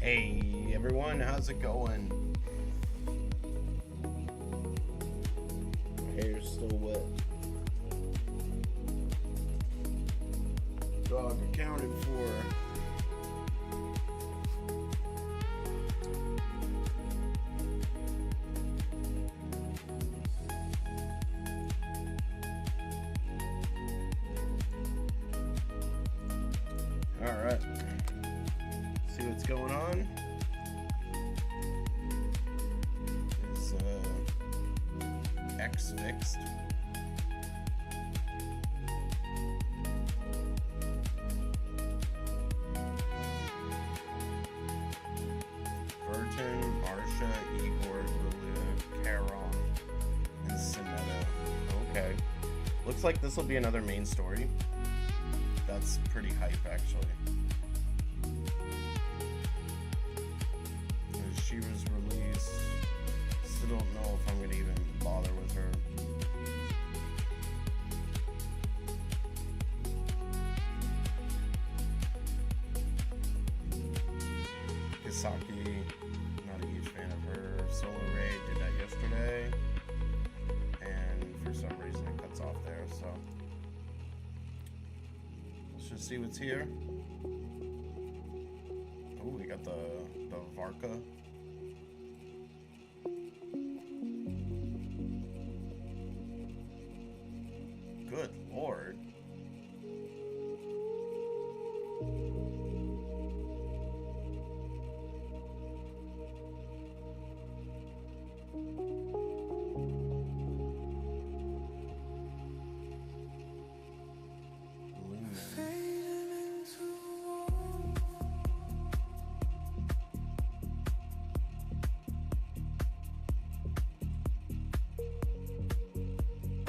Hey everyone, how's it going? My hair's still wet. Dog accounted for. Alright. See what's going on? Is X fixed? Burton, Marsha, Igor, Lilia, Caron, and Sinetta. Okay. Looks like this will be another main story. That's pretty hype, actually. She was released. Still don't know if I'm gonna even bother with her. Kisaki, not a huge fan of her. Solo Raid did that yesterday, and for some reason it cuts off there. So let's just see what's here. Oh, we got the Varka. Good lord.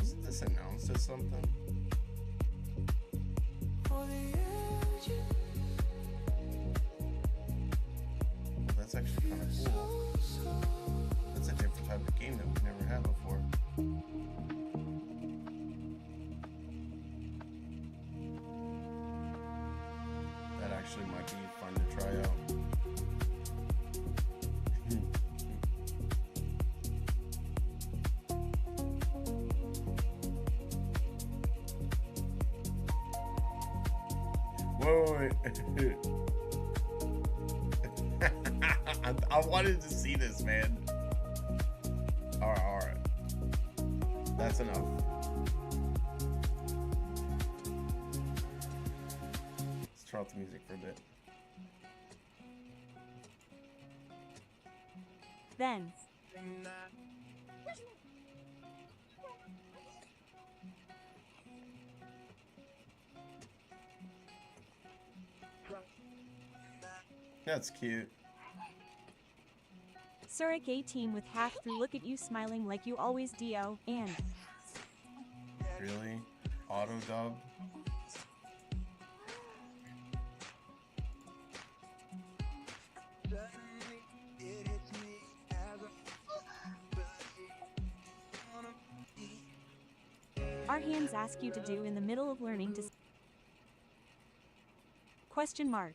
Isn't this announced as something? Well, that's actually kind of cool. That's a different type of game that we've never had before. That actually might be fun to try out. Wait. I wanted to see this, man. Alright. That's enough. Let's try out the music for a bit. Then. That's cute. Surik 18 with half through, look at you smiling like you always do, and Really? Auto dub? our hands ask you to do in the middle of learning to question mark.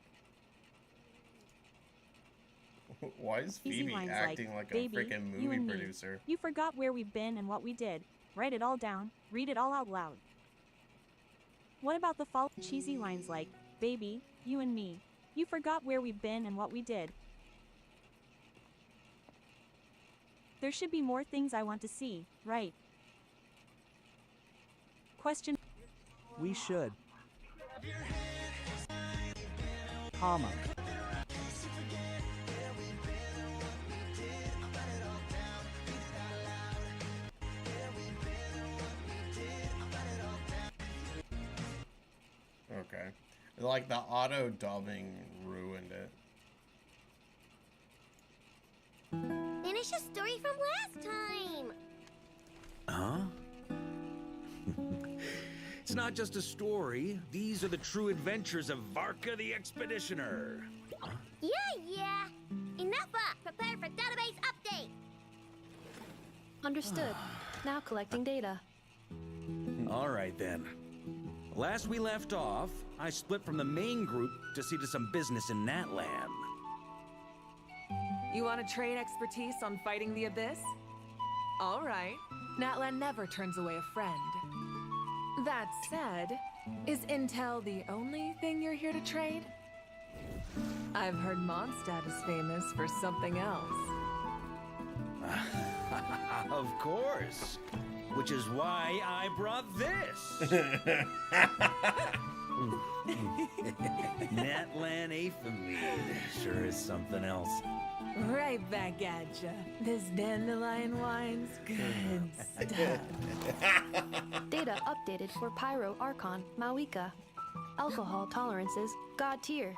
Why is Easy Phoebe lines acting like a baby, freaking you movie and me. producer? You forgot where we've been and what we did. Write it all down, read it all out loud. What about the fall cheesy lines like, baby, you and me. You forgot where we've been and what we did. There should be more things I want to see, right? Question. We should. Comma. Okay. Like the auto dubbing ruined it. Finish a story from last time. Huh? It's not just a story. These are the true adventures of Varka the Expeditioner. Yeah. Enough up. Prepare for database update. Understood. Now collecting data. All right, then. Last we left off, I split from the main group to see to some business in Natlan. You want to trade expertise on fighting the Abyss? All right. Natlan never turns away a friend. That said, is intel the only thing you're here to trade? I've heard Mondstadt is famous for something else. Of course. Which is why I brought this. Natlan Aethamide sure is something else. Right back at ya. This dandelion wine's good stuff. Data updated for Pyro Archon Mawika. Alcohol tolerances God tier.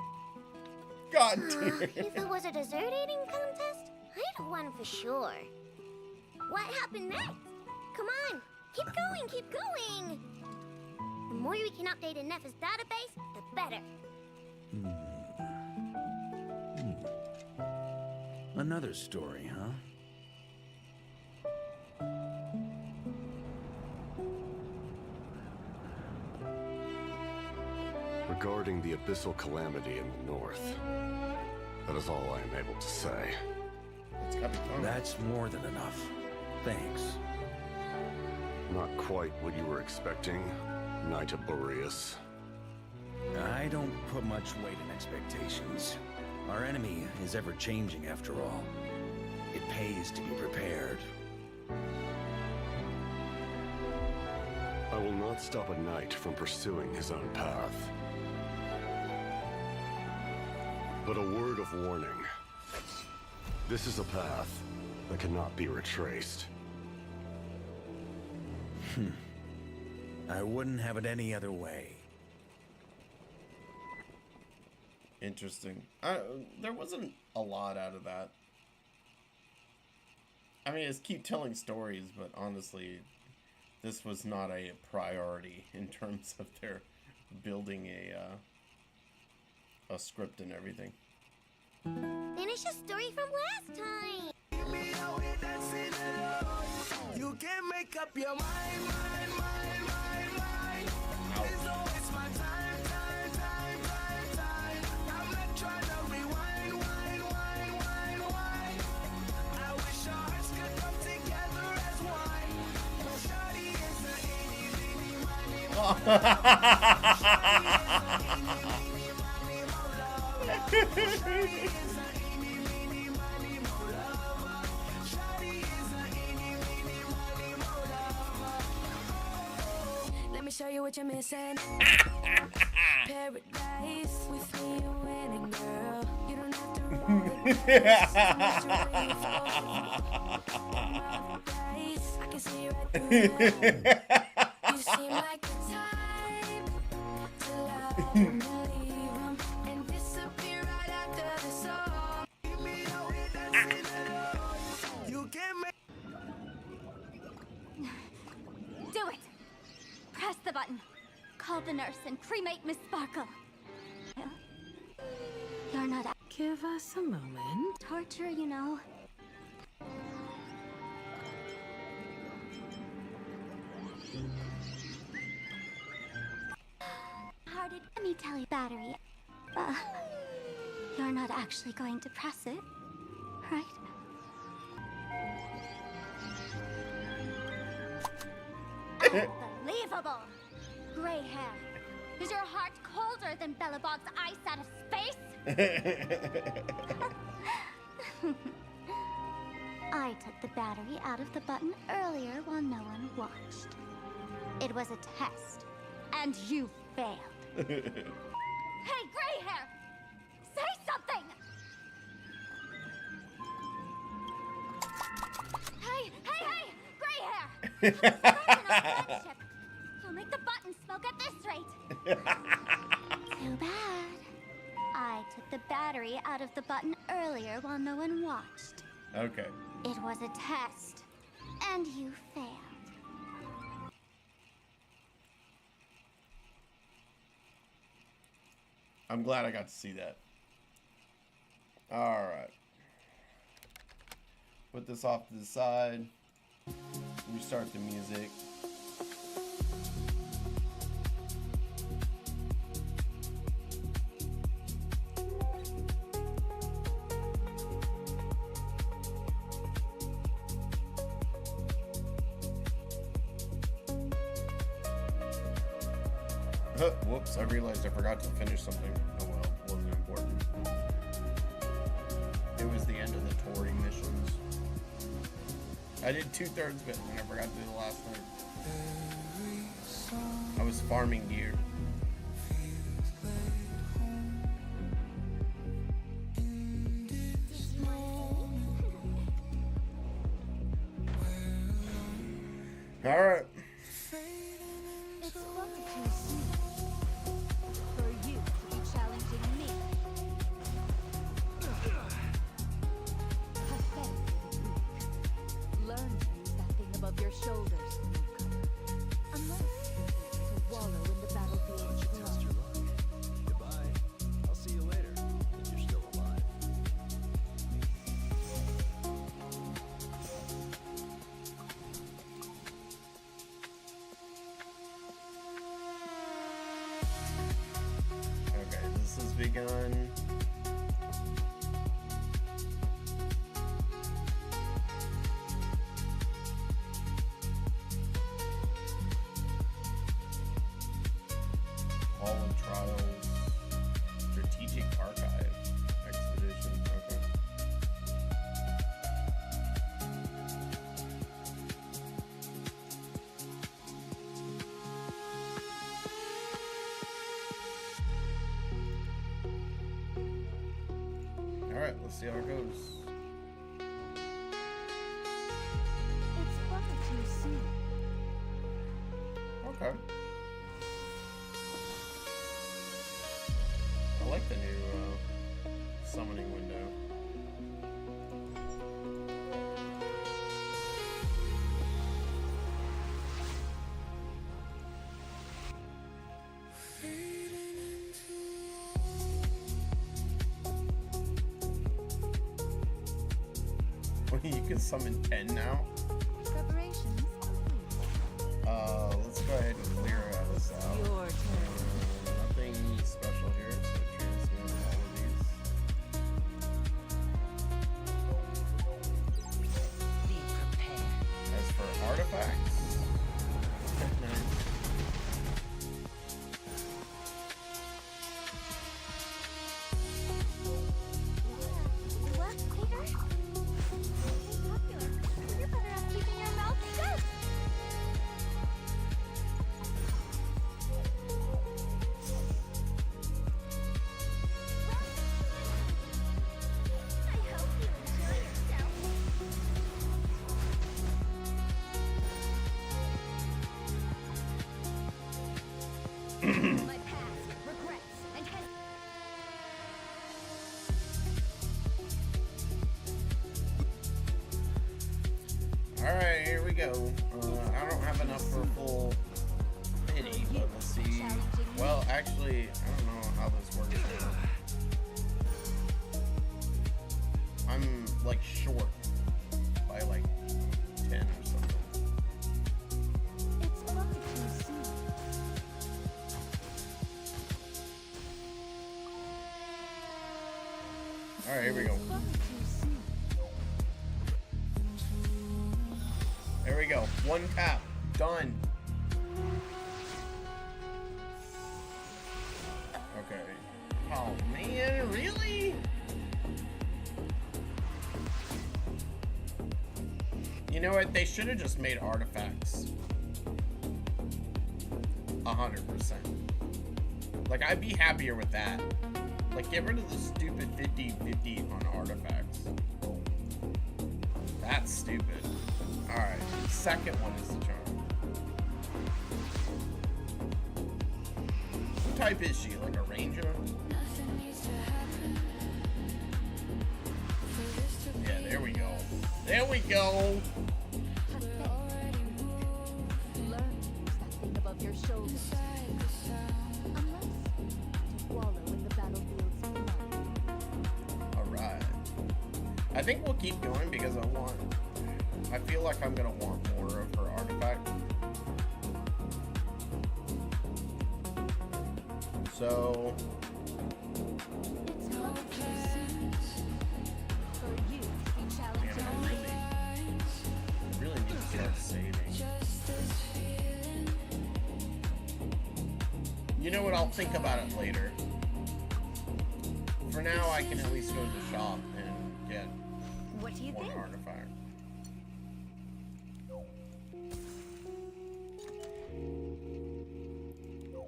God tier. If it was a dessert eating contest, I'd have won for sure. What happened next? Come on, keep going, keep going. The more we can update Inef's database, the better. Another story, huh? Regarding the abyssal calamity in the north, that is all I am able to say. It's gotta be fun. That's more than enough. Thanks. Not quite what you were expecting, Knight of Boreas. I don't put much weight in expectations. Our enemy is ever changing after all. It pays to be prepared. I will not stop a knight from pursuing his own path. But a word of warning. This is a path that cannot be retraced. I wouldn't have it any other way. Interesting. There wasn't a lot out of that. I mean, it's keep telling stories, but honestly, this was not a priority in terms of their building a script and everything. Finish a story from last time. You can make up your mind, mind, mind, mind, mind. There's always my time, time, time, time, time. I'm not trying to rewind, wind, wind, wind, wind. I wish our hearts could come together as one. Shawty is a eeny, meeny, miny, mo. Shawty is a eeny, meeny, miny, mo lover. Shawty is a eeny, meeny, miny, mo lover. Shawty is a eeny, meeny, miny, mo lover. Let me show you what you're missing. Paradise with me, you're winning, girl. You don't have to roll the dice. I can see right through you. You seem like the type to love and leave 'em and disappear right after the song. Keep me out here dancing alone. You can make. Do it! Press the button. Call the nurse and cremate Miss Sparkle. You're not Give us a moment. torture, you know. Hearted, let me tell you, battery. You're not actually going to press it, right? Unbelievable! Gray hair. Is your heart colder than Bellabog's ice out of space? I took the battery out of the button earlier while no one watched. It was a test, and you failed. Hey, gray hair! Say something! Hey, gray hair! You'll make the button smoke at this rate. Too bad. I took the battery out of the button earlier while no one watched. Okay. It was a test, and you failed. I'm glad I got to see that. Alright. Put this off to the side. Restart the music. Whoops, I realized I forgot to finish something. Oh well, it wasn't important. It was the end of the touring missions. I did 2/3 of it and I forgot to do the last thing. I was farming gear. Alright. It's far too soon for you to be challenging me. Pathetic. Learn to use that thing above your shoulders, newcomer. Unless to wallow in the battlefield's blood. Goodbye. I'll see you later, if you're still alive. Okay, this has begun. Hall of Trials, Strategic Archive Expedition. Okay. All right, let's see how it goes. It's far too soon. Okay. I like the new summoning window. You can summon 10 now. Preparations complete. Let's go ahead and clear this out. Your turn. Nothing special here, so transmute all of these. Be prepared. As for artifacts, nice. What, Peter? Popular. You're better off keeping your mouth shut. I hope you enjoy yourself. My past, regrets, and Alright, here we go. I don't have enough for a full pity, but we'll see. Well, actually, I don't know how this works now. I'm like short by like 10 or something. it's far too soon. Alright, here we go. Far too soon. There we go. One tap. Done. Okay. Oh man, really? You know what? They should have just made artifacts. 100%. Like, I'd be happier with that. Like, get rid of the stupid 50-50 on artifacts. That's stupid. Alright, second one is the charm. What type is she? Like a ranger? Yeah, there we go. There we go! Learn to use that thing above your shoulders. Unless to wallow in the battlefield's blood. Alright. I think we'll keep going because I feel like I'm gonna want more of her artifact. So It's far too soon for you to be man, challenging I me. really need to start saving. You know what? I'll think about it later. For now, I can at least go to the shop and get What do you one think? artifact.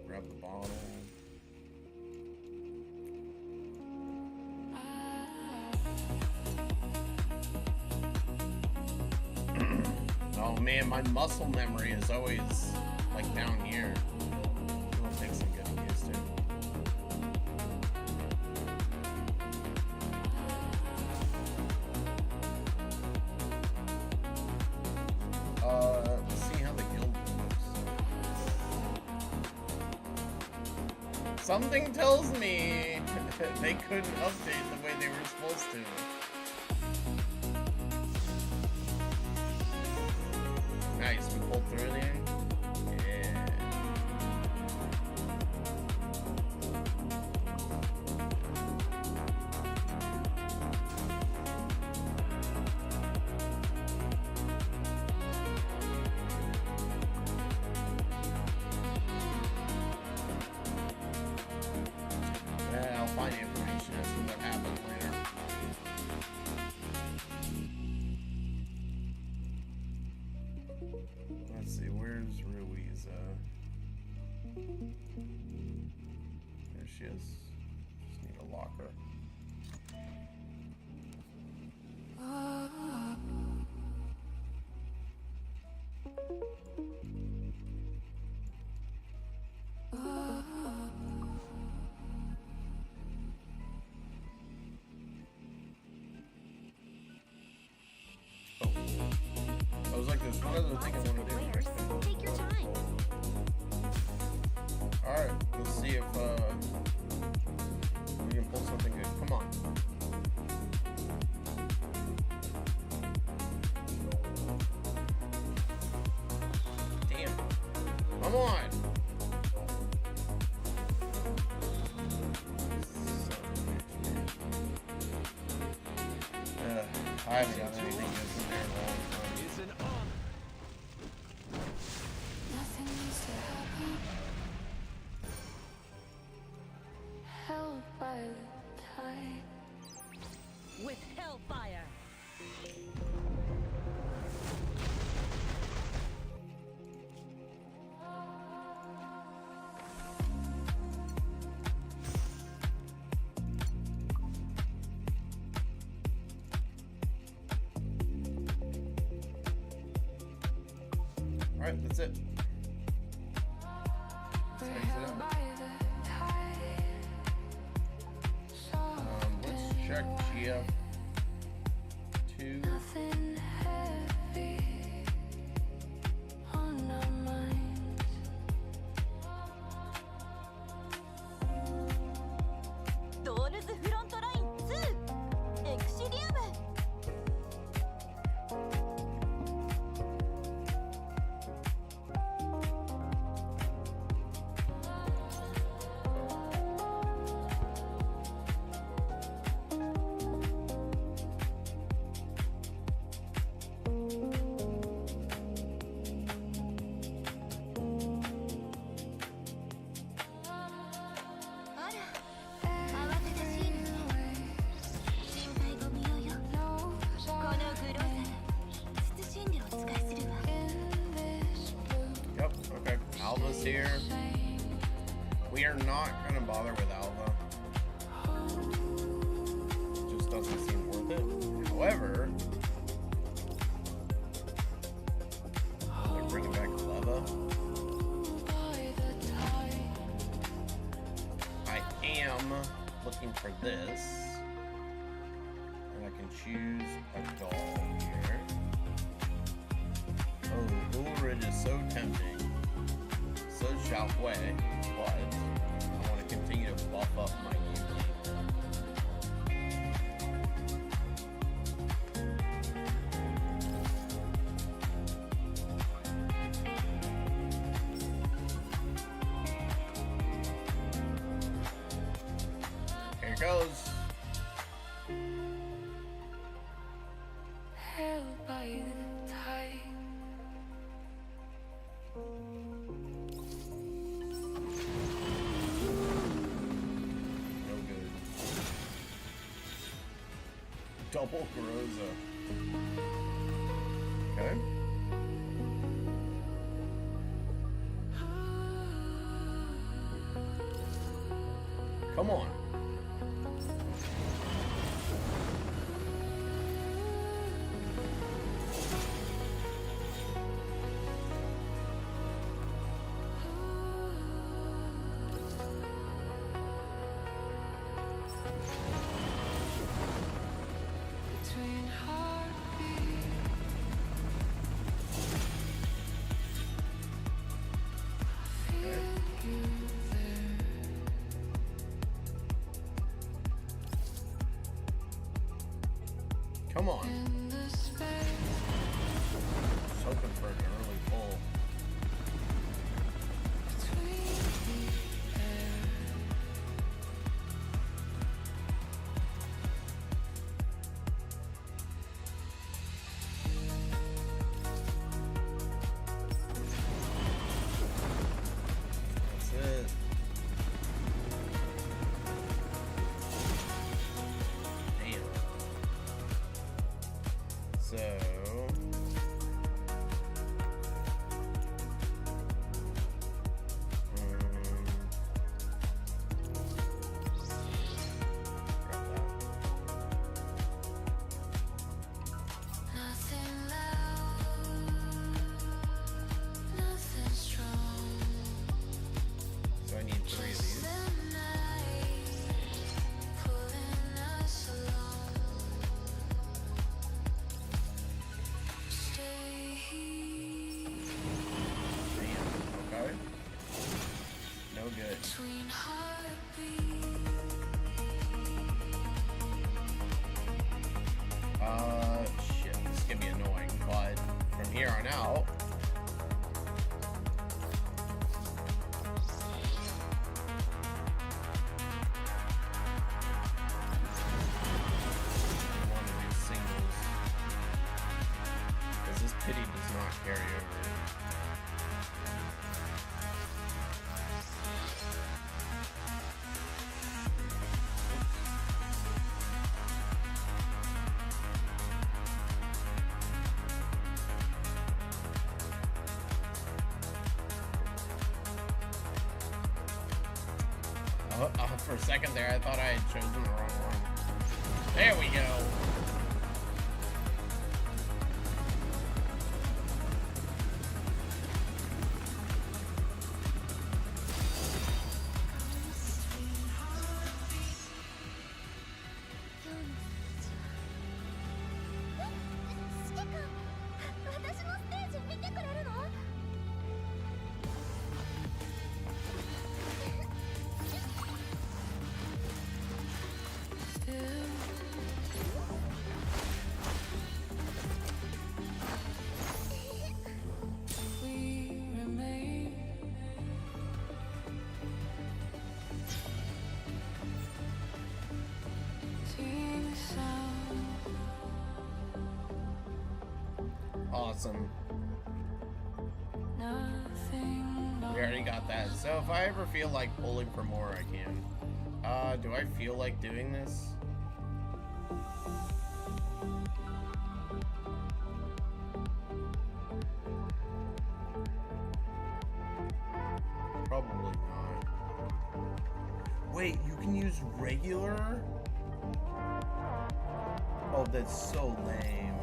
Grab the bottle. Oh man, my muscle memory is always like down here. It'll take some getting used to. Let's see how the guild looks. Something tells me they couldn't update the way they were supposed to. Nice, we pulled through there. Yeah. Yeah, I'll find information as to what happened later. Let's see, where's Ruiza? There she is. Just need a locker. Oh. I was like, there's one other thing I want to do. Players, take your time. Alright, let's see if we can pull something good. Come on. Damn. Come on. I haven't got anything good in there in a long time. It's an honor. Nothing needs to happen. Held by the tide. With hellfire. Alright, that's it. Let's exit out. Let's check GF2. Nothing heavy on our minds. Doors front line 2. Exilium. Yep, okay. Alva's here. We are not gonna bother with Alva. Just doesn't seem worth it. However, they're bringing back Leva. I am looking for this. And I can choose a doll here. Oh, Ulrid is so tempting. So Xiaohui, but I want to continue to buff up my Yuki. Here it goes. Held by the tide. Double Groza. Okay. Come on. Between heartbeats, feel you there. Come on. In the space, Just hoping for an early pull. between the air. That's it. Damn. So. Grab that. Nothing loud, nothing strong. So I need 3 of these. The night pulling us along. Stay here Damn. Okay. No good. between heartbeats. Shit. This is gonna be annoying, but from here on out. I want to do singles. Because this pity does not carry over. For a second there, I thought I had chosen the wrong one. There we go. We remain. Sing sound. Awesome. Nothing We already got that. So if I ever feel like pulling for more, I can. Do I feel like doing this? Probably not. Wait, you can use regular? Oh, that's so lame.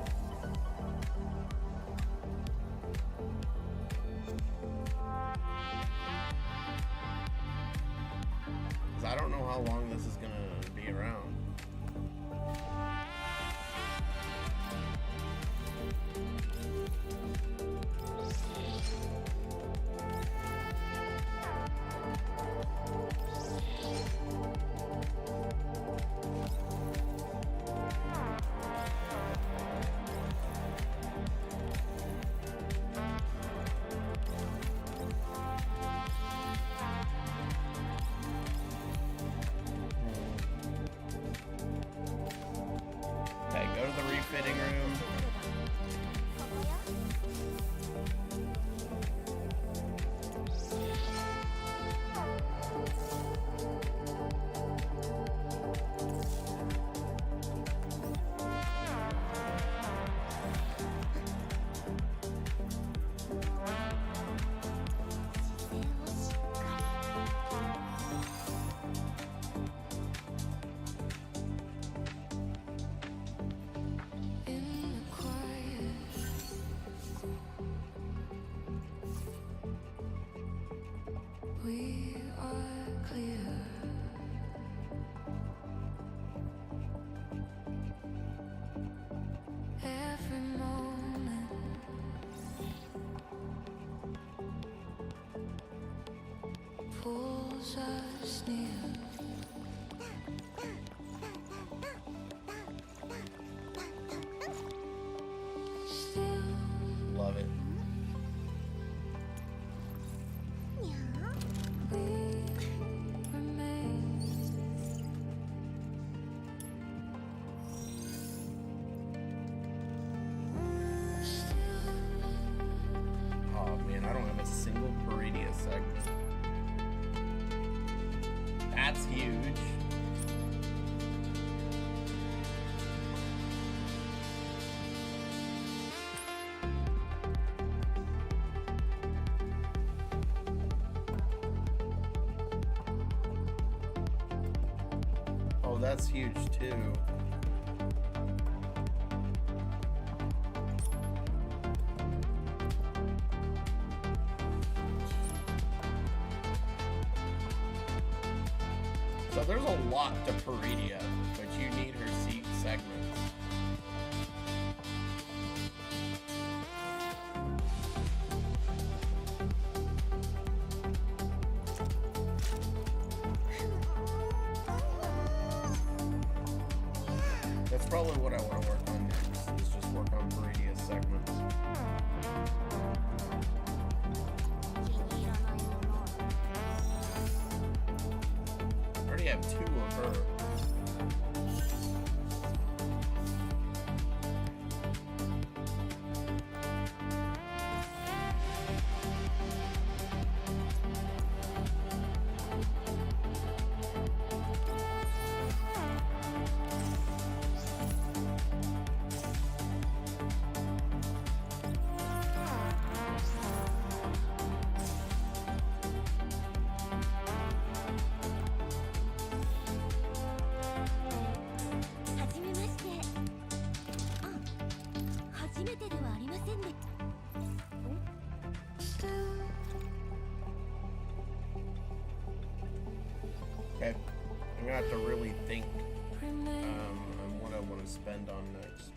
I don't know how long this is gonna be around. Okay, go to the refitting room. we are clear. Every moment pulls us near. Love it. Oh man, I don't have a single Peridia segment. That's huge. Oh, that's huge too. So there's a lot to Peridia, but you need her seat segments. That's probably what I want to work on next, is just work on Peridia segments. I already have 2 of her. Okay, I'm gonna have to really think on what I want to spend on next.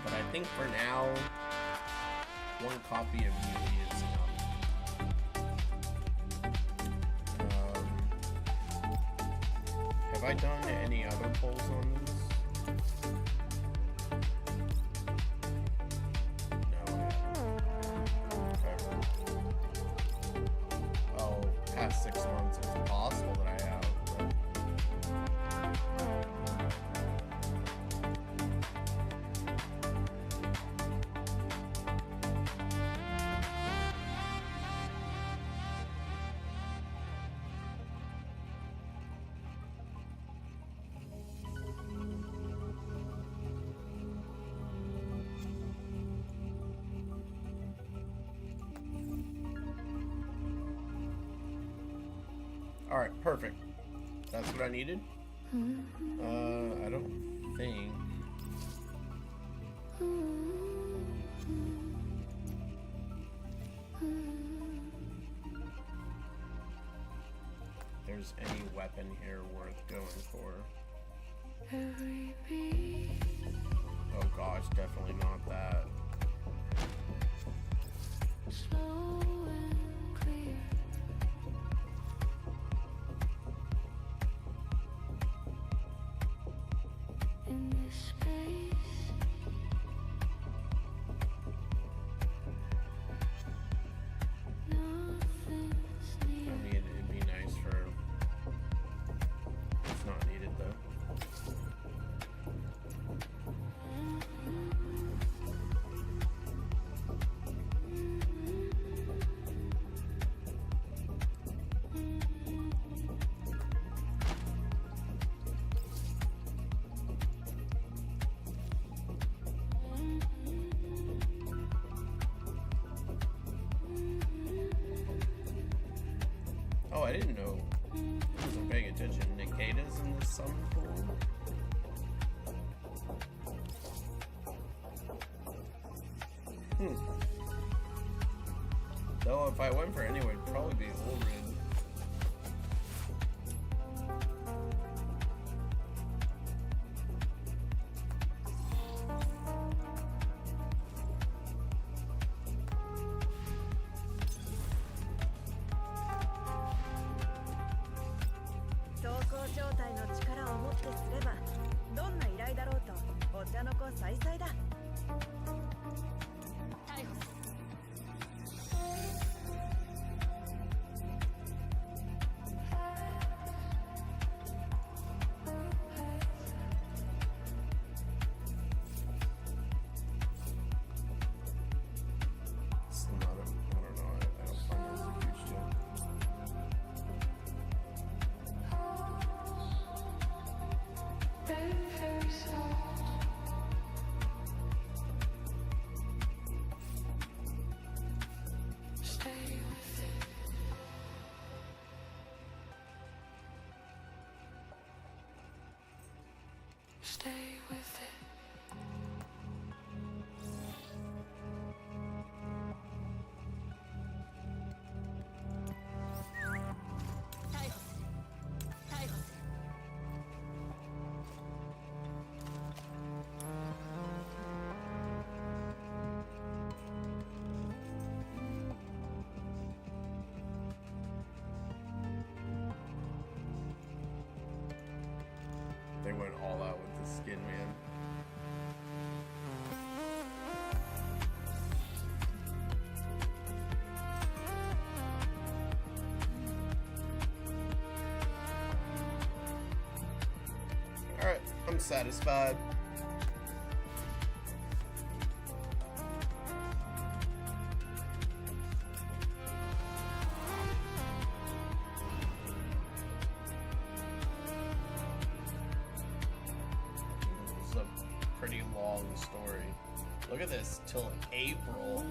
I think for now, 1 copy of Yui is enough. Have I done any other polls on this? No, I haven't. Okay. Oh, past 6 months, it's possible that I have. But... Alright, perfect. That's what I needed. I don't think... there's any weapon here worth going for. Oh gosh, definitely not that. Slow and clear. In this space, nothing's near. I mean, it'd be nice for... it's not needed though. Oh, I didn't know. I wasn't paying attention. Nicetas in the summon pool. Though if I went for anyway, it'd probably be Ulrid. Stay with it. They went all out with the skin, man. Alright, I'm satisfied. Pretty long story. Look at this, till April.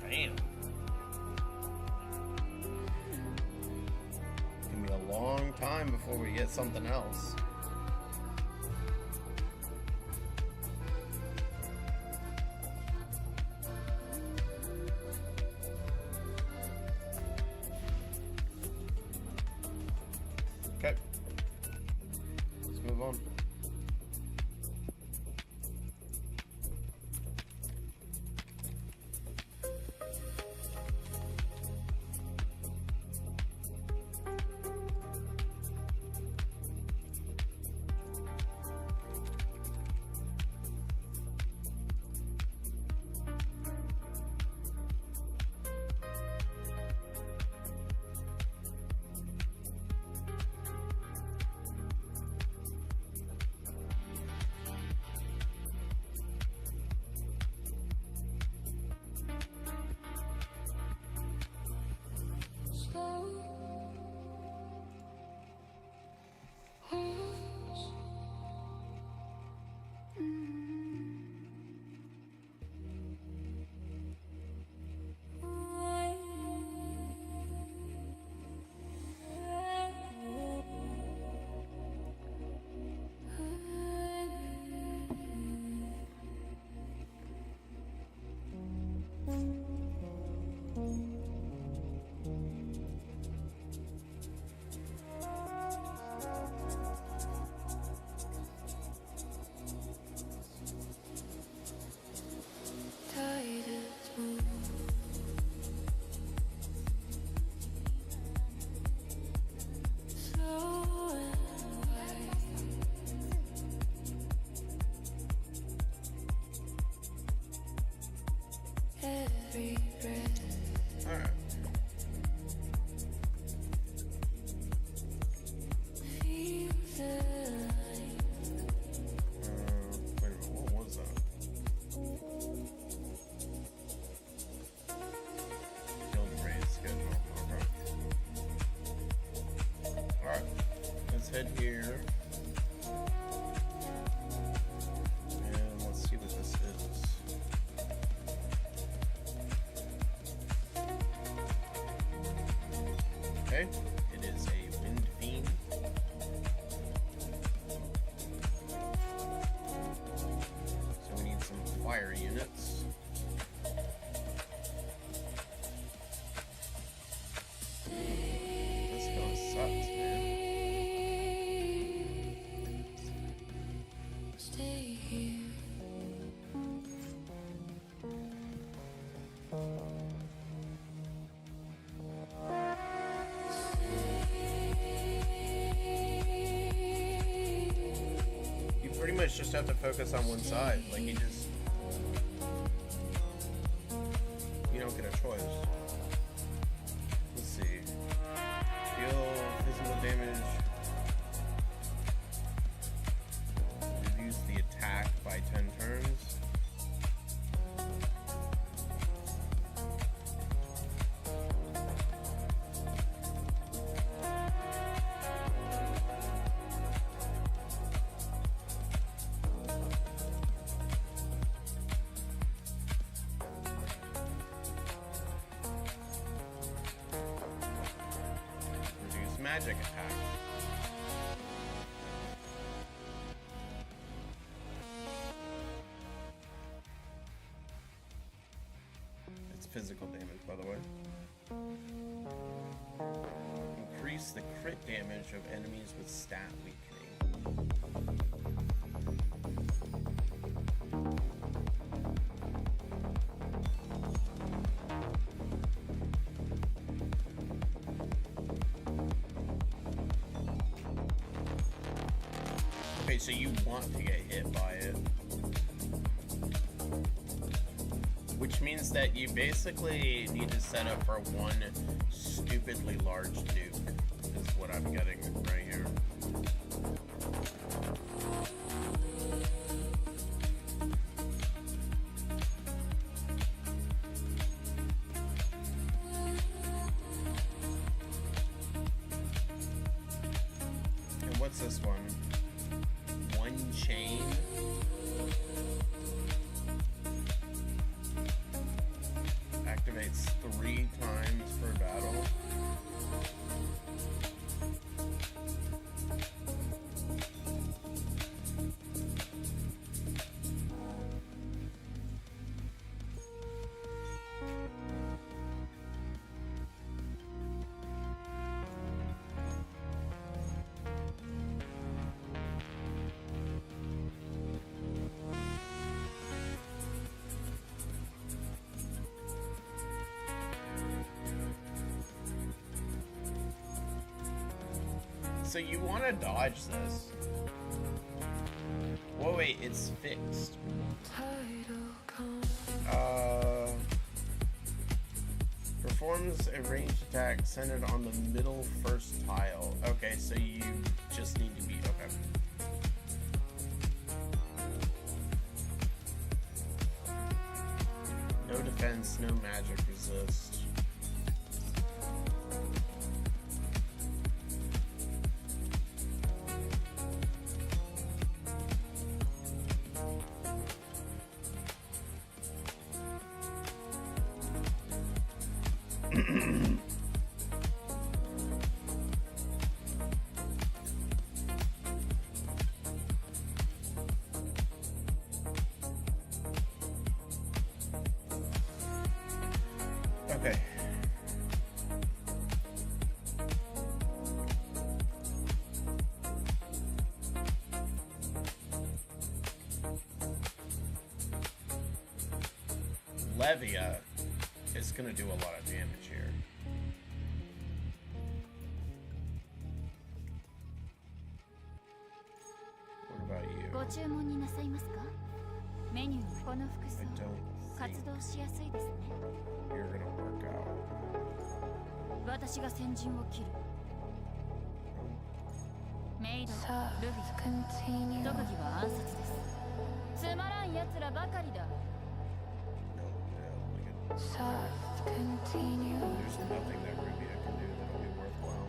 Damn. It's gonna be a long time before we get something else. Okay. Let's move on. Head here. And let's see what this is. Okay, it is a Wind Fiend. So we need some fire units. This kinda sucks, man. Stay here. You pretty much just have to focus on one side. Like, you don't get a choice. Let's see. Deal physical damage. Reduce the attack by 10 turns. Reduce magic attack. It's physical damage, by the way. Increase the crit damage of enemies with stat weakening. Okay, so you want to get hit by it. Which means that you basically need to set up for one stupidly large nuke, is what I'm getting right here. And what's this one? One chain. Activates 3 times per battle. So you want to dodge this. Whoa, wait, it's fixed. Performs a ranged attack centered on the middle first tile. Okay, so you just need to be, okay. No defense, no magic resist. Okay. Levia is going to do a lot of damage here. What about you? ご注文になさいますか？メニューこの服装 I don't 活動しやすいですね。 you're going to work out. 私が先陣を切る。メイド、 Soft ルフィ、 continue. 特技は暗殺です。つまらん奴らばかりだ。 No, no, Soft continue. there's nothing that Rubia can do that'll be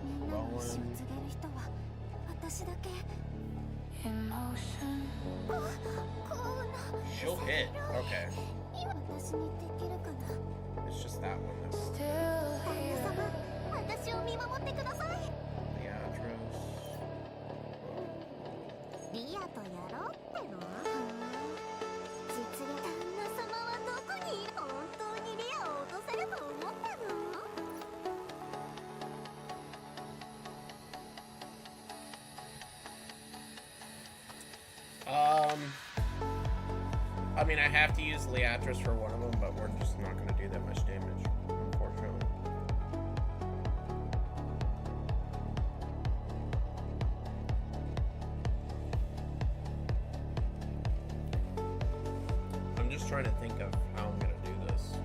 みんな worthwhile. の意志を Well, 告げる人は私だけ。 Emotion. あ、幸運な。 she'll hit. Okay. 今私にできるかな。 It's just that one. Though. Still 旦那 here. 様、あ私を見守ってください。 Beatrice. リアとやろうっての。実力。旦那様はどこにいる？本当にリアを落とせると思ったの？ I mean, I have to use Leatrice for one of them, but we're just not going to do that much damage, unfortunately. I'm just trying to think of how I'm going to do this.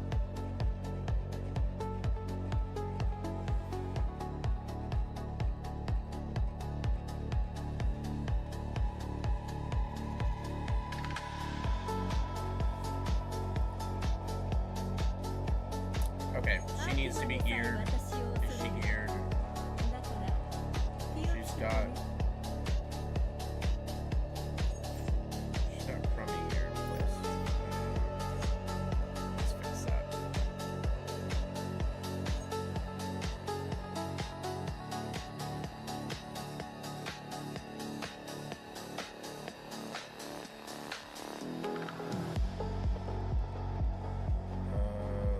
Okay, she needs to be geared. Is she geared? She's got crummy gear in place. Let's fix that.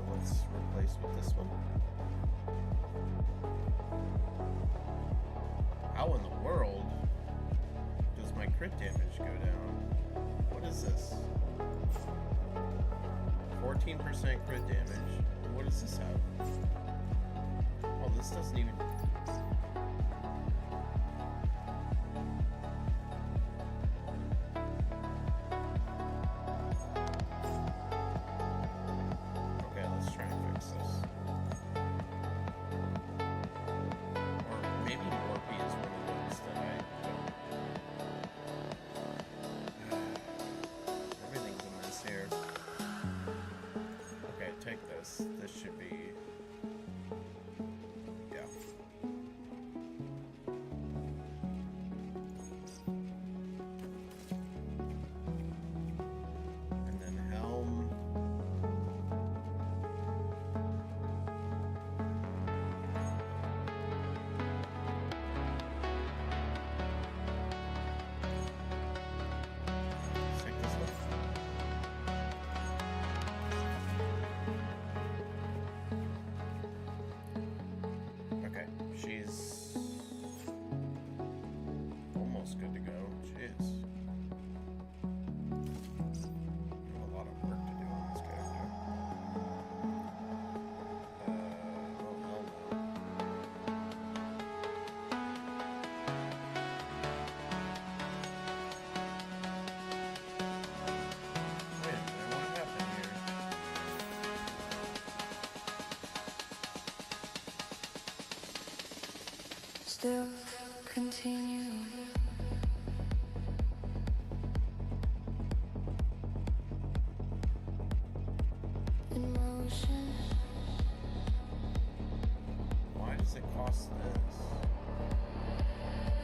Let's replace with this one. How in the world does my crit damage go down? What is this? 14% crit damage. What does this have? Oh, this doesn't even... Okay, let's try and fix this. Or maybe Warpy is one of those that I don't... Everything's a mess here. Okay, take this. This should be... Yeah. And then Helm... Let's take this one. Okay, she's almost good to go. She is. Have a lot of work to do on this character. Oh hell no. Wait a minute, what happened here? Still continue. In motion. Why does it cost this?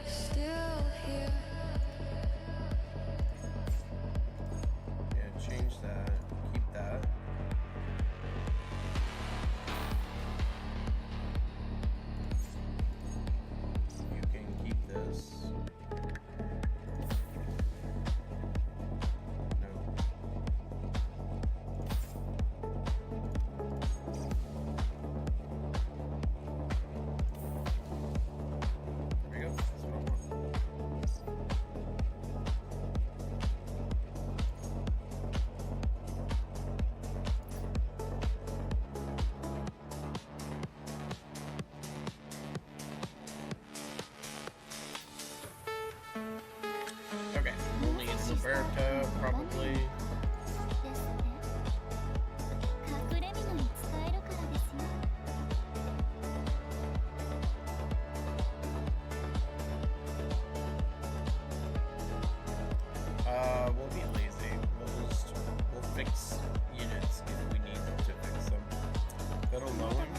Still here. Yeah, change that. Keep that. You can keep this. No. There we go. That's what I want. Okay, we'll need Roberta, probably. 隠れ蓑に使えるからですよ。 We'll be lazy. We'll fix units if we need to fix them. But alone, 「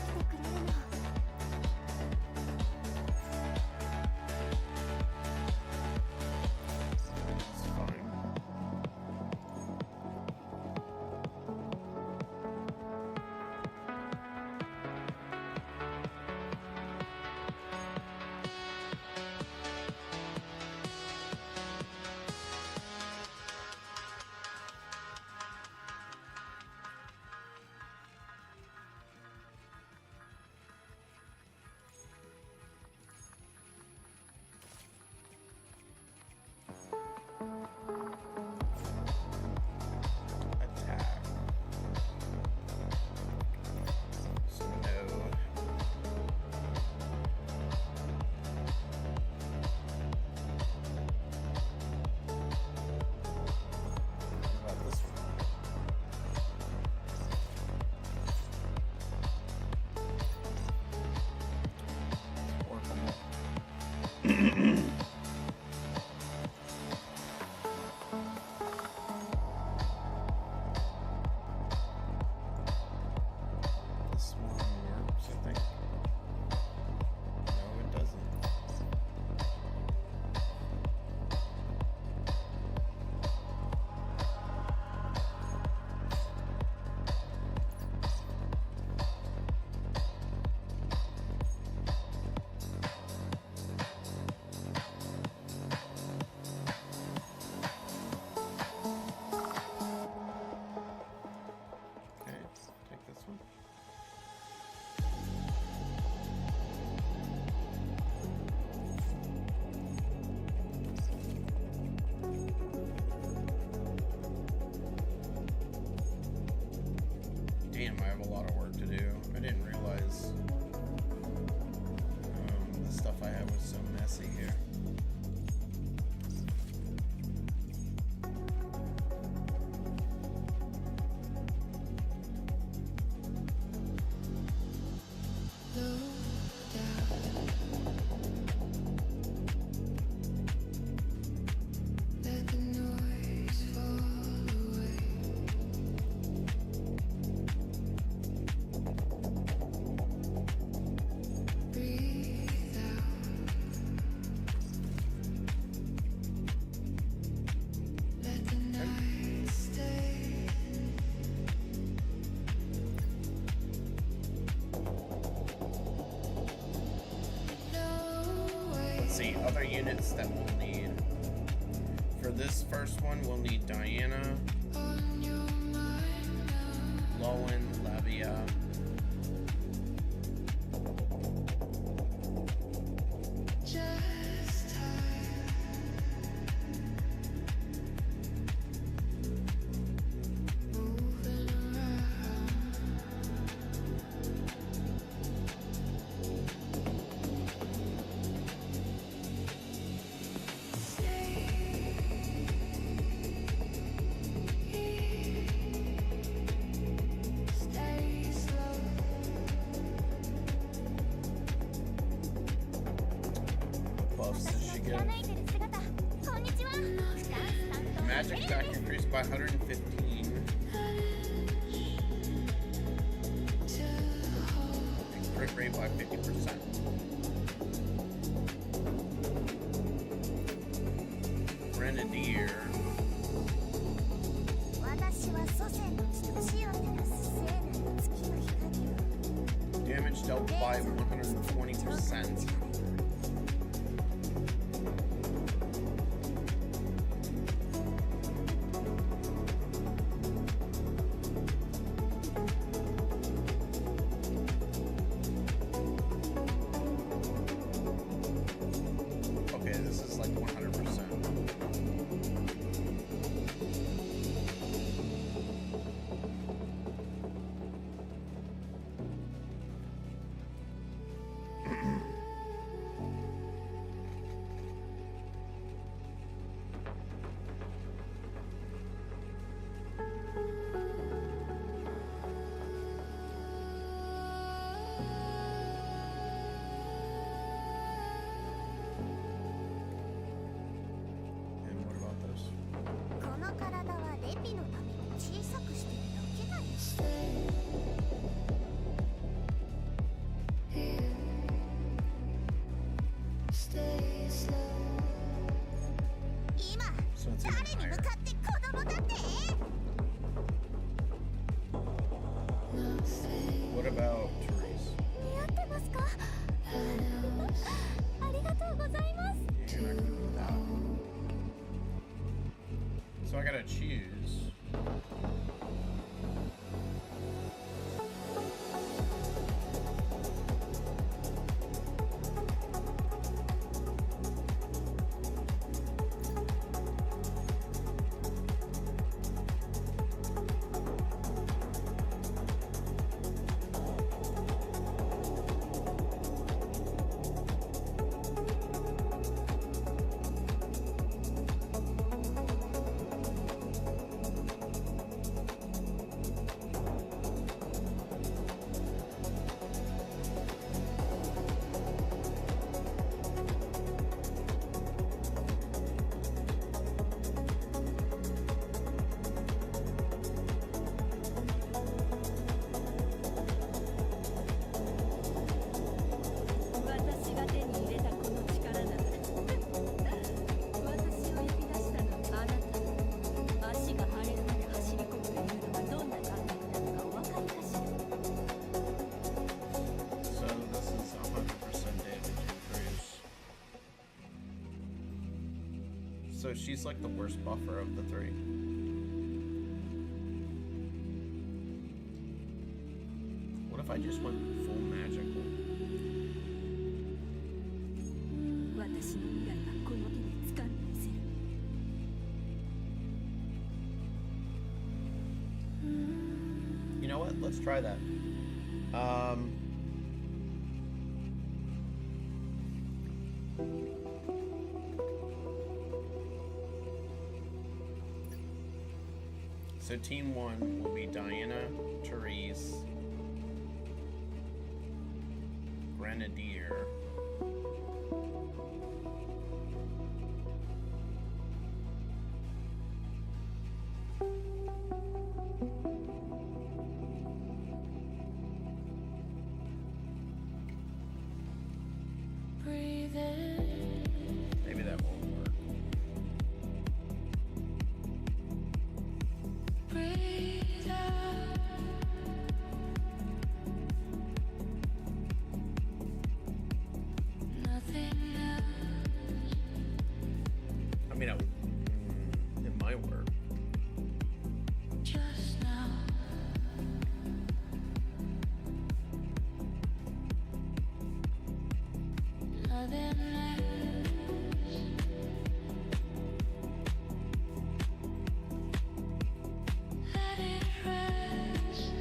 This one works, I think. No, it doesn't. Okay, let's take this one. Damn, I have a lot of work to do. I didn't realize the stuff I had was so messy here. Let the noise fall away. Breathe out. Let the night stay. No way. Let's see, other units that we'll need. For this first one, we'll need Diana, On your mind now. Lowen, Lavia, Just time. Moving around. Stay slow. buffs that she gets. こんにちは。ダンス担当の Magic attack increased by 115. And crit rate by 50%. Grenadier. 私は祖先の血と血を照らす聖なる月の光を Damage dealt by 120%. Okay, this is like 100%. And what about this? この体はレピのために小さくしてるだけだよ Stay slow. 今 So it's 誰 even に向 higher. かって子供だって What about Therese? 似合ってますかありがとうございます Yeah, you're not gonna do that. So I gotta choose. So she's like the worst buffer of the three. What if I just went full magical? 私の未来はこの手に掴んでみせる。You know what? Let's try that. So team one will be Diana, Therese, Grenadier, Breathe in, maybe that won't work. breathe out. Nothing else. I mean, it might work. Just now. Nothing else. Let it rest.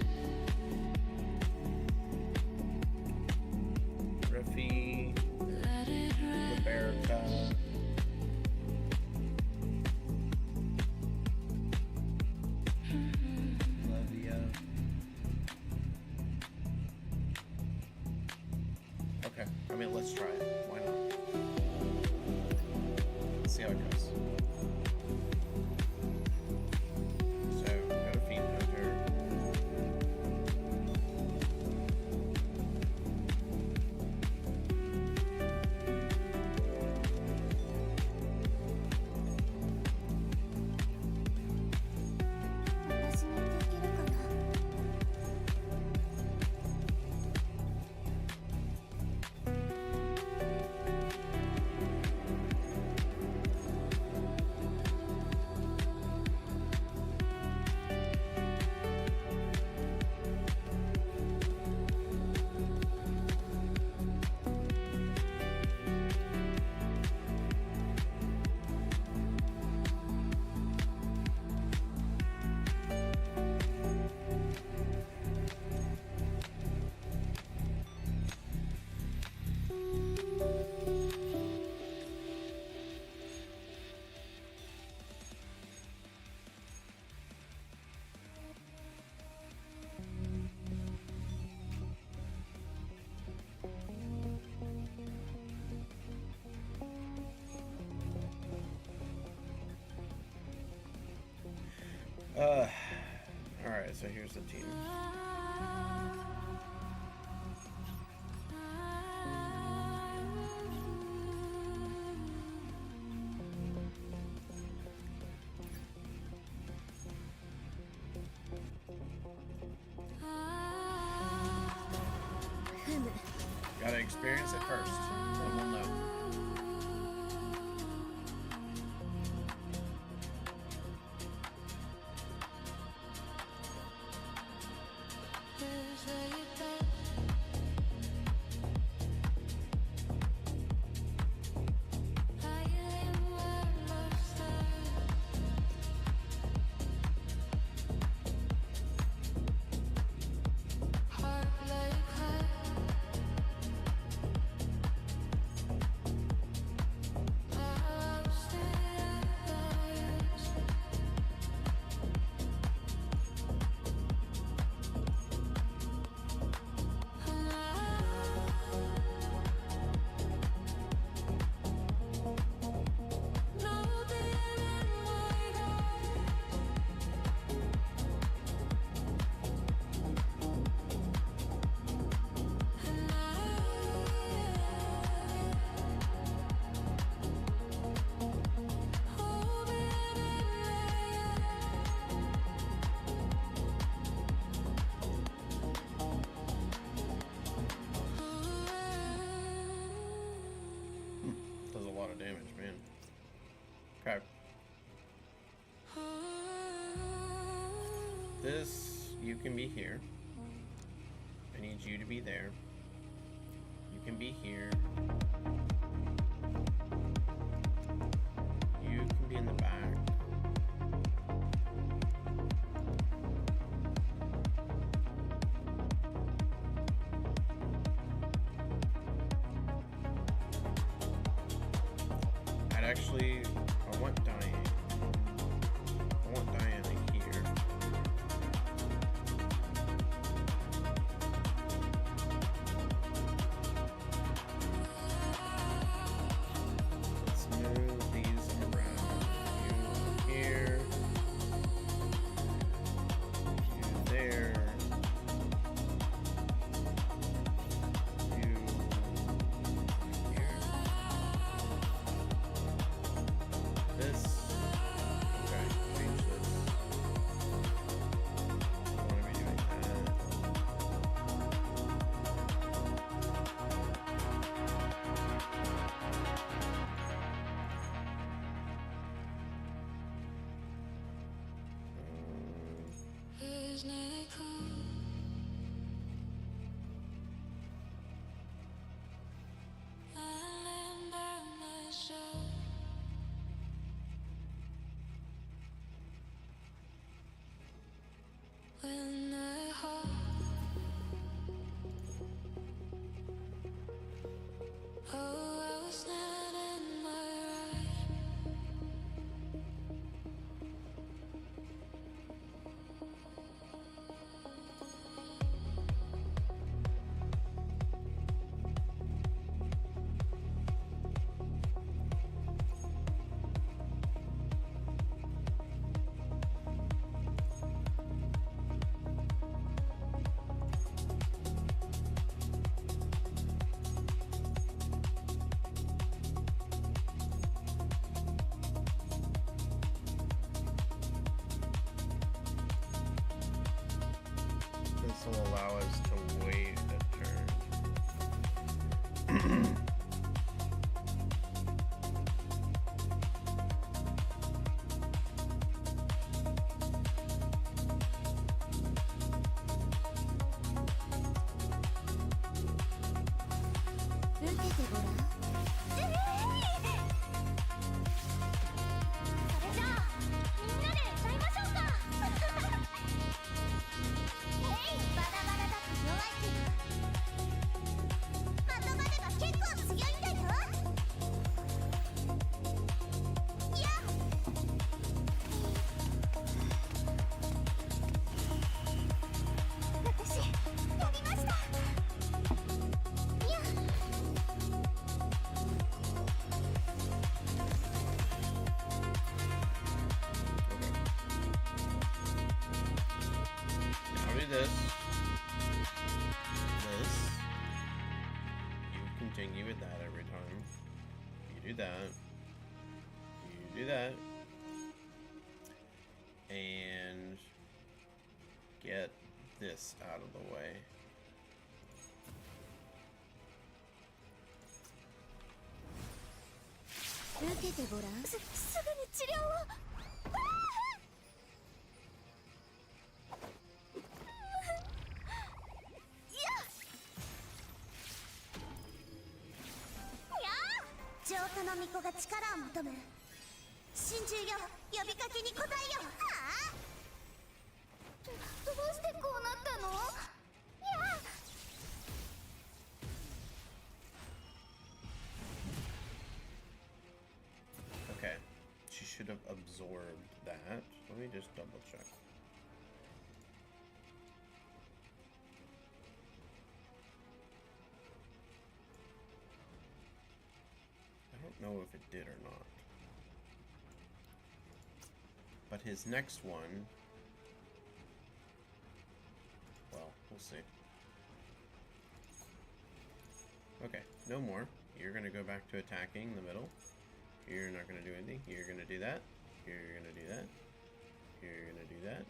Griffey, Let it rest. Roberta, Olivia. Okay, I mean, let's try it. Why not? Let's see how it goes. So, go to Fiend Hunter. Alright, so here's the team. Gotta experience it first, then we'll know. Just let it rest. I am almost there. Heart like hell. I'm still biased. No being in my Does a lot of damage, man. Okay. you can be here. I need you to be there. You can be here. You can be in the back. Actually, I want Diane. I want Diana here. Let's move these around. You here. You there. You here. This. Okay, change this. I want to be doing that. His night come. I lamb by myself. When I hope, oh, I was not in my right. This will allow us to wait a turn. Now do this. This. You continue with that every time. You do that. You do that. And get this out of the way. Okay, she should have absorbed that. Let me just double check. I don't know if it did or not. But his next one, well, we'll see. Okay, no more. You're gonna go back to attacking the middle. You're not gonna do anything. You're gonna do that. You're gonna do that. You're gonna do that.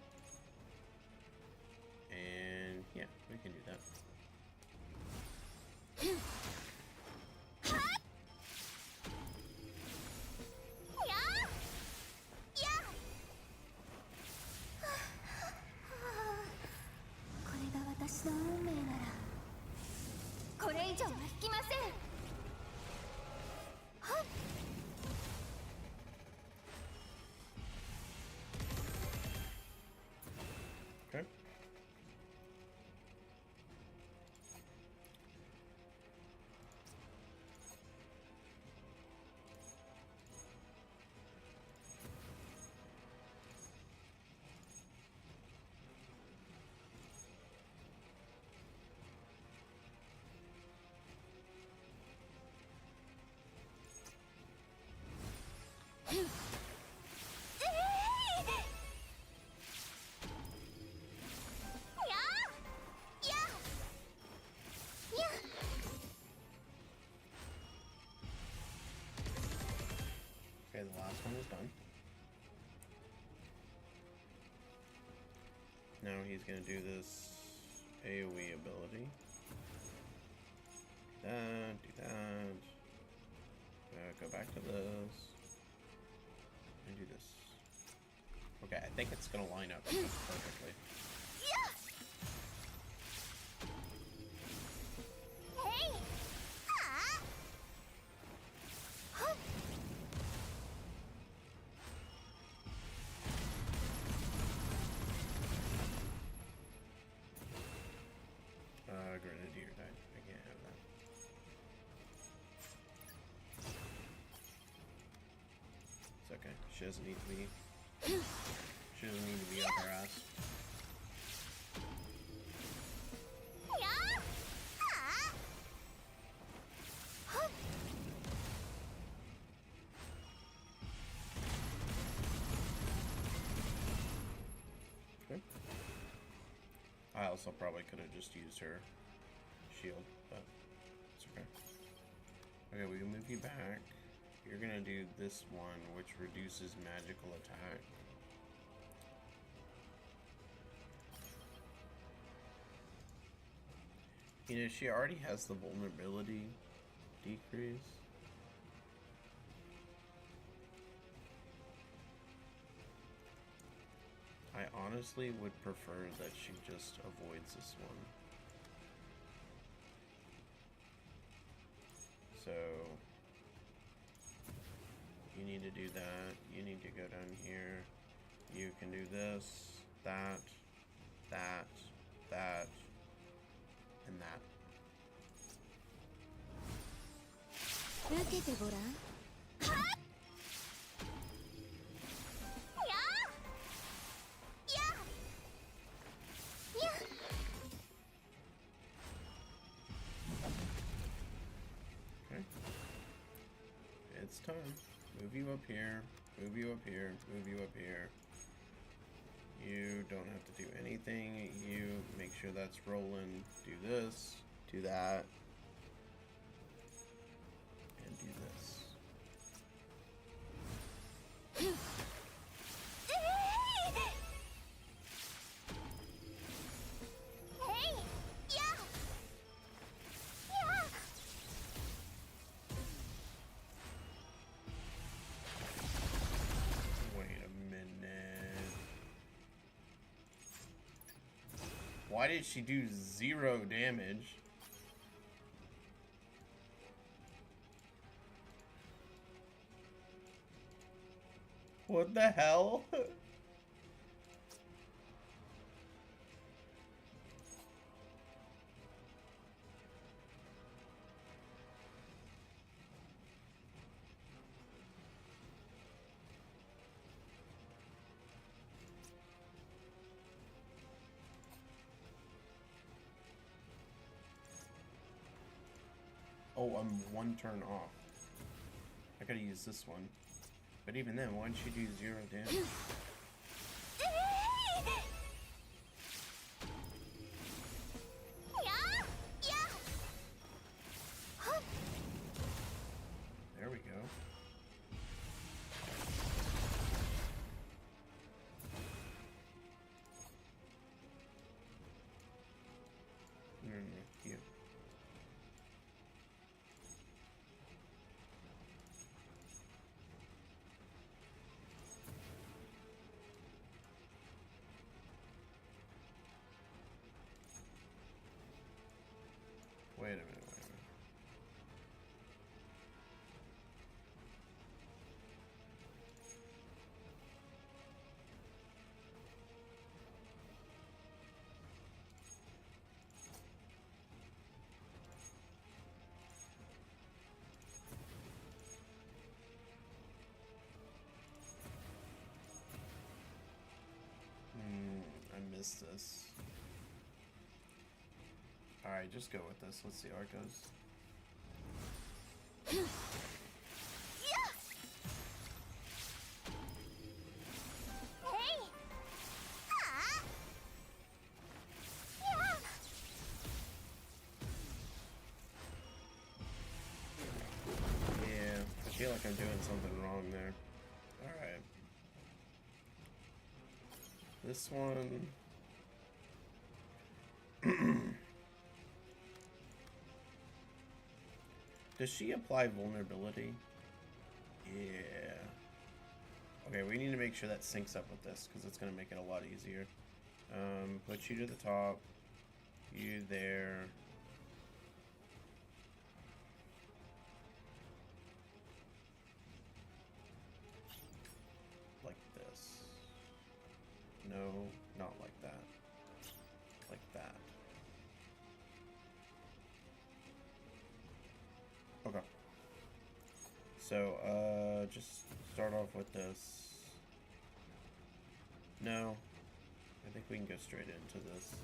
And yeah, we can do that. これ以上は引きません。はっ。 Okay. Okay, the last one is done. Now he's gonna do this AoE ability. Do that. Go back to this. And do this. Okay, I think it's gonna line up perfectly. Grenadier died. I can't have that. It's okay. She doesn't need to be. She doesn't need to be up her ass. Okay. I also probably could have just used her shield, but it's okay. Okay, we can move you back. You're gonna do this one, which reduces magical attack. You know, she already has the vulnerability decrease. I honestly would prefer that she just avoids this one. So you need to do that. You need to go down here. You can do this, that, that, that, and that. Okay. It's time. Move you up here. Move you up here. Move you up here. You don't have to do anything. You make sure that's rolling. Do this. Do that. And do this. Why did she do 0 damage? What the hell? Oh, I'm 1 turn off. I gotta use this one. But even then, why did she do 0 damage? There we go. Here. Wait a minute. resist this. Alright, just go with this. Let's see how it goes. Yeah, I feel like I'm doing something wrong there. Alright. This one... Does she apply vulnerability? Yeah. Okay, we need to make sure that syncs up with this, because it's going to make it a lot easier. Put you to the top. You there. Like this. No, not like that. Like that. Okay. So, just start off with this. No. I think we can go straight into this.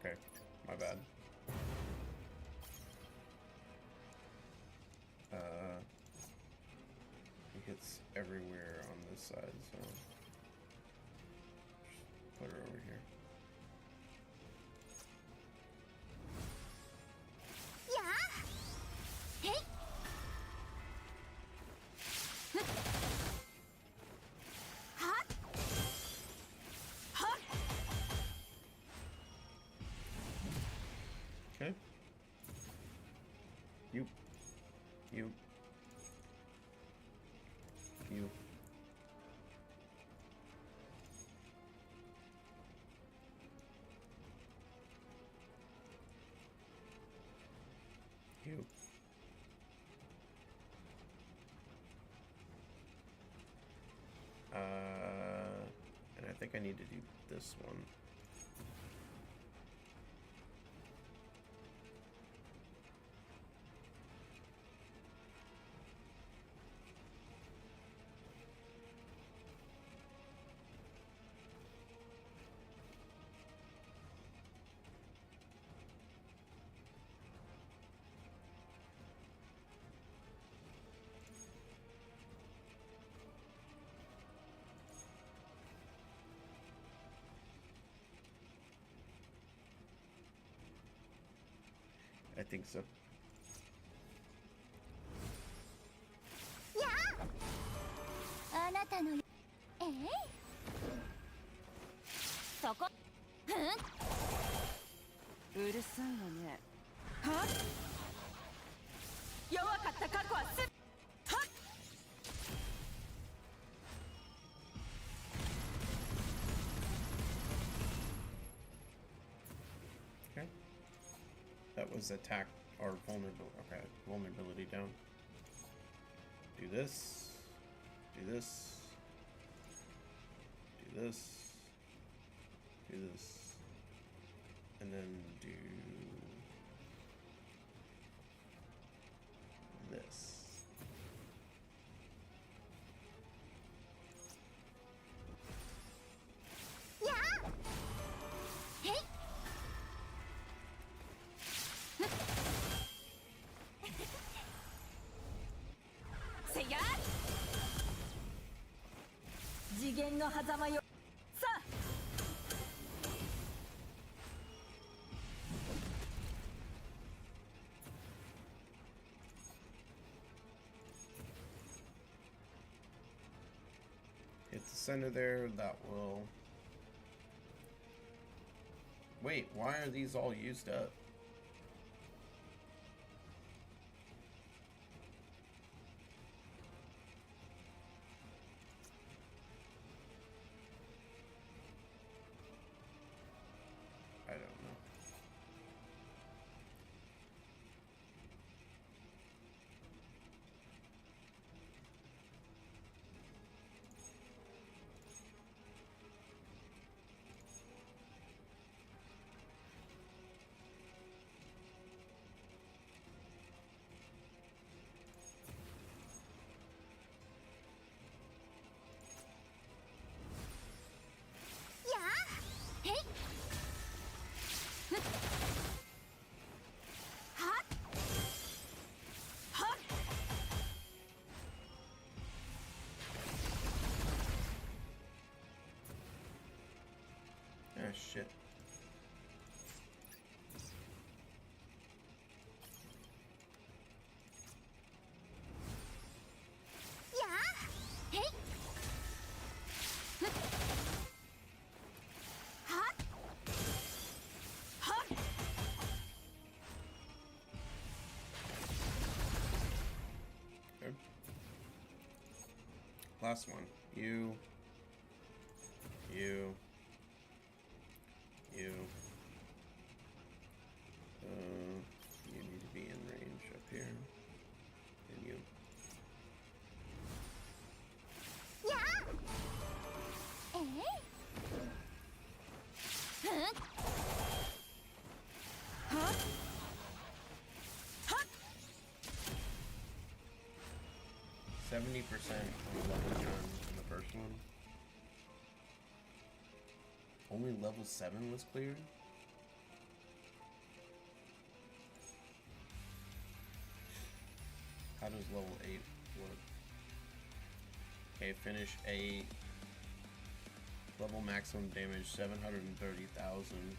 Okay, my bad. It hits everywhere on this side, so just put her over here. Okay. You. You. You. You. And I think I need to do this one. I think so. Okay. That was attack or vulnerability. Okay, vulnerability down. Do this. Do this. Do this. Do this. And then do this. hit the center there. That will... Wait, why are these all used up? I don't know. Yeah. Hey. Hot. Hot. Ah, shit. Yeah. Hey. Hot. Hot. Okay. Last one. You. You. You. You need to be in range up here. And you. Yeah. Eh? Huh? Huh? Huh? 70% on level 10 in the first one. Only level 7 was cleared? How does level 8 work? Okay, finish 8. Level maximum damage 730,000.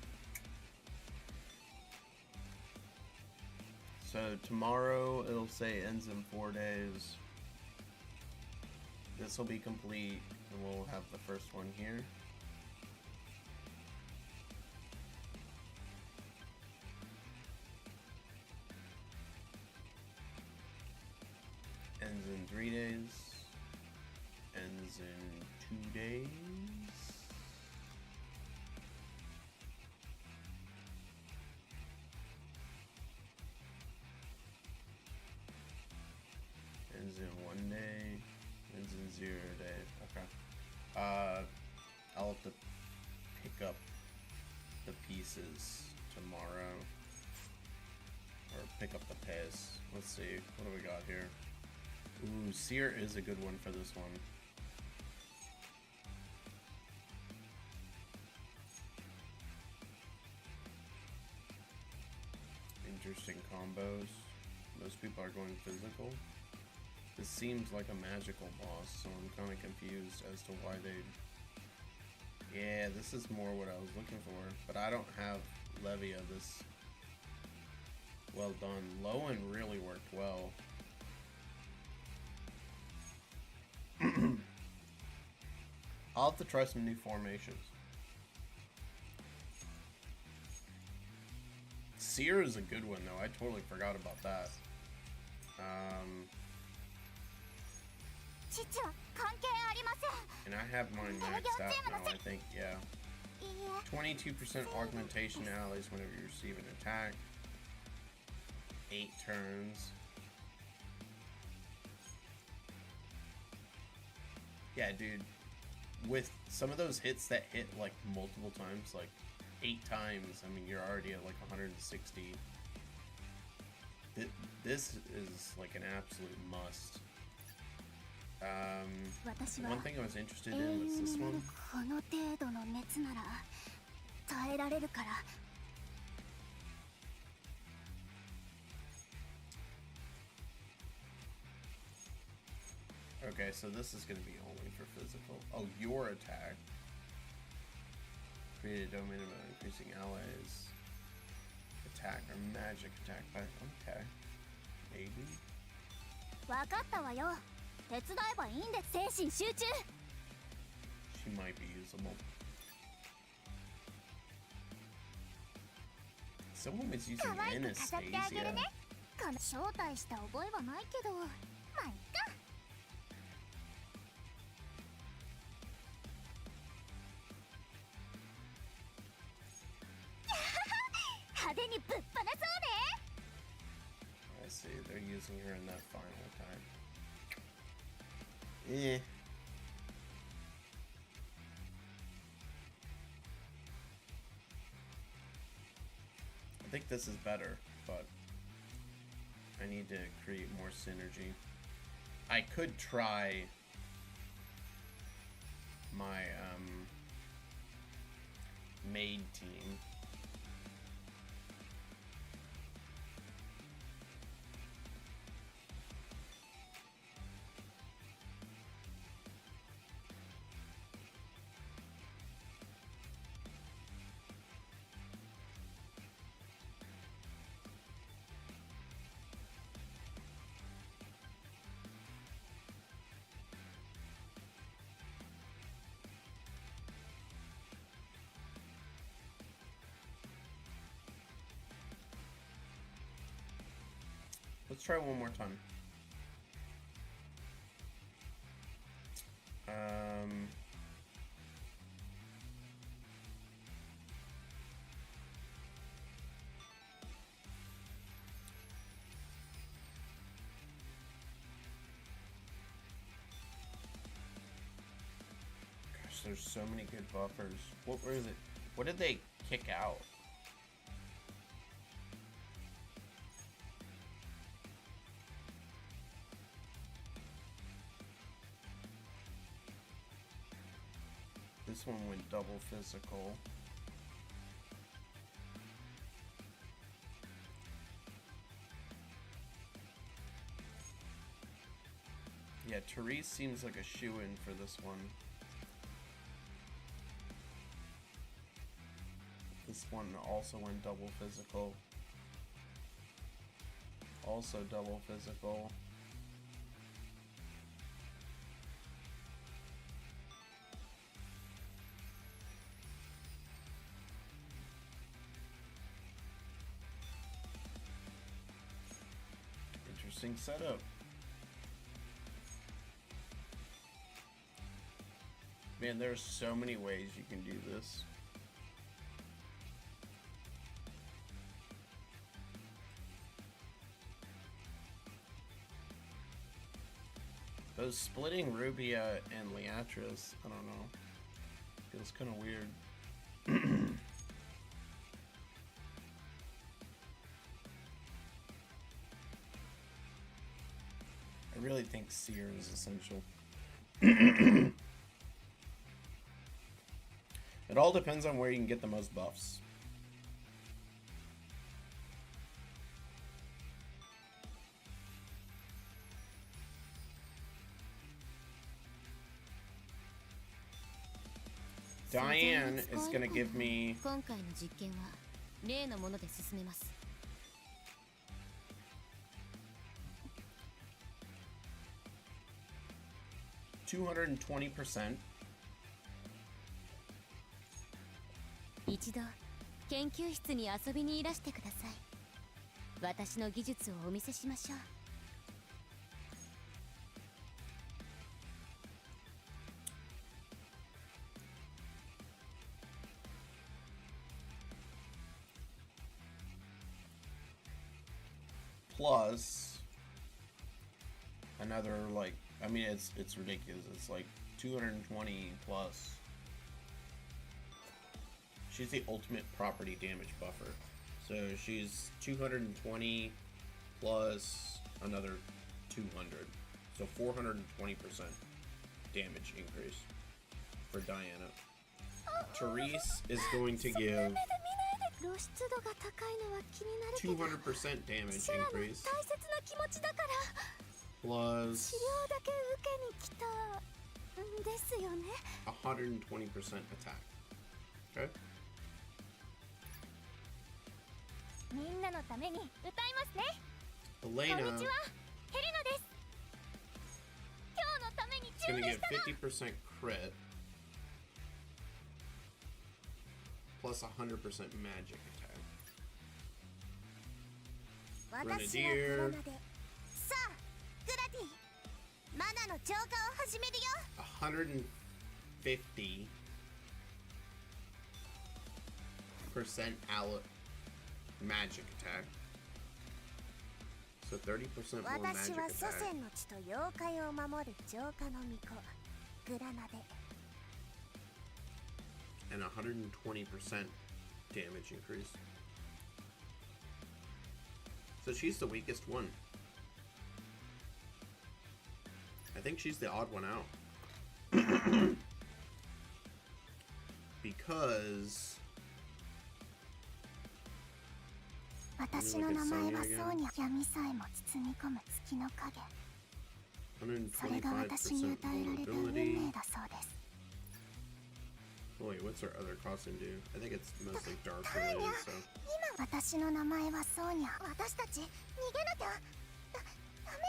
So tomorrow it'll say ends in 4 days. This will be complete and we'll have the first one here. Ends in 3 days. Ends in 2 days. Ends in 1 day. Ends in 0 day. Okay. I'll have to pick up the pieces tomorrow. Or pick up the pace. Let's see. What do we got here? Ooh, Seer is a good one for this one. Interesting combos. Most people are going physical. This seems like a magical boss, so I'm kind of confused as to why they... Yeah, this is more what I was looking for, but I don't have Levia this well done. Lowen really worked well. I'll have to try some new formations. Seer is a good one though. I totally forgot about that. And I have mine maxed out now, I think, yeah. 22% augmentation allies whenever you receive an attack. 8 turns. Yeah, dude. With some of those hits that hit like multiple times, like 8 times, I mean, you're already at like 160. This is like an absolute must. One thing I was interested in was this one. Okay, so this is going to be only for physical. Oh, your attack. Create a domain of increasing allies. Attack or magic attack by... Okay. Maybe. わかったわよ。手伝えばいいんです。精神集中。he might be usable. Someone was using 可愛く飾ってあげる Anastasia. ね。招待した覚えはないけど、まあいっか。派手にぶっ放そうね。 I see, they're using her in that final time. Eh. I think this is better, but I need to create more synergy. I could try my maid team. Let's try one more time. Gosh, there's so many good buffers. What was it? What did they kick out? This one went double physical. Yeah, Therese seems like a shoo-in for this one. This one also went double physical. Also double physical. Interesting setup. Man, there's so many ways you can do this. Those splitting Rubia and Leatris, I don't know. Feels kind of weird. I really think Seer is essential. It all depends on where you can get the most buffs. Diane is gonna give me 今回の実験は例のもので進めます。 220%. 一度研究室に遊びにいらしてください。私の技術をお見せしましょう。 Plus another, like, I mean, it's ridiculous. It's like 220 plus. She's the ultimate property damage buffer. So she's 220 plus another 200. So 420% damage increase for Diana. Therese is going to give 露出度が高いのは気になるけど 200% damage セラの大 increase 切な気持ちだから plus 治療だけ受けに来たんですよね 120% attack. Okay. みんなのために歌いますね Elena こんにちはヘレナです今日のために is going to get 50% crit plus 100% magic attack. 私はグラ Grenadier, ナデ。さあ、グラディ、マナの浄化を始めるよ。 150% magic attack. So 30% more 私 magic は祖 attack. 先の血と妖怪を守る浄化の巫女、グラナデ。 And 120% damage increase. So she's the weakest one. I think she's the odd one out. Because 私の名前はソーニャ。闇さえも包み込む月の影。それが私に与えられた運 125% 命だそうです。 wait, what's her other costume do? I think it's mostly dark related, so 今私の名前はソーニャ。私たち逃げなきゃ。ダメ。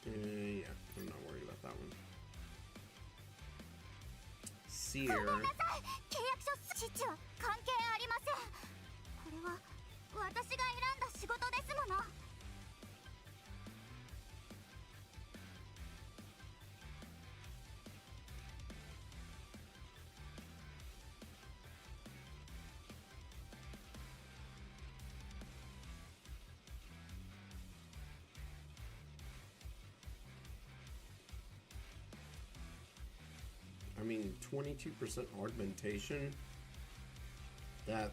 yeah, I'm not worried about that one. ごめ Seer. んなさい。契約書父は関係ありません。これは私が選んだ仕事ですもの。 I mean, 22% augmentation. That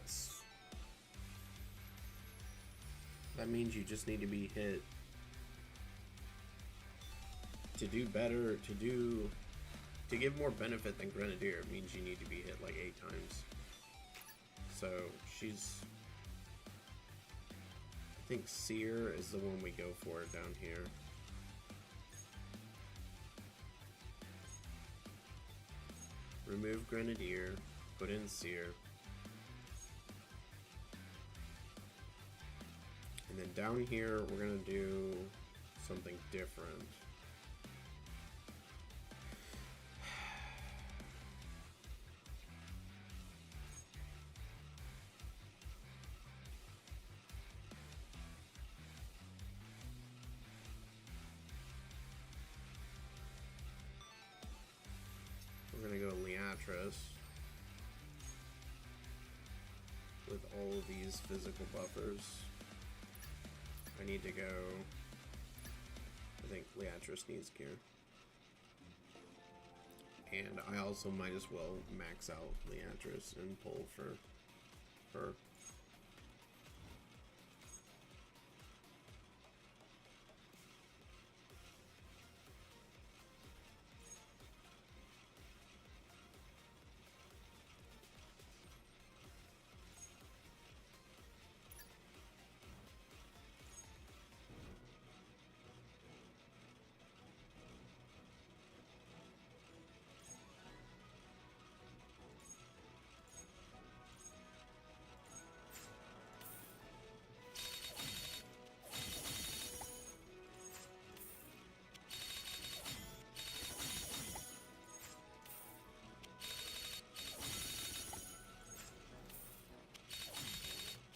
means you just need to be hit to do better, to give more benefit than Grenadier. It means you need to be hit like 8 times. So she's, I think Seer is the one we go for down here. Remove Grenadier, put in Seer. And then down here, we're gonna do something different. We're gonna go Leatris with all of these physical buffers. I need to go. I think Leatris needs gear. And I also might as well max out Leatris and pull for her.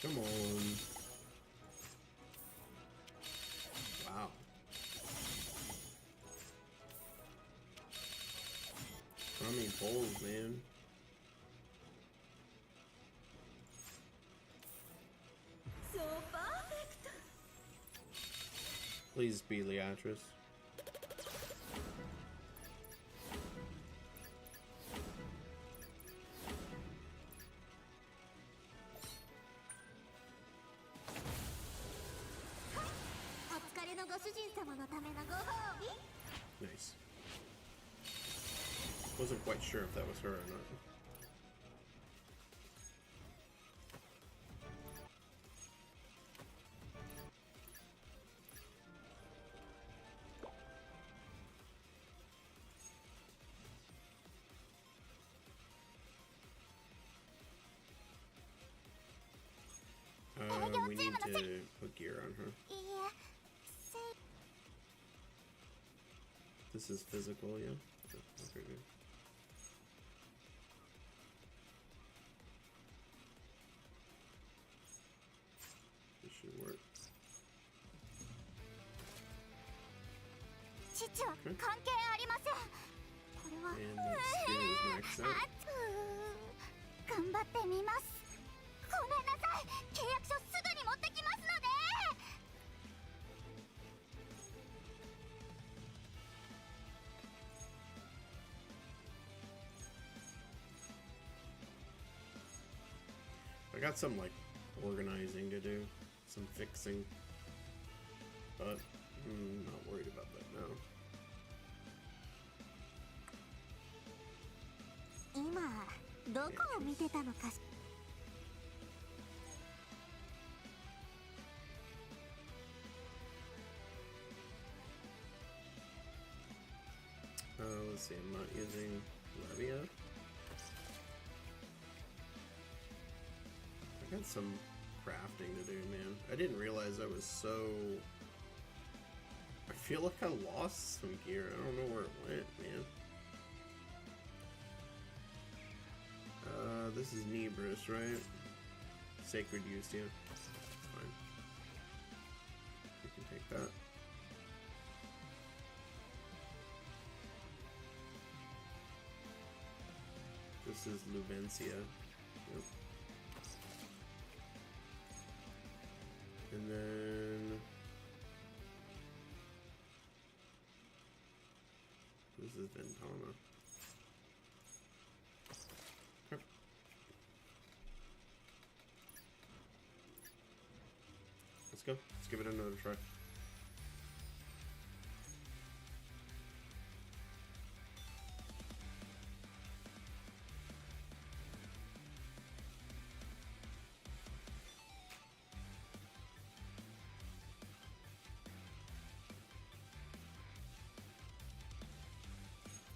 Come on. Wow. How many pulls, man? So perfect. Please be Leatris. Nice. Wasn't quite sure if that was her or not. We need to put gear on her. いいえ、This is physical, yeah. Okay, good. This should work. 父は関係ありません。これは And that skill is maxed out. 頑張ってみます。ごめんなさい。契約書すぐに持ってきますので。I got some like organizing to do, some fixing, but I'm not worried about that now. 今どこを見てたのかし。Let's see, I'm not using Levia. I got some crafting to do, man. I didn't realize I was so... I feel like I lost some gear. I don't know where it went, man. This is Nebrus, right? Sacred use, yeah. That's fine. We can take that. This is Luvencia. Yep. And then this is Ventana. Okay. Let's go. Let's give it another try.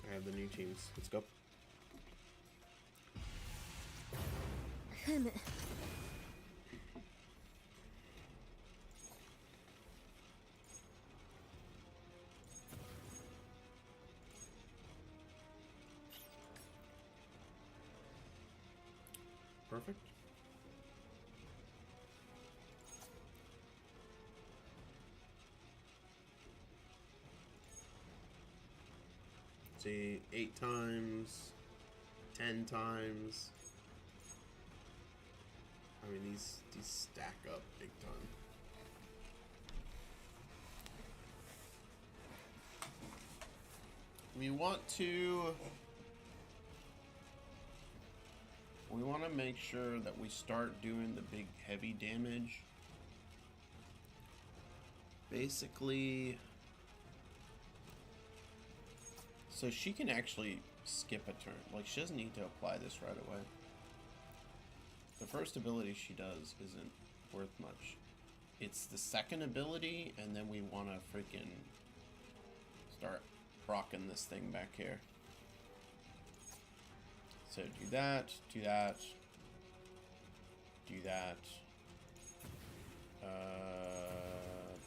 I have the new teams. Let's go. Perfect. See, 8 times, 10 times. I mean, these stack up big time. We want to make sure that we start doing the big heavy damage. Basically, so she can actually skip a turn. Like, she doesn't need to apply this right away. The first ability she does isn't worth much. It's the second ability, and then we want to freaking start rocking this thing back here. So do that, do that, do that.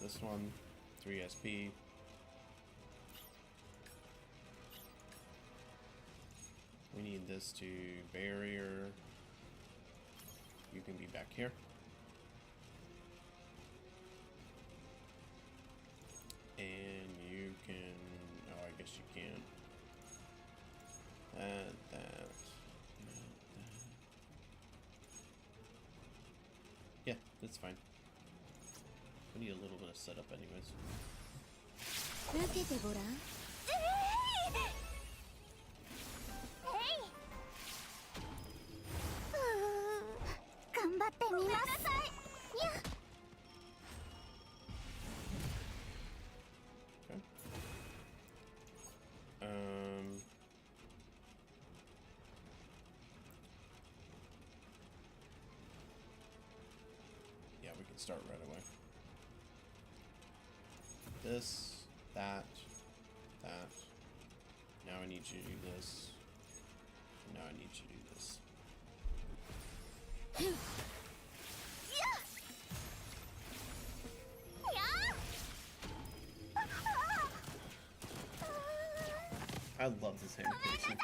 This one, 3 SP. We need this to barrier. You can be back here. And you can, oh, I guess you can. That. Yeah, that's fine. We need a little bit of setup anyways. 受けてごらん。頑張ってみます。Okay. Yeah, we can start right away. This, that, that. Now I need you to do this. Now I need you to do this. I love this animation.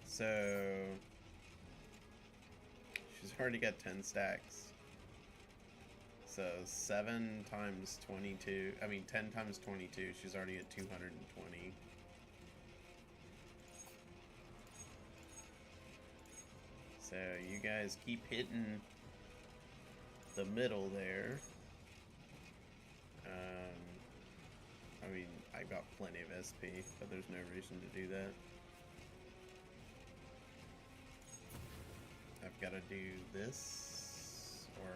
So she's already got 10 stacks. So 7 times 22, I mean 10 times 22, she's already at 220. So you guys keep hitting the middle there. I mean, I got plenty of SP, but there's no reason to do that. I've got to do this, or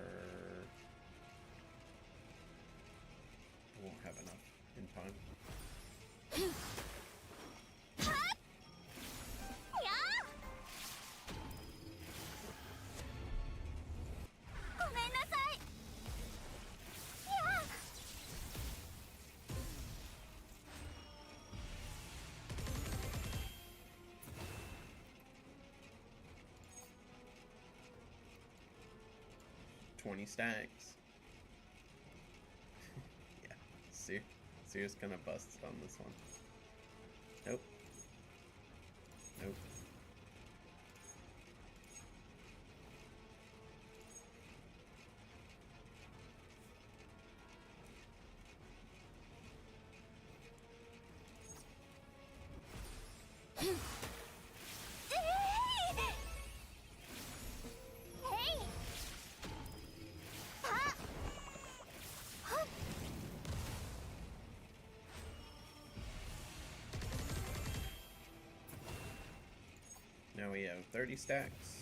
I won't have enough in time. Stacks. Yeah, Seer's gonna bust on this one. Nope. Nope. Now we have 30 stacks.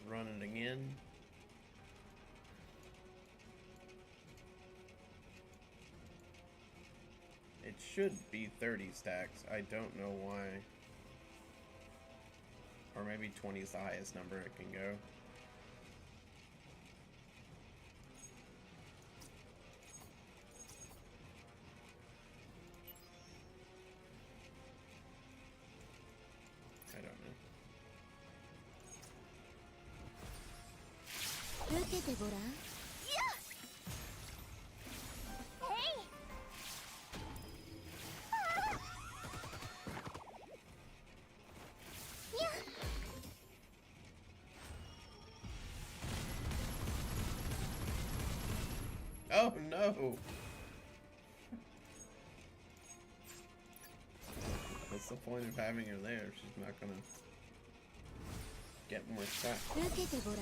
Run it again. It should be 30 stacks. I don't know why. Or maybe 20 is the highest number it can go. I don't know. 受けてごらん。Oh no! What's the point of having her there if she's not gonna get more stacks? 受けてごらん。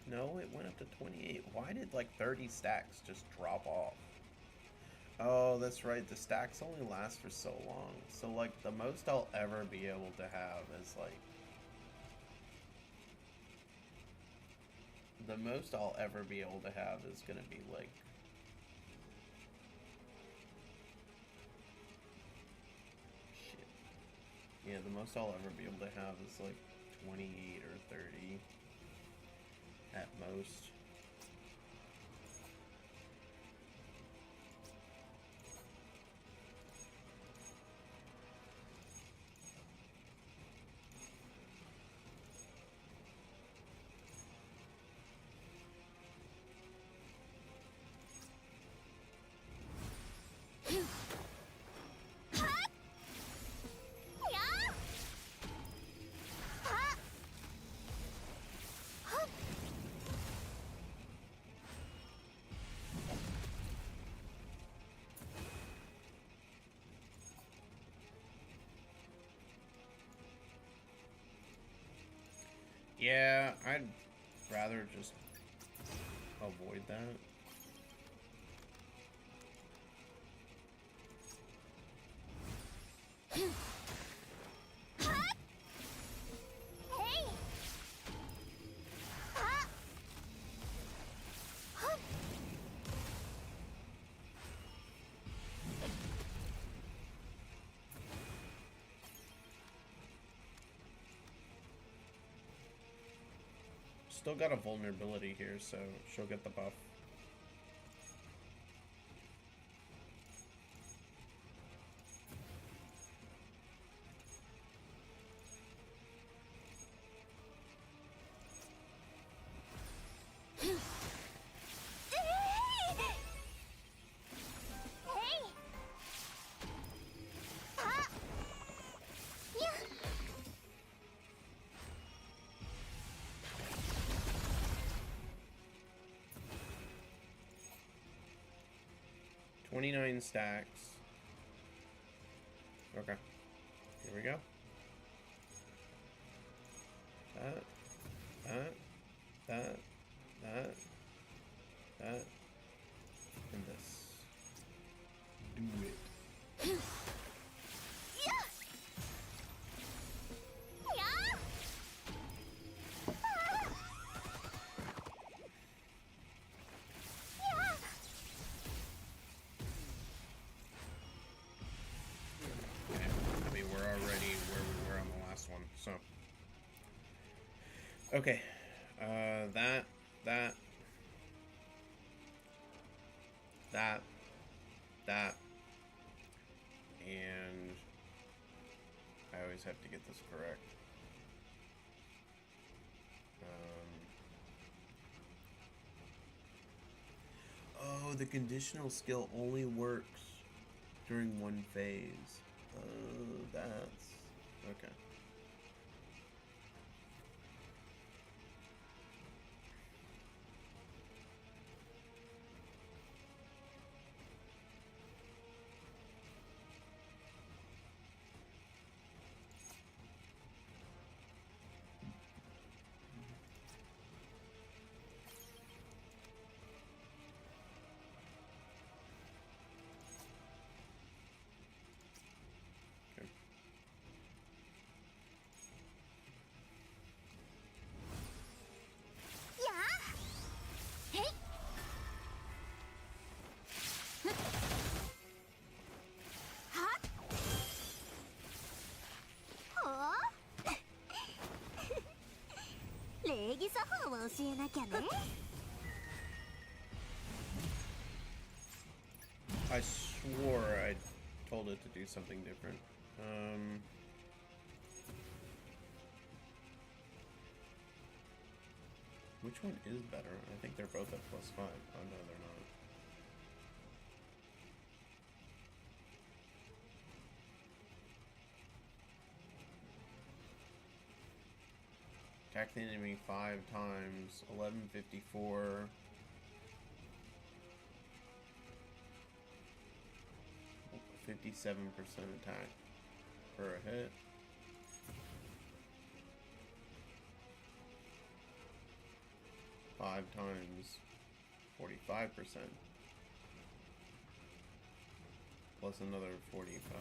No, it went up to 28. Why did like 30 stacks just drop off? Oh, that's right. The stacks only last for so long. So like the most I'll ever be able to have is like... The most I'll ever be able to have is gonna be like... Shit. Yeah, the most I'll ever be able to have is like 28 or 30. At most. Yeah, I'd rather just avoid that. Still got a vulnerability here, so she'll get the buff. Hey! Ah! Yeah. 29 stacks. Okay. Here we go. That, and this. Do it. Okay. I mean, we're already where we were on the last one, so. Okay. That. And I always have to get this correct. Oh, the conditional skill only works during one phase. Oh, that's okay. I swore I told it to do something different. Which one is better? I think they're both at +5. Oh no, they're not. Attack the enemy 5 times, 1154. – 57% attack per a hit. Five times, 45%. Plus another 45.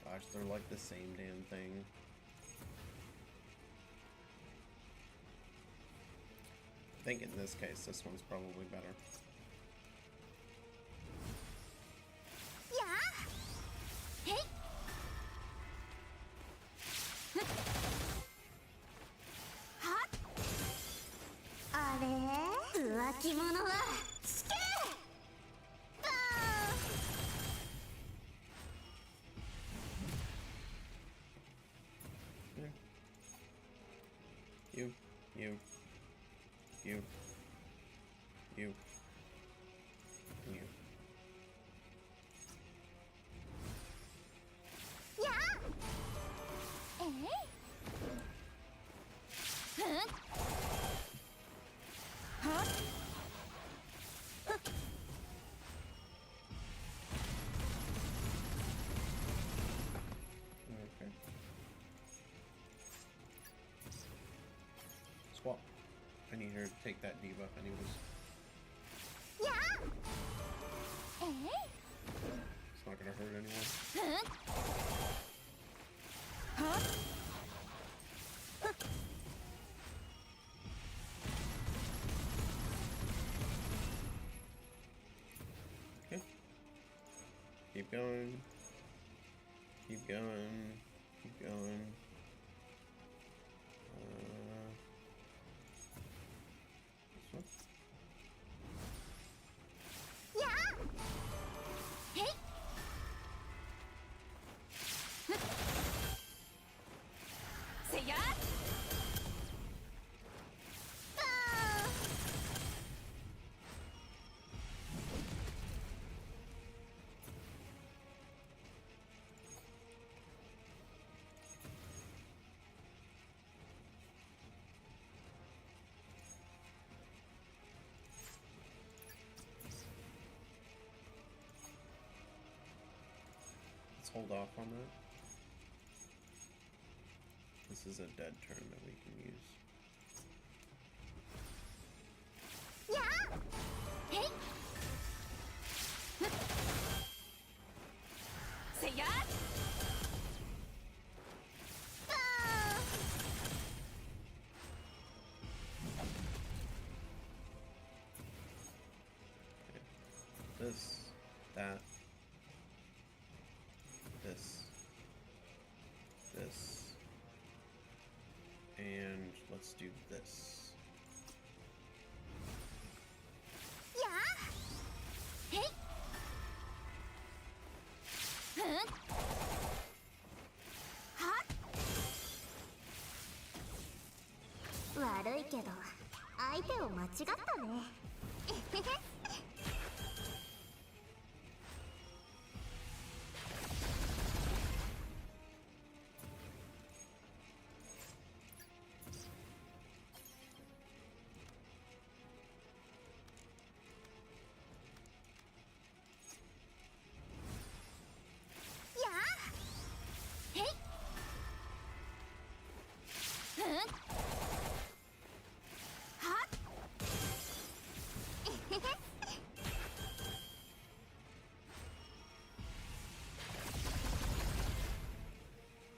Gosh, they're like the same damn thing. I think in this case, this one's probably better. Yeah. Hey. Hot. Are? 浮気者は死刑。You. Yeah. Eh? Huh? Huh? Okay. Swap. I need her to take that debuff anyways. Yeah. Eh? It's not gonna hurt anyone. Huh? Huh? Okay. Keep going. Keep going. Keep going. This one? Yeah! Hey! Say ya! Let's hold off on that. This is a dead turn that we can use. Yeah! Hey! Say ya! This, that, this, and let's do this. Yeah! Hey! Huh? Huh? 悪いけど相手を間違ったね。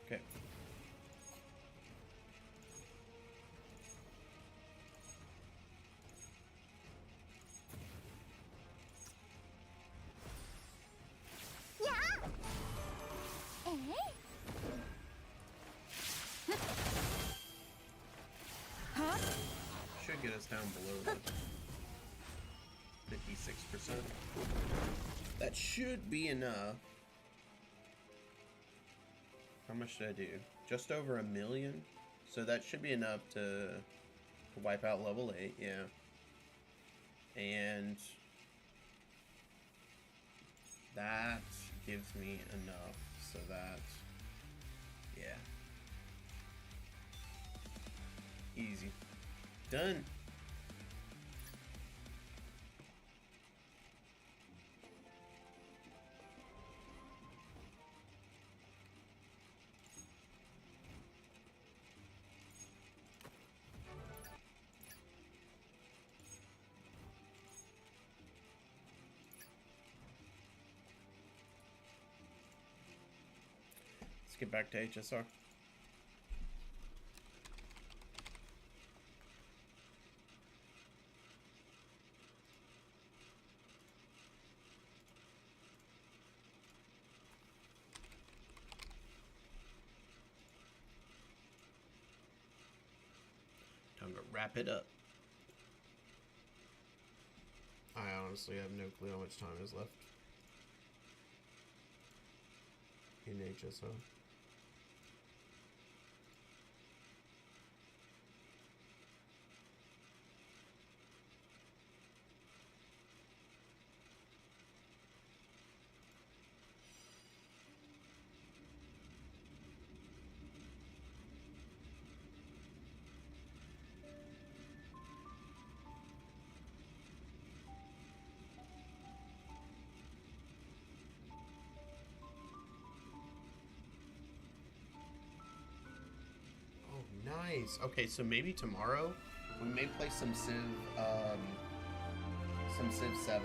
Okay. Yeah! Eh? Huh? Should get us down below the 56%. That should be enough. How much did I do? Just over 1 million? So that should be enough to wipe out level 8, yeah. And that gives me enough so that, yeah. Easy. Done. Let's get back to HSR. Time to wrap it up. I honestly have no clue how much time is left in HSO. Nice. Okay, so maybe tomorrow we may play some Civ 7.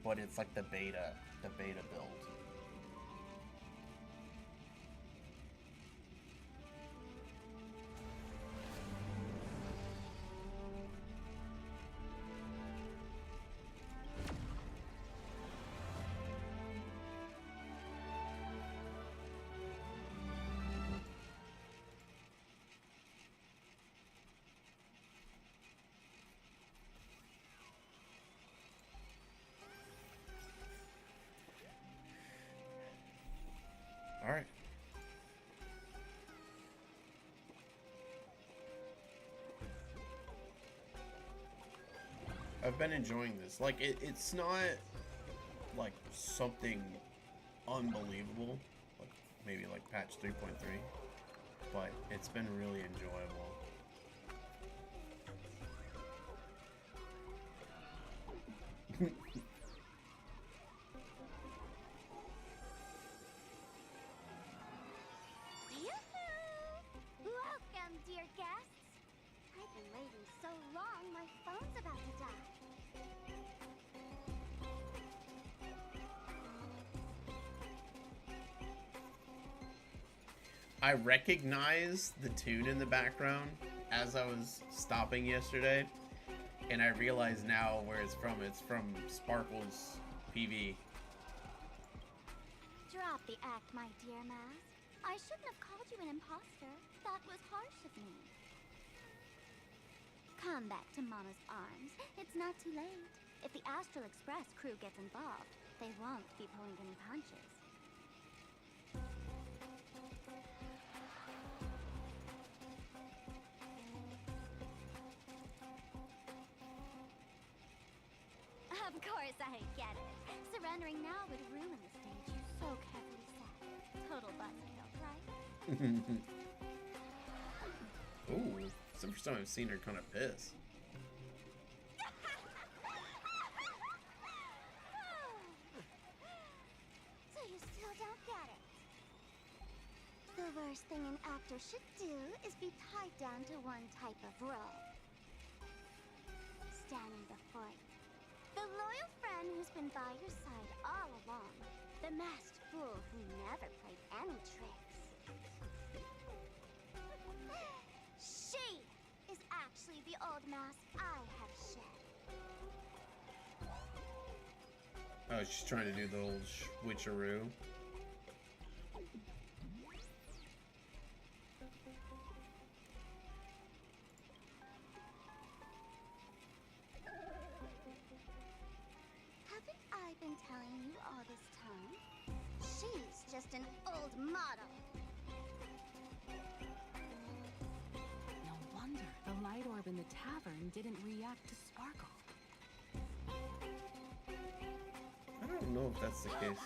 But it's like the beta build. I've been enjoying this. Like, it's not like something unbelievable, like maybe like patch 3.3, but it's been really enjoyable. Welcome, dear guests. I've been waiting so long, my phone's about to die. I recognized the tune in the background as I was stopping yesterday, and I realize now where it's from. It's from Sparkle's PV. Drop the act, my dear Mask. I shouldn't have called you an imposter. That was harsh of me. Come back to Mama's arms. It's not too late. If the Astral Express crew gets involved, they won't be pulling any punches. Of course I get it. Surrendering now would ruin the stage you so carefully set. Total buzzkill, right? Ooh, it's the first time I've seen her kind of pissed. So you still don't get it. The worst thing an actor should do is be tied down to one type of role. Standing before you, the loyal friend who's been by your side all along. The masked fool who never played any tricks. She is actually the old mask I have shed. Oh, she's trying to do the old switcheroo. Haven't I been telling you all this time? She's just an old model. No wonder the light orb in the tavern didn't react to Sparkle. I don't know if that's the case.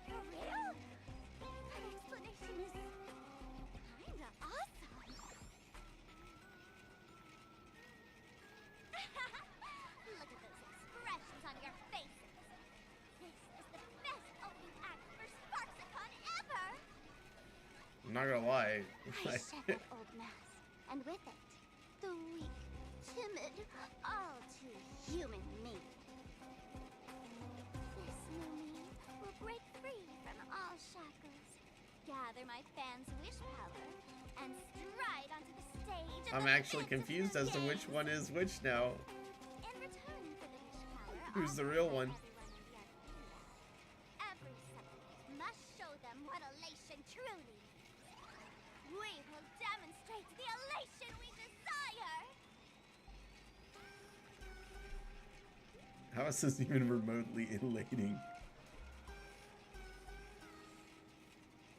For real? That explanation is kinda awesome. Look at those expressions on your faces. This is the best opening act for Sparksicon ever. I'm not gonna lie. I shed that old mask, and with it, the weak, timid, all too human me. This new me will break free from all shackles, gather my fans' wish power, and stride onto the stage. I'm actually confused as to which one is which now. In return for the wish power, Who's the real one? every supplicant must show them what elation truly is. We will demonstrate the elation we desire. How is this even remotely elating?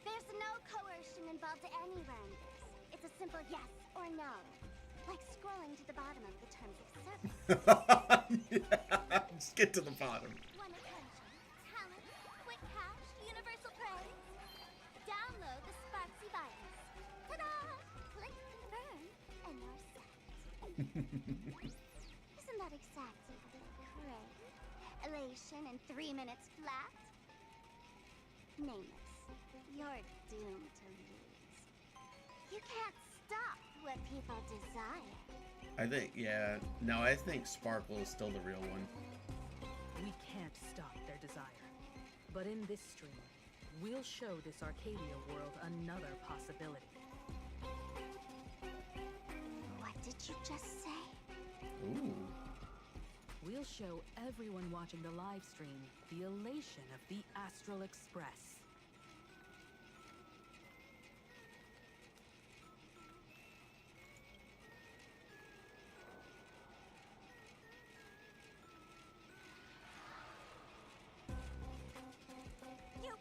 There's no coercion involved anywhere in this. It's a simple yes or no. Like scrolling to the bottom of the terms of service. Yeah, just get to the bottom. One attention, talent, quick cash, universal praise. Download the Sparksy virus. Ta-da! Click confirm, and you're set. Isn't that exactly what you crave? Elation in 3 minutes flat? Nameless, you're doomed to lose. You can't stop what people desire. I think, yeah. No, I think Sparkle is still the real one. We can't stop their desire. But in this stream, we'll show this Arcadia world another possibility. What did you just say? Ooh. We'll show everyone watching the live stream the elation of the Astral Express. You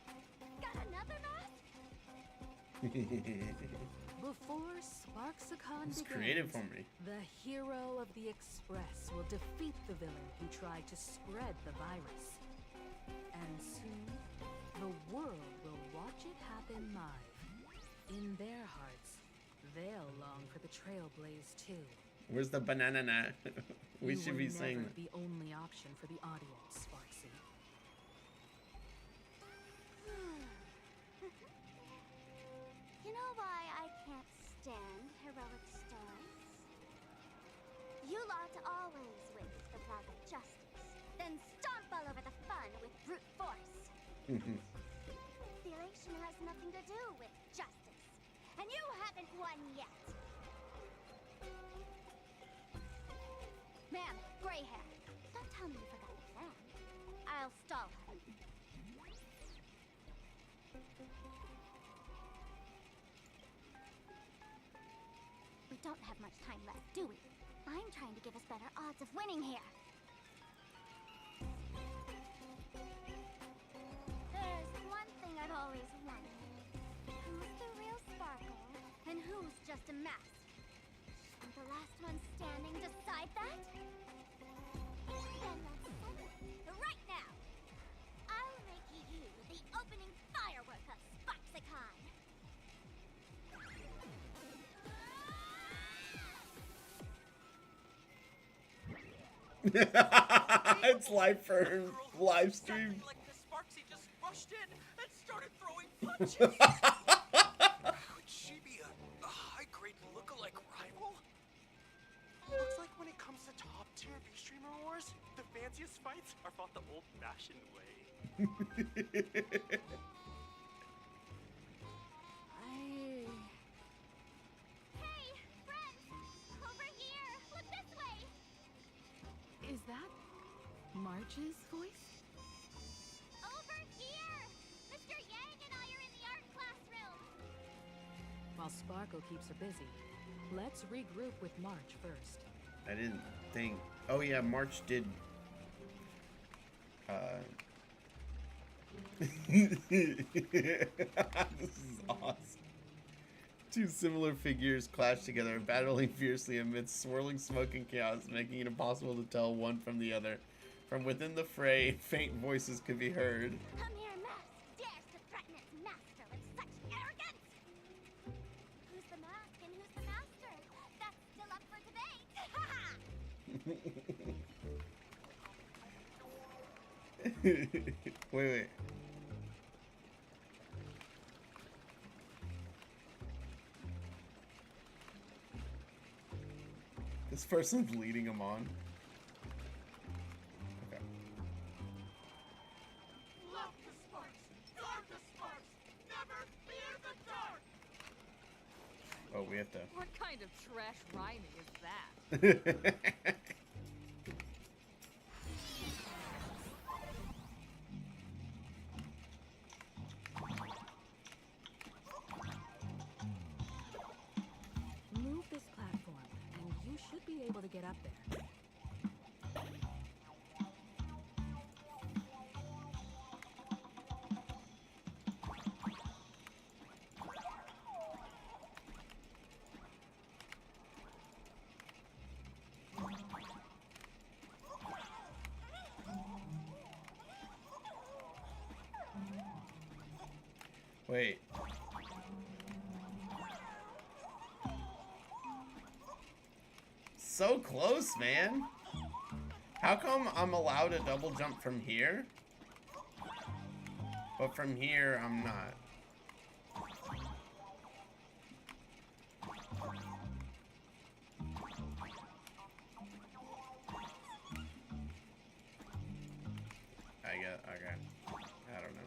got another mask? Before Sparksicon It's begins, creative for me. the hero of the Express will defeat the villain who tried to spread the virus. And soon, the world will watch it happen live. In their hearts, they'll long for the Trailblaze too. Where's the banana? We You should were be saying never the only option for the audience, Sparksy. You know why I can't stand heroic stories? You lot always wait for the flag of justice, then stomp all over the fun with brute force. The elation has nothing to do with justice, and you haven't won yet. Ma'am, gray hair, don't tell me you forgot the plan. I'll stall her. We don't have much time left, do we? I'm trying to give us better odds of winning here. There's one thing I've always wondered. Who's the real Sparkle, and who's just a mask? Will the last one standing decide that? Then let's settle it right now. I'll make you the opening firework of Sparksicon. it's live for live stream. Like the Sparksy just rushed in and started throwing punches. Could she be a high-grade lookalike rival? Looks like when it comes to top-tier V-Streamer wars, the fanciest fights are fought the old-fashioned way. Hey, friends! Over here! Look this way! Is that March's voice? Over here! Mr. Yang and I are in the art classroom! While Sparkle keeps her busy, let's regroup with March first. I didn't think. Oh yeah, March did. This is awesome. Two similar figures clash together, battling fiercely amidst swirling smoke and chaos, making it impossible to tell one from the other. From within the fray, faint voices could be heard. A mere mask dares to threaten its master with such arrogance! Who's the mask and who's the master? That's still up for debate! Wait. This person's leading him on. Okay. Love the sparks, guard the sparks, never fear the dark. Oh, we have to. What kind of trash rhyming is that? Move this platform, and you should be able to get up there. Wait. So close, man. How come I'm allowed to double jump from here? But from here, I'm not. Okay. I don't know.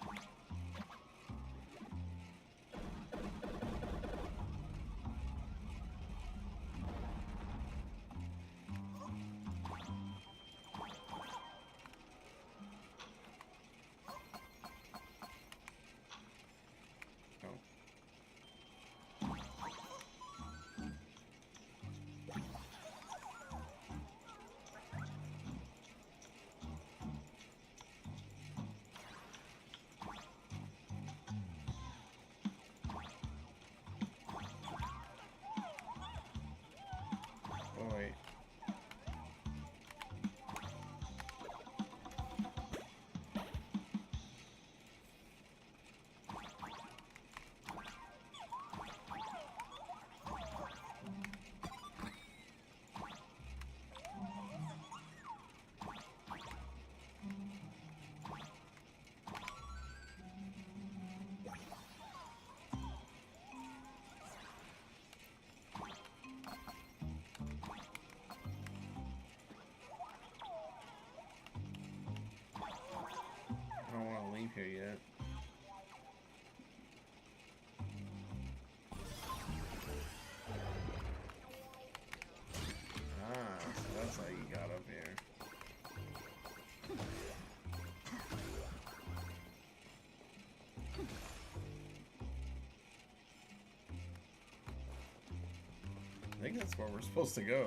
think that's where we're supposed to go.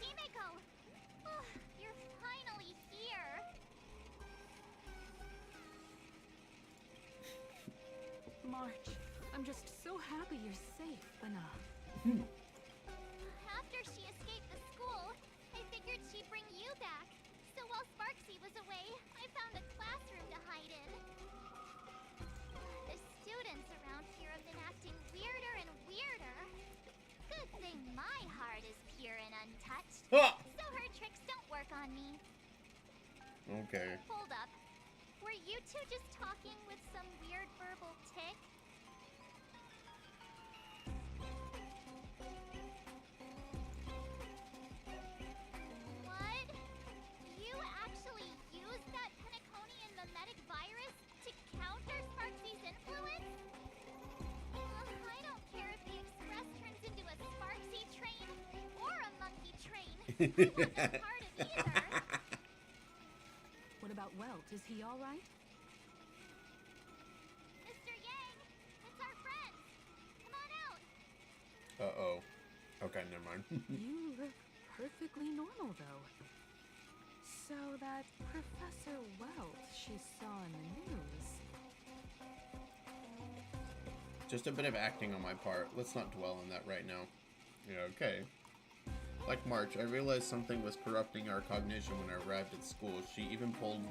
Himiko! Oh, you're finally here! March, I'm just so happy you're safe, Bana. After she escaped the school, I figured she'd bring you back. So while Sparksy was away, I found a classroom to hide in. The students around here have been acting weirder and weirder. Good thing my heart is pure and untouched. Ah! So her tricks don't work on me. Okay. Hold up. Were you two just talking with some weird verbal tick? What? You actually used that Penaconian mimetic virus to counter Sparksy's influence? I don't care if the Express turns into a Sparksy train or a monkey train. I want no part of either. What about Welt? Is he all right? Mr. Yang, it's our friends. Come on out. Uh-oh. Okay, never mind. You look perfectly normal, though. So that Professor Welt she saw in the news. Just a bit of acting on my part. Let's not dwell on that right now. Yeah, okay. Like March, I realized something was corrupting our cognition when I arrived at school. She even pulled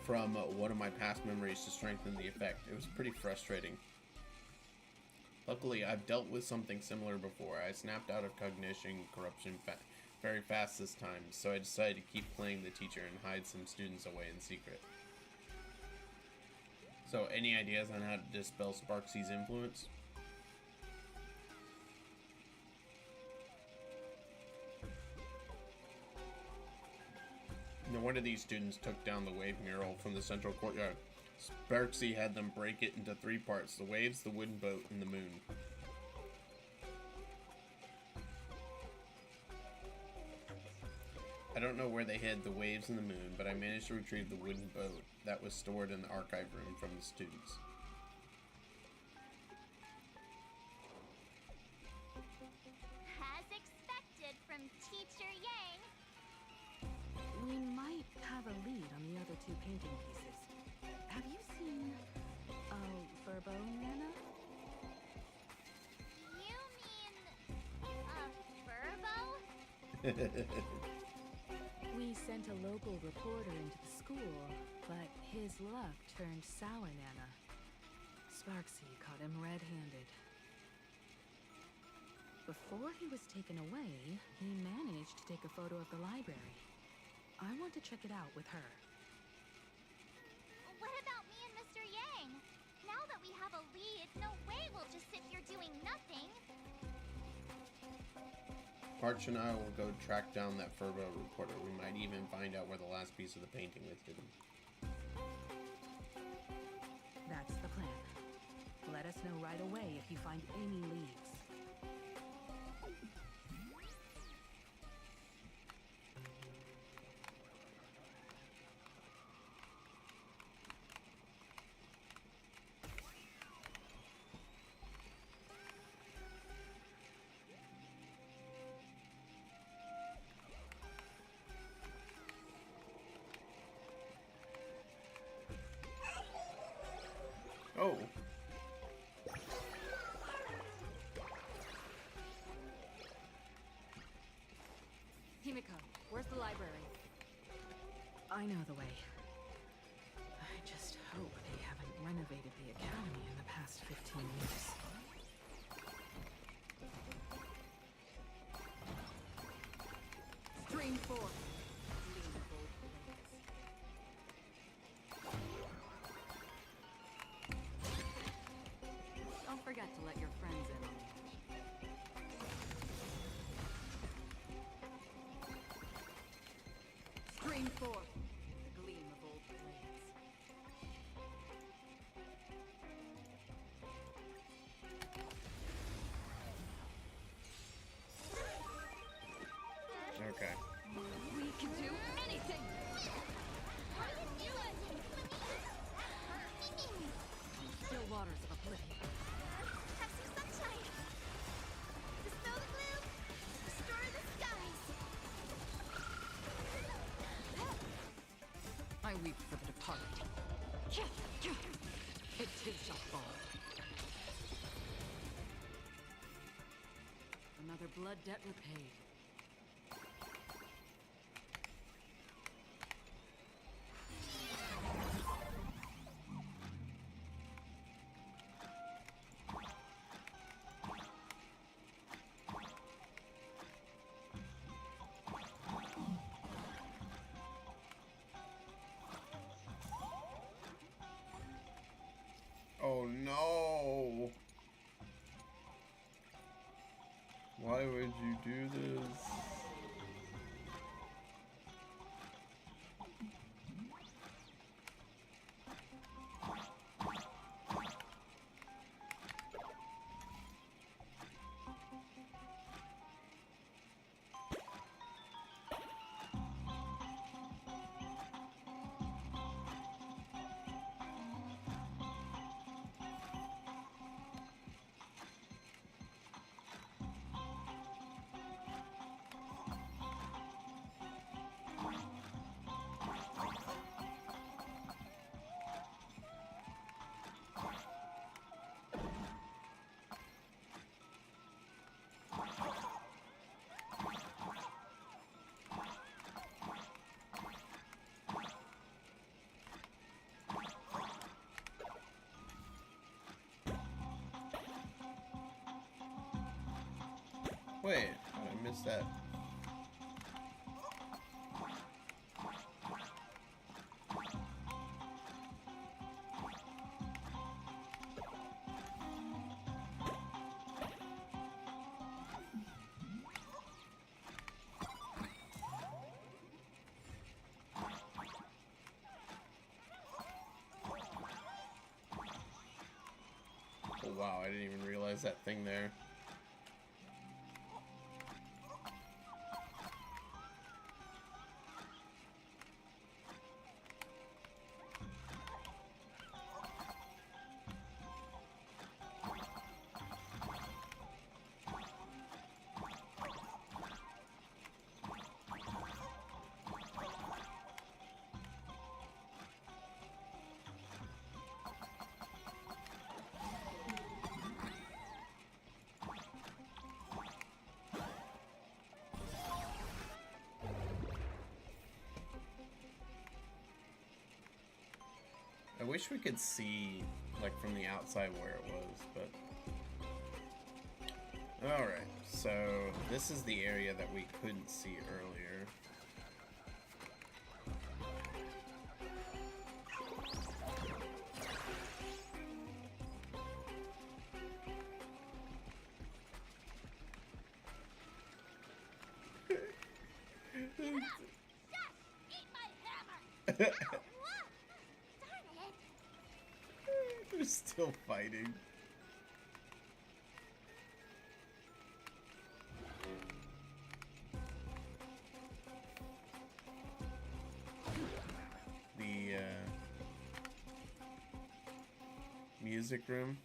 from one of my past memories to strengthen the effect. It was pretty frustrating. Luckily, I've dealt with something similar before. I snapped out of cognition corruption very fast this time, so I decided to keep playing the teacher and hide some students away in secret. So, any ideas on how to dispel Sparksy's influence? No wonder these students took down the wave mural from the central courtyard. Sparksy had them break it into 3 parts: the waves, the wooden boat, and the moon. I don't know where they hid the waves and the moon, but I managed to retrieve the wooden boat that was stored in the archive room from the students. As expected from Teacher Yang. We might have a lead on the other 2 painting pieces. Have you seen Verbo, Nana? You mean Verbo? We sent a local reporter into the school, but his luck turned sour, Nana. Sparksy caught him red-handed. Before he was taken away, he managed to take a photo of the library. I want to check it out with her. What about me and Mr. Yang? Now that we have a lead, no way we'll just sit here doing nothing. March and I will go track down that Furbo reporter. We might even find out where the last piece of the painting was hidden. That's the plan. Let us know right away if you find any leads. Oh. Himiko, where's the library? I know the way. I just hope they haven't renovated the academy in the past 15 years. Stream 4. Don't forget to let your friends in on the action. Stream 4. The gleam of old blades. another blood debt repaid. Oh no! Why would you do this? Wait, how did I miss that? Oh wow, I didn't even realize that thing there. I wish we could see, like, from the outside where it was, but... Alright, so this is the area that we couldn't see earlier. They're still fighting. The music room.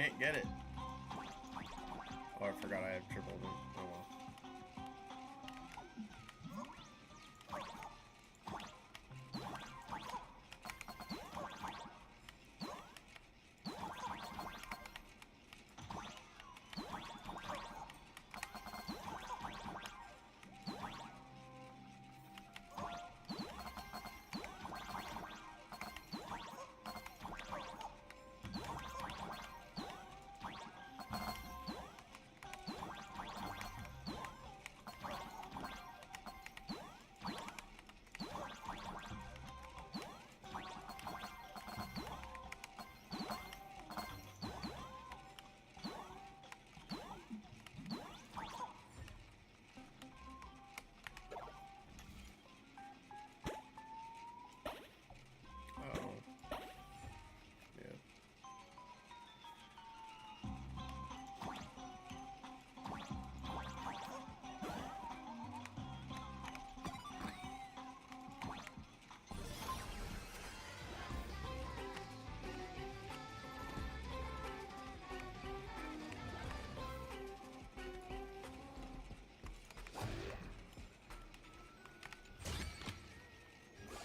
can't get it. Oh, I forgot I have triple movement. Oh well.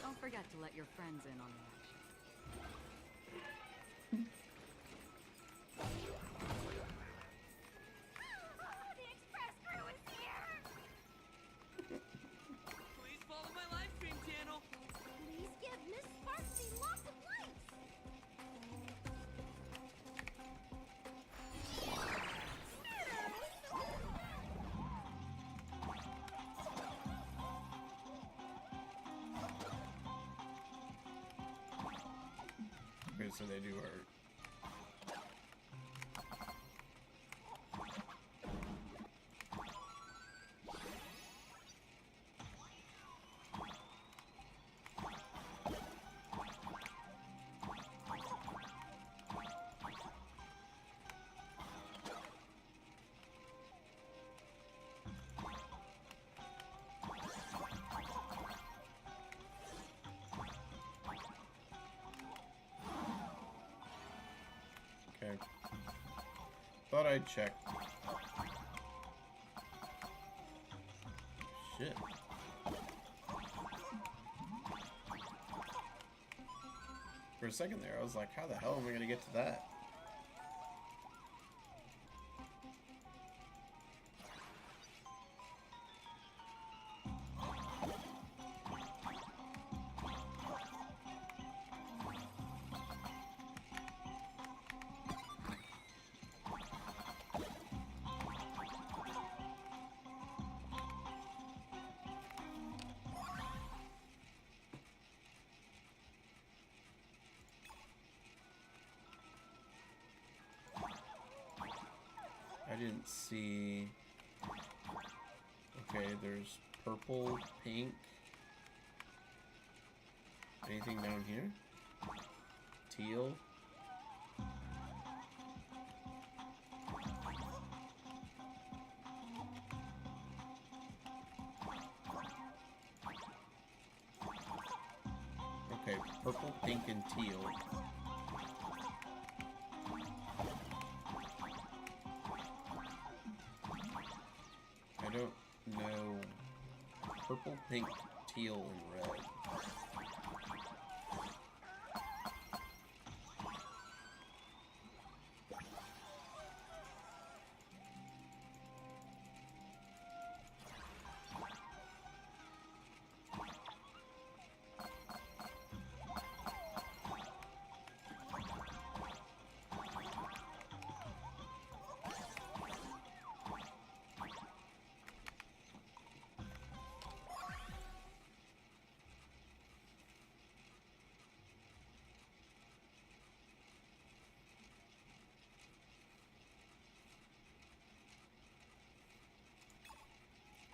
Don't forget to let your friends in on the action. The express crew is here! Please follow my live stream channel. Please give Miss Sparksy lots of likes! Okay, so they do hurt. Okay. Thought I'd check. Shit. For a second there, I was like, how the hell am I gonna get to that? I didn't see. Okay, there's purple, pink. Anything down here? Teal. Okay, purple, pink, and teal. I don't know. Purple, pink, teal, and red.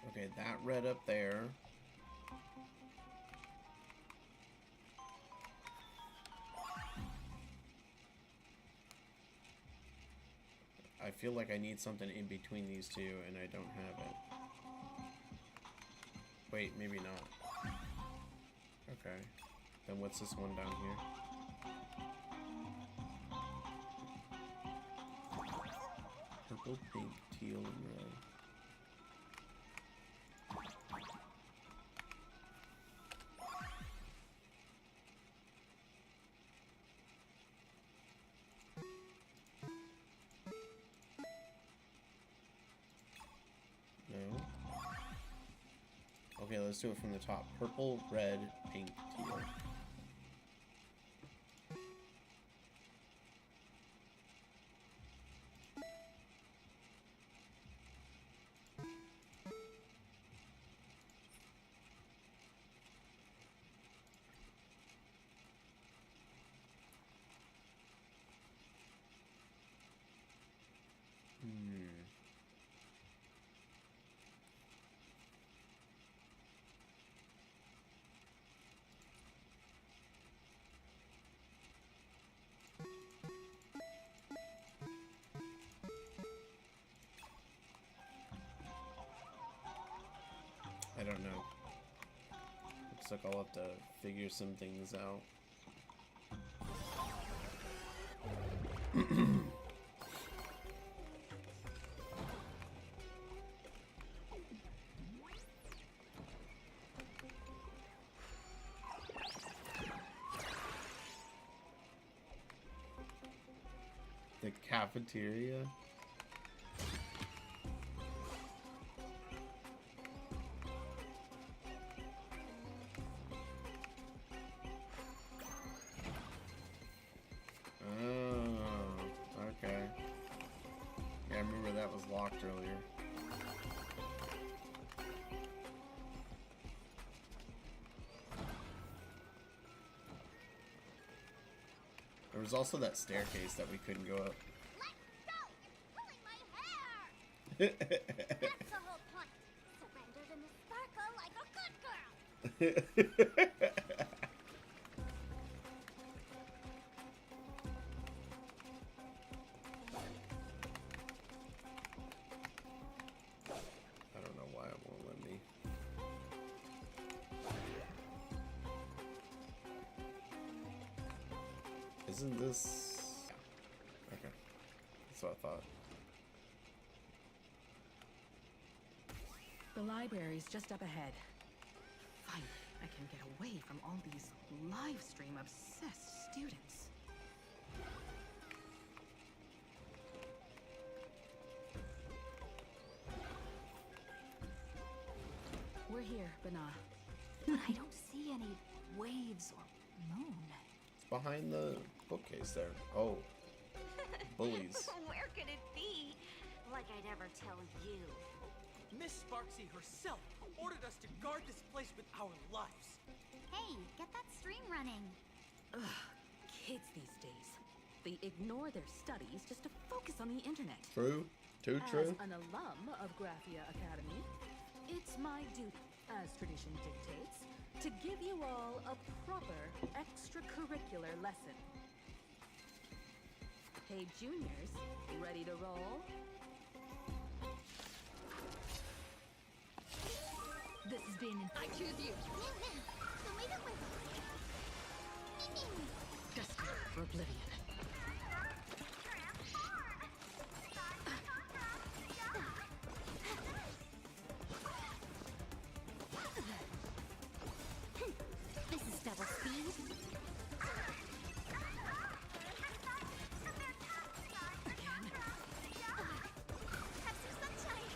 Okay, that red up there. I feel like I need something in between these two, and I don't have it. Wait, maybe not. Okay. Then what's this one down here? Purple, pink, teal, and red. No. Okay, let's do it from the top. Purple, red, pink, teal. I don't know. Looks like I'll have to figure some things out. The cafeteria? Okay. Yeah, I remember that was locked earlier. There was also that staircase that we couldn't go up. Let's go! You're pulling my hair! That's the whole point. Surrendered in the sparkle like a good girl. I don't know why it won't let me. Isn't this... Yeah. Okay. That's what I thought. The library's just up ahead. Finally, I can get away from all these live stream obsessed students. We're here, Bana. But I don't see any waves or moon. It's behind the bookcase there. Oh. Bullies. Where could it be? Like I'd ever tell you. Miss Sparksy herself ordered us to guard this place with our lives. Hey, get that stream running. Ugh, kids these days. They ignore their studies just to focus on the internet. True. Too true. As an alum of Graphia Academy, it's my duty, as tradition dictates, to give you all a proper extracurricular lesson. Hey, juniors, ready to roll? This has been... I choose you! So leave it with me. Destined for oblivion. This is double speed. Have some sunshine.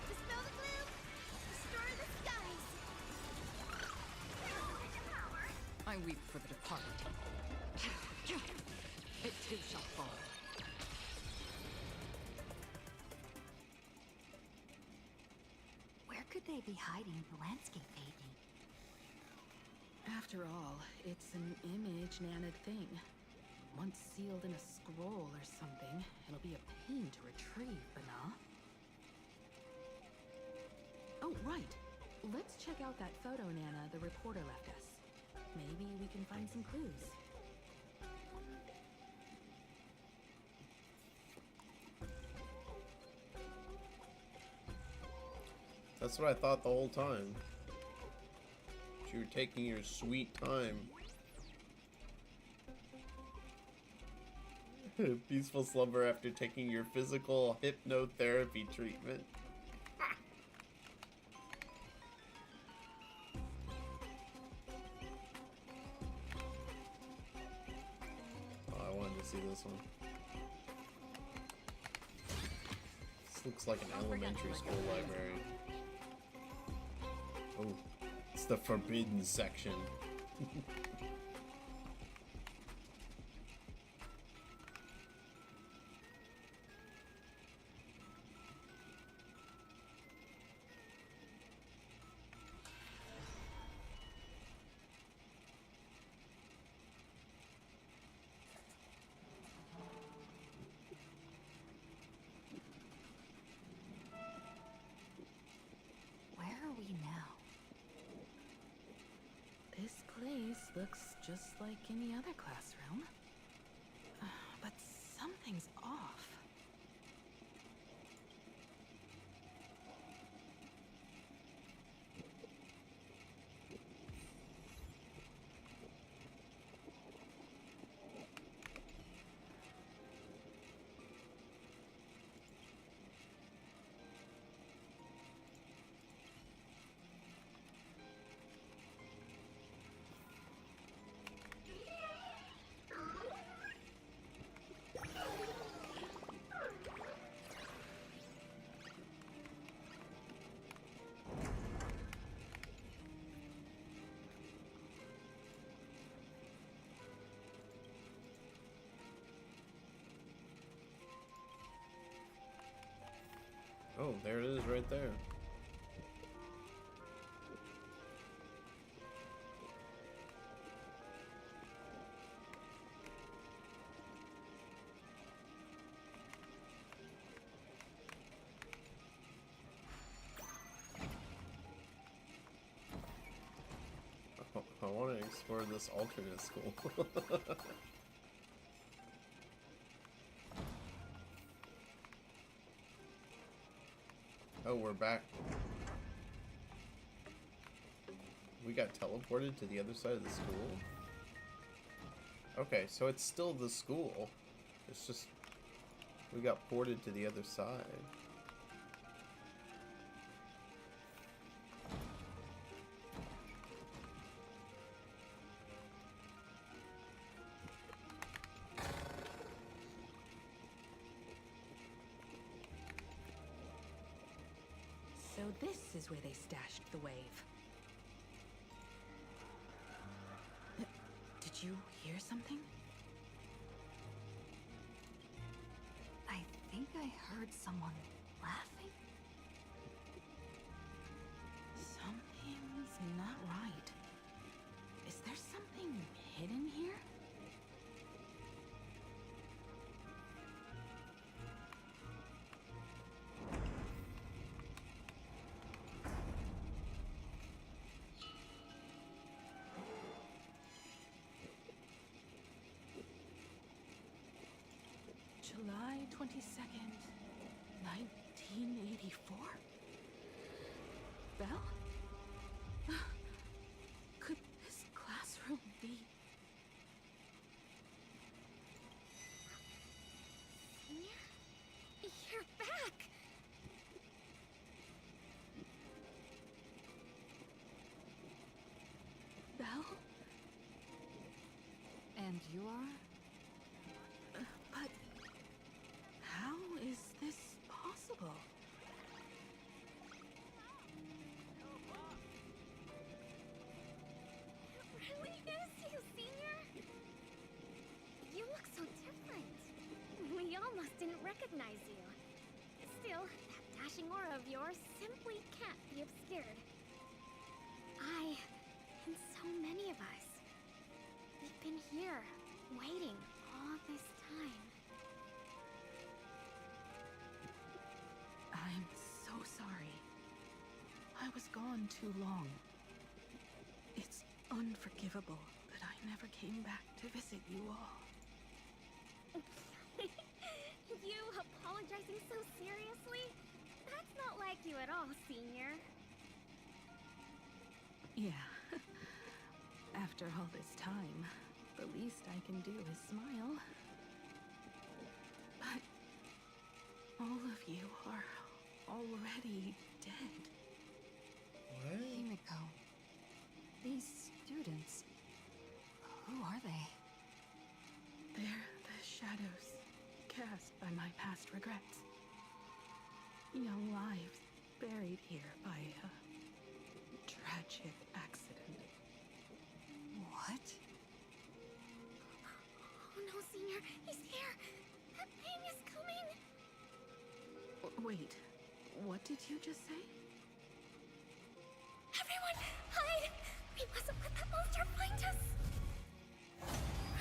Dispel the gloom. Restore the skies. I weep for the departed. It too shall fall. Where could they be hiding the landscape painting? After all, it's an image Nanad thing. Once sealed in a scroll or something, it'll be a pain to retrieve, Bana. Oh, right. Let's check out that photo Nana the reporter left us. Maybe we can find some clues. That's what I thought the whole time. You were taking your sweet time. Peaceful slumber after taking your physical hypnotherapy treatment. Oh, I wanted to see this one. This looks like an elementary school library. Oh, it's the forbidden section. Where are we now? This place looks just like any other classroom. But something's off. Oh, there it is right there. I want to explore this alternate school. Oh, we're back. We got teleported to the other side of the school? Okay, so it's still the school. It's just we got ported to the other side. So this is where they stashed the wave. Did you hear something? I think I heard someone laughing. Something's not right. Is there something hidden here? July 22nd, 1984? Belle? Could this classroom be? You're back! Belle? And you are? But how is this possible? It really is you, Senior! You look so different. We almost didn't recognize you. Still, that dashing aura of yours simply can't be obscured. I, and so many of us, we've been here, waiting all this time. I'm so sorry. I was gone too long. It's unforgivable that I never came back to visit you all. You apologizing so seriously? That's not like you at all, Senior. Yeah. After all this time, the least I can do is smile. All of you are already dead. What? Himiko, these students, who are they? They're the shadows cast by my past regrets. Young lives buried here by a tragic accident. What? Oh no, Senior, he's here. That thing is coming. Wait, what did you just say? Everyone, hide! We mustn't let that monster find us.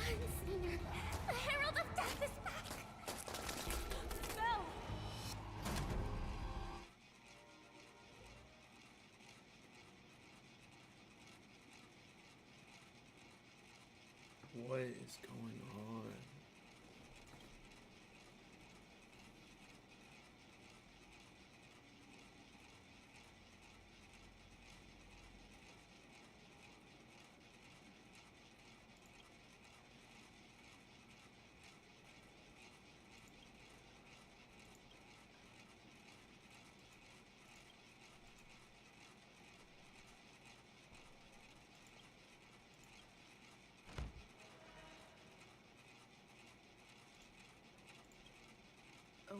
Run, Senior. The Herald of Death is back. Belle! What is going on?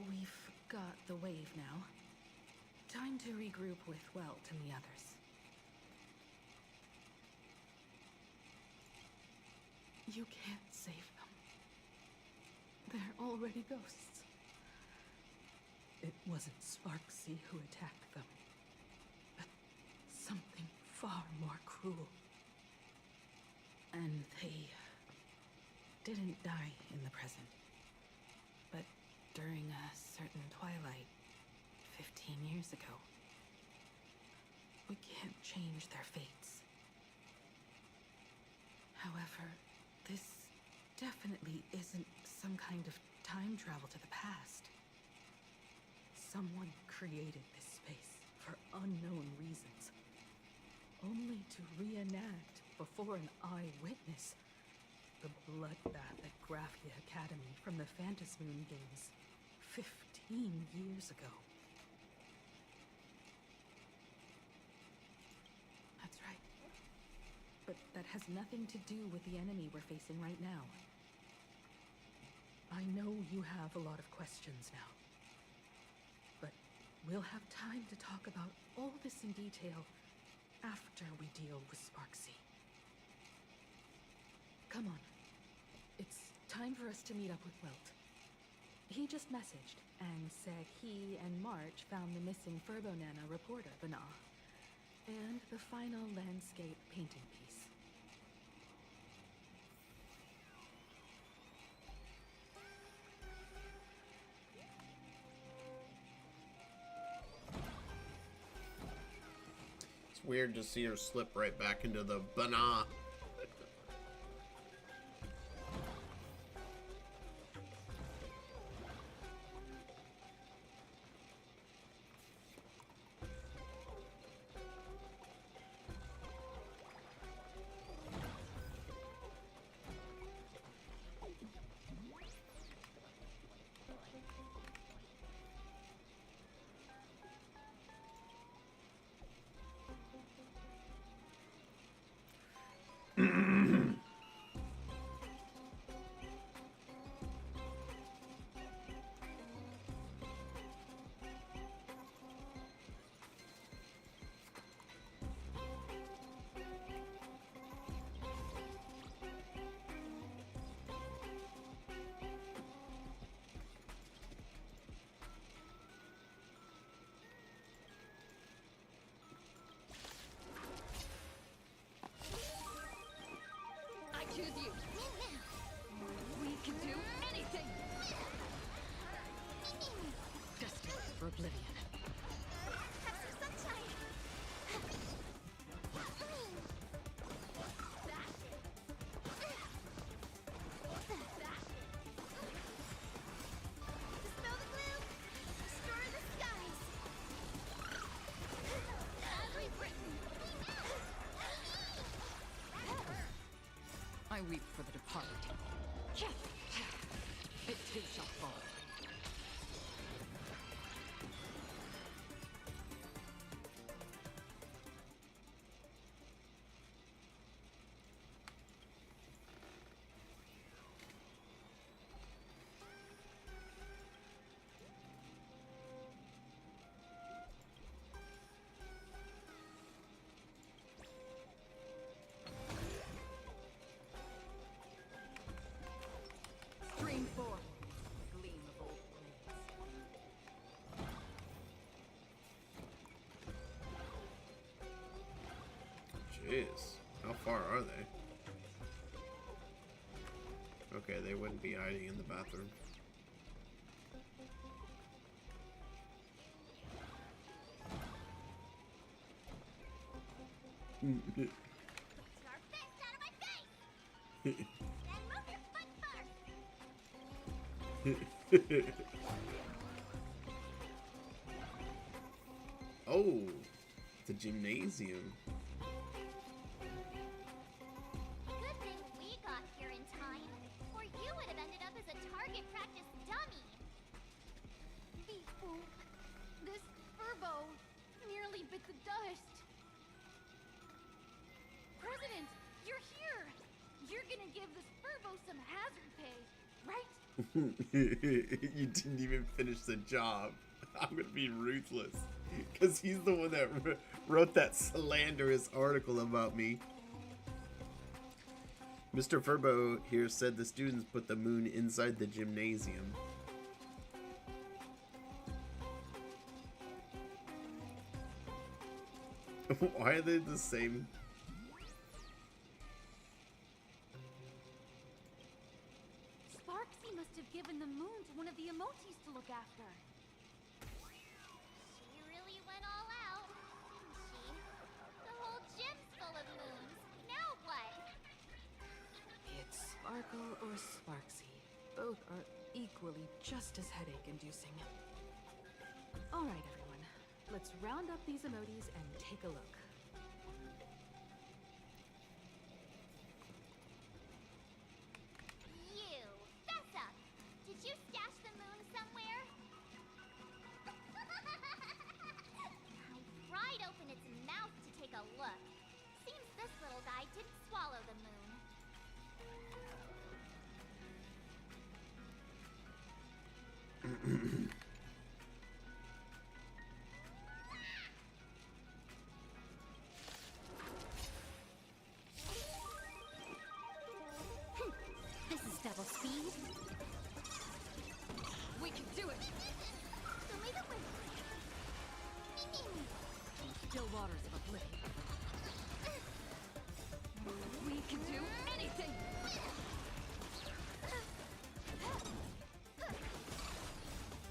We've got the wave now. Time to regroup with Welt and the others. You can't save them. They're already ghosts. It wasn't Sparksy who attacked them, but something far more cruel. And they didn't die in the present, but during a certain twilight 15 years ago. We can't change their fates. However, this definitely isn't some kind of time travel to the past. Someone created this space for unknown reasons, only to reenact before an eyewitness the bloodbath at Graphia Academy from the Phantasmoon Games 15 years ago. That's right. But that has nothing to do with the enemy we're facing right now. I know you have a lot of questions now. But we'll have time to talk about all this in detail after we deal with Sparksy. Come on. It's time for us to meet up with Welt. He just messaged and said he and March found the missing Furbonana reporter, Bana, and the final landscape painting piece. It's weird to see her slip right back into the Bana. I choose you. We can do anything. Destined for oblivion. Have some sunshine. Dispel the gloom. Restore the skies. Every Britain. I weep for the departed. It too shall fall. Jeez. How far are they? Okay, they wouldn't be hiding in the bathroom. Your fist out of my face! Then move your foot first! Oh, the gymnasium. Good thing we got here in time, or you would have ended up as a target practice dummy. Fool. This furbo nearly bit the dust. President, you're here. You're gonna give this furbo some hazard pay, right? You didn't even finish the job. I'm gonna be ruthless. Because he's the one that wrote that slanderous article about me. Mr. Furbo here said the students put the moon inside the gymnasium. Why are they the same? Sparksy must have given the moon to one of the emotis to look after. She really went all out, didn't she? The whole gym's full of moons. Now what? It's Sparkle or Sparksy. Both are equally just as headache-inducing. All right, everyone. Let's round up these emotis and take a look. You, fess up. Did you stash the moon somewhere? I pried open its mouth to take a look. Seems this little guy didn't swallow the moon. This is double speed. We can do it. So leave it with me. Still waters of oblivion. We can do anything.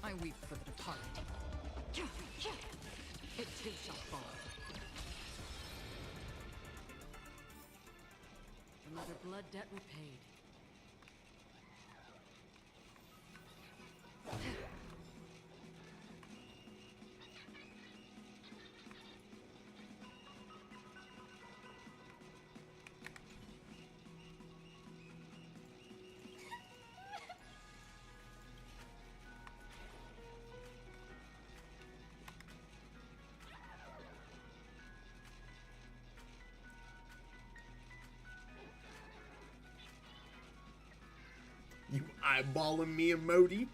I weep for the departed. It too shall fall. Another blood debt repaid. You eyeballing me, emoji?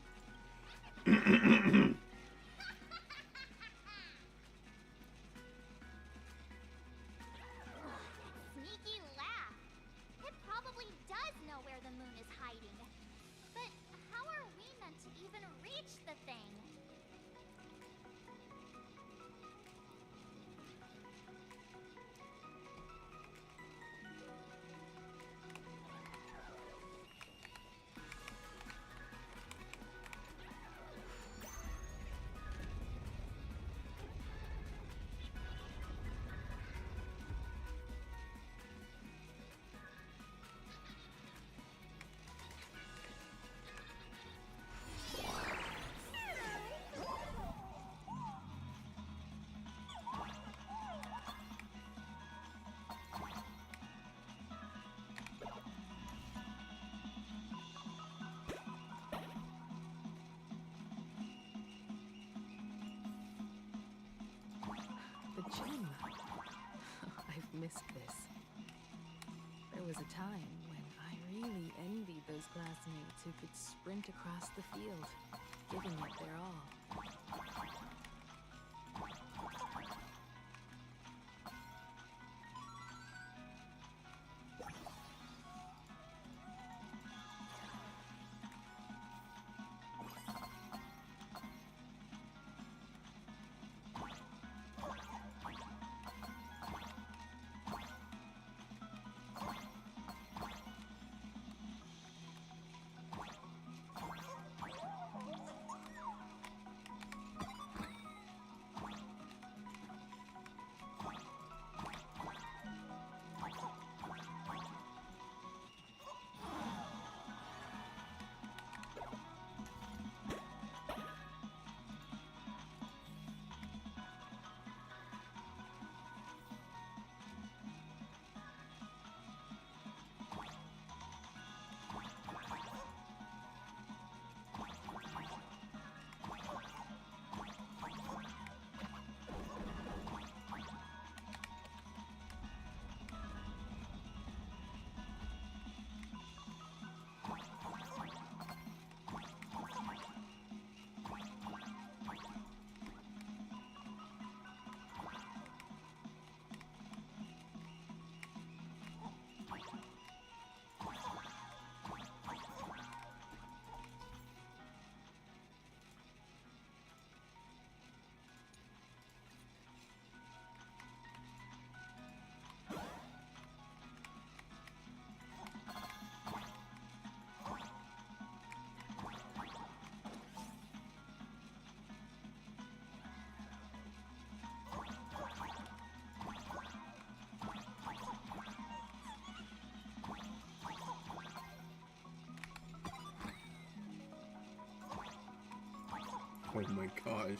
Sneaky laugh. It probably does know where the moon is hiding. But how are we meant to even reach the thing? The gym. I've missed this. There was a time when I really envied those classmates who could sprint across the field, giving it their all. Oh my gosh.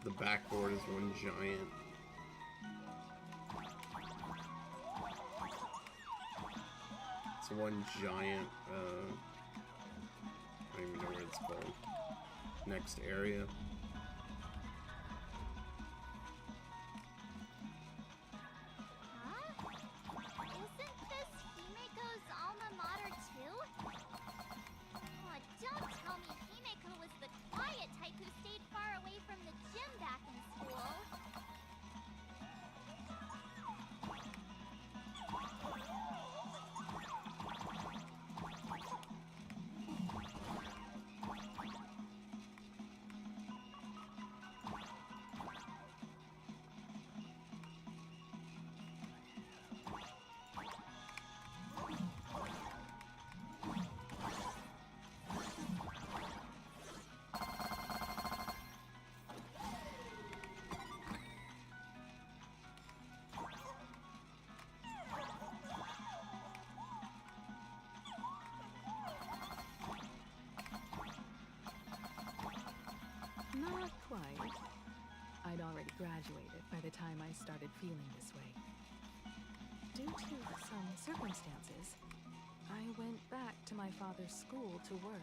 The backboard is one giant. It's one giant, I don't even know what it's called. Next area. Huh? Isn't this Himeko's alma mater too? Oh, don't tell me Himeko was the quiet type who stayed far away from the gym back in school. Not quite. I'd already graduated by the time I started feeling this way. Due to some circumstances, I went back to my father's school to work.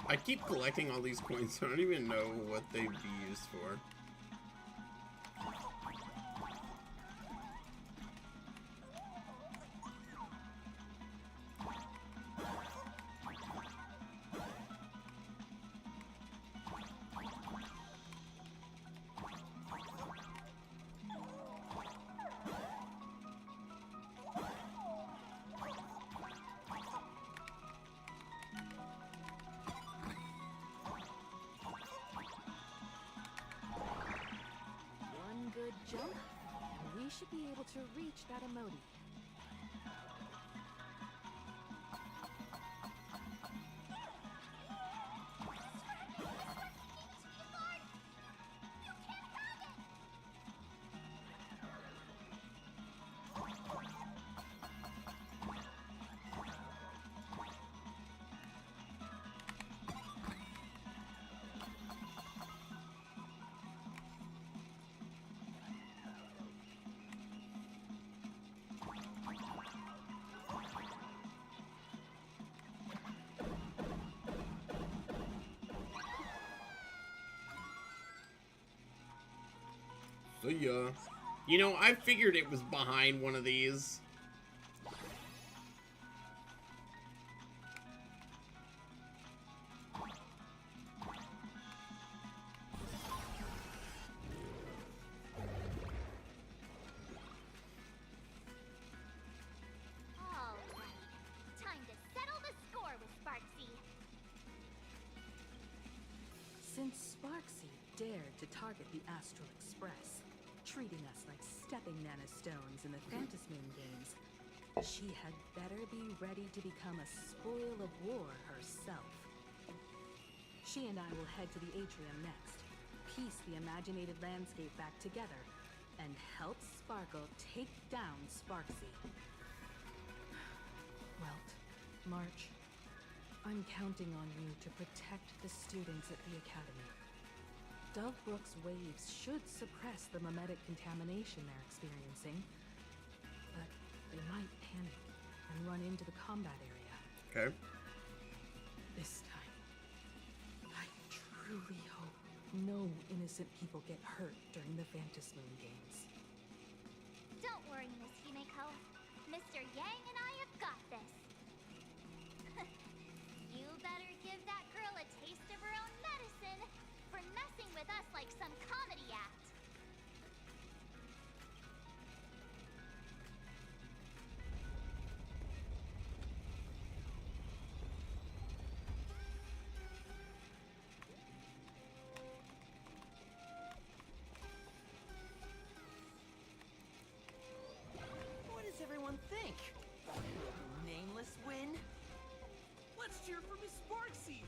I keep collecting all these coins, so I don't even know what they'd be used for. Good jump, and we should be able to reach that emoji. So yeah. You know, I figured it was behind one of these. All right. Time to settle the score with Sparksy. Since Sparksy dared to target the Astral Express, treating us like stepping nanostones in the Phantasmoon games, she had better be ready to become a spoil of war herself. She and I will head to the atrium next, piece the imaginated landscape back together, and help Sparkle take down Sparksy. Welt, March, I'm counting on you to protect the students at the Academy. Dovebrook's waves should suppress the memetic contamination they're experiencing, but they might panic and run into the combat area. Okay. This time, I truly hope no innocent people get hurt during the Vantis Moon games. Don't worry, Miss Himeko. Mr. Yang and I have got this. You better give that girl a taste of her own medicine for messing with us like some comedy act. What does everyone think? Nameless win? Let's cheer for Miss Sparksy!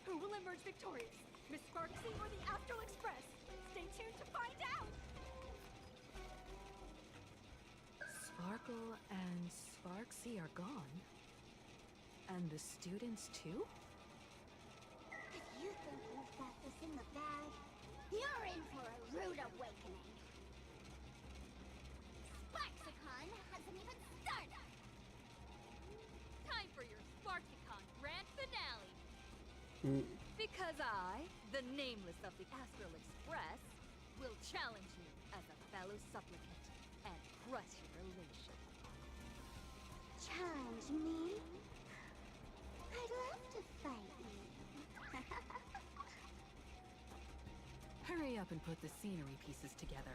Who will emerge victorious? Miss Sparksy or the Astral Express? Stay tuned to find out! Sparkle and Sparksy are gone. And the students too? If you think you've got this in the bag, you're in for a rude awakening. Sparksicon hasn't even started! Time for your Sparksicon grand finale! Because I, the nameless of the Astral Express, will challenge you as a fellow supplicant and crush your elation. Challenge me? I'd love to fight you. Hurry up and put the scenery pieces together.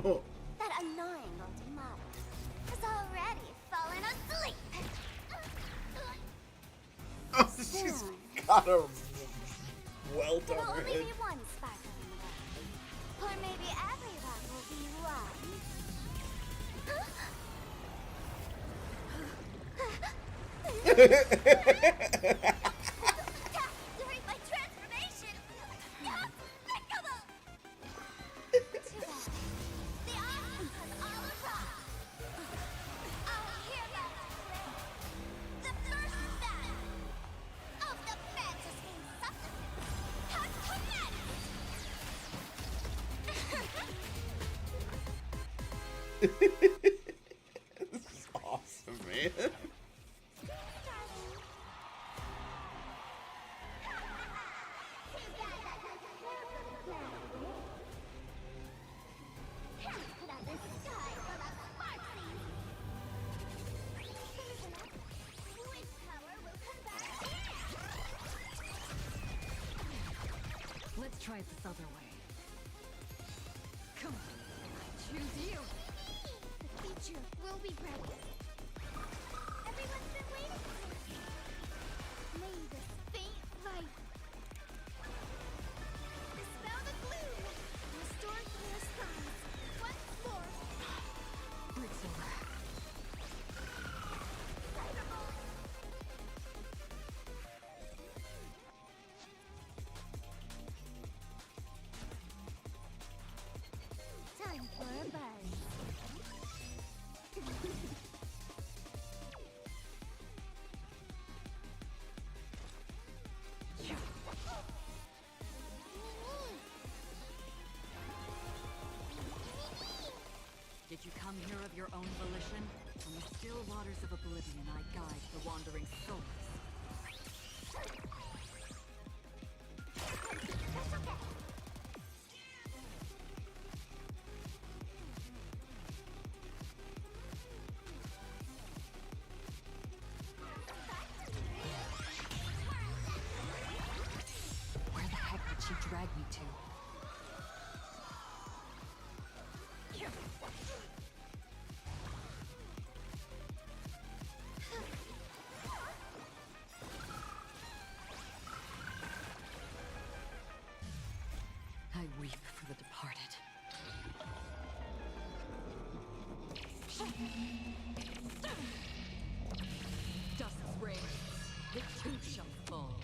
Oh. That annoying ultimatum has already fallen asleep. Oh, she's got a welt on There'll her only head. be one sparkle in the bag. Or maybe everyone will be one. During my transformation! Despicable! Too bad. The audience has all arrived. I'll hereby declare the first battle of the Fantasy Supplement has commenced! This is awesome, man. Let's try it this other way. Come on, choose you! The future will be bright. Everyone's been waiting for this. May this faint light dispel the gloom, restore clear skies. Once more. Breaks over. Time for a buzz. Did you come here of your own volition? From the still waters of oblivion, I guide the wandering souls. Where the heck did she drag me to? I weep for the departed. Dust rings, the tooth shall fall.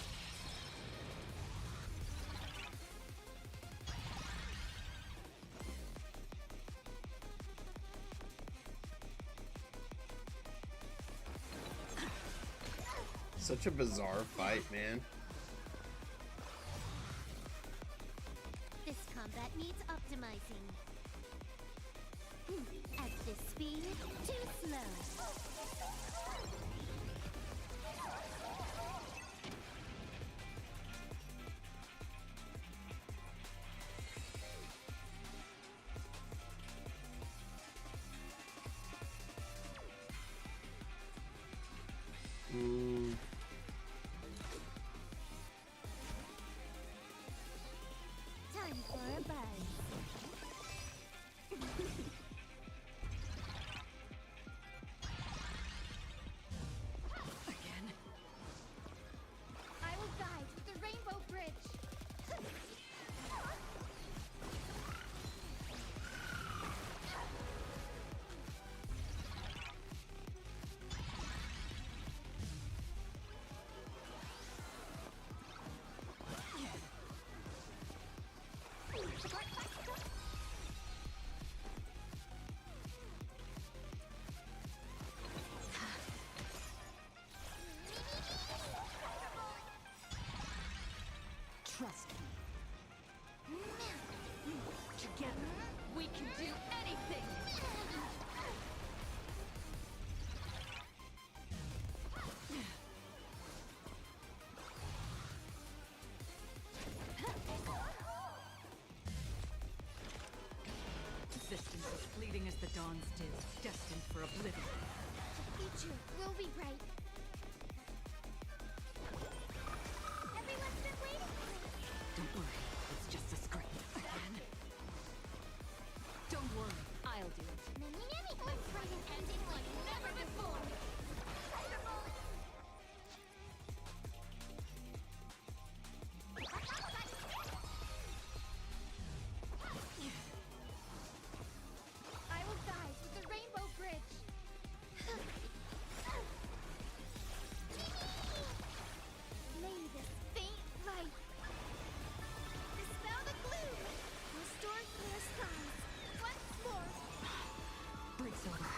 Such a bizarre fight, man. This combat needs optimizing. At this speed, too slow. Time for a buzz. Again. I will guide with the Rainbow Bridge. Trust me. Together, we can do anything! Existence is fleeting as the dawn's dew, destined for oblivion. The future will be bright. Everyone's been waiting for this. Don't worry, it's just a scrape. Again. Don't worry, I'll do it. Let's bring an ending like never before. I will guide with the Rainbow Bridge. May this faint light dispel the gloom, restore clear skies. Once more. Breaks over.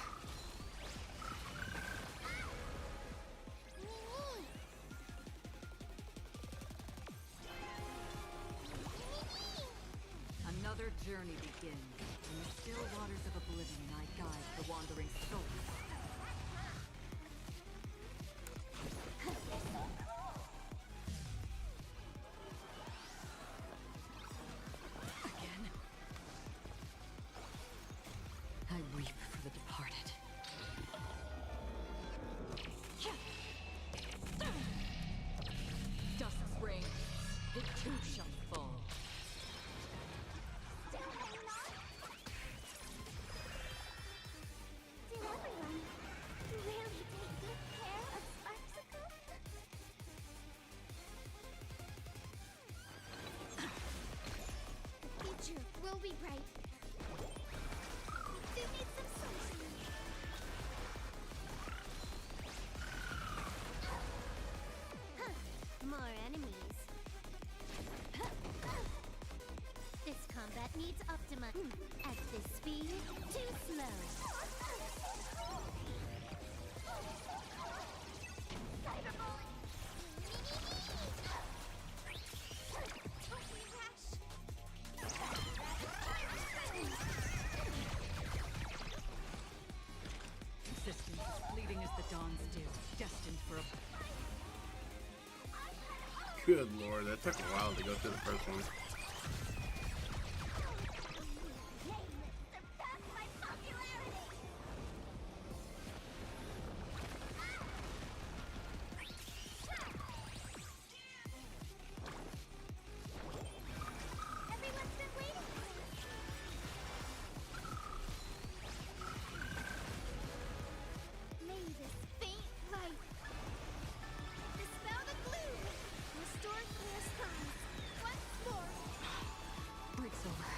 Another journey begins. In the still waters of oblivion, I guide the wandering souls. Again. I weep for the departed. Dusk's reign, it too shall fall. Still hanging on? Did everyone really take good care of Sparksicle? The future will be bright. Do need some sunshine. More enemies. This combat needs optimization. At this speed, too slow. Existence is fleeting as the dawn's dew, destined for a... Good lord, that took a while to go through the first one. Surpass my popularity! Everyone's been waiting for this. May this faint light dispel the gloom, restore clear skies. Once more. Breaks over.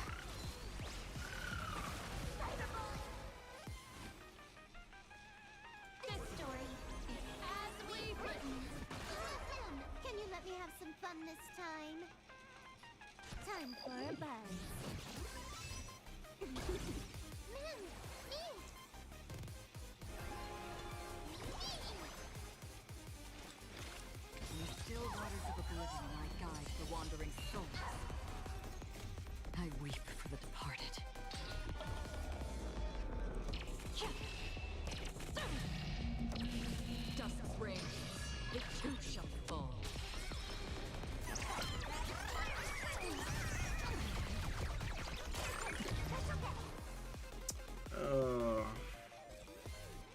This story is as we've written. Can you let me have some fun this time? Time for a buzz. Neat! I weep for the departed. Dusk's reign. It too shall fall.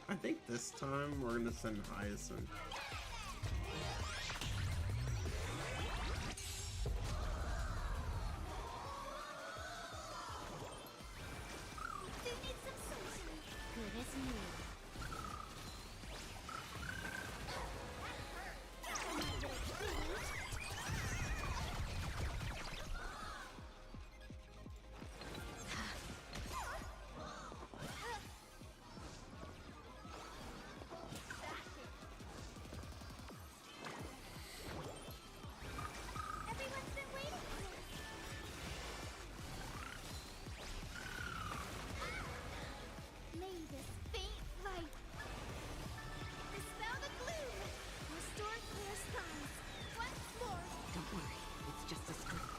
I think this time we're gonna send Hyacinth. Good as new. Everyone's been waiting for this. May this faint light dispel the gloom, restore clear skies. Once more. Don't worry, it's just a script.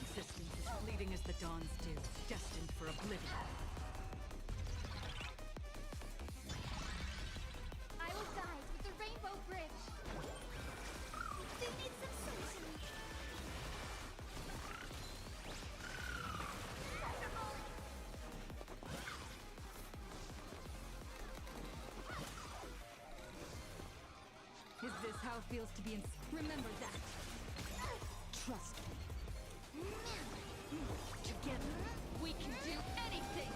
Existence is fleeting as the dawn's dew, destined for oblivion. I will guide with the rainbow bridge. They need some sunshine. Is this how it feels to be in... Remember that. Trust me. Together, we can do anything.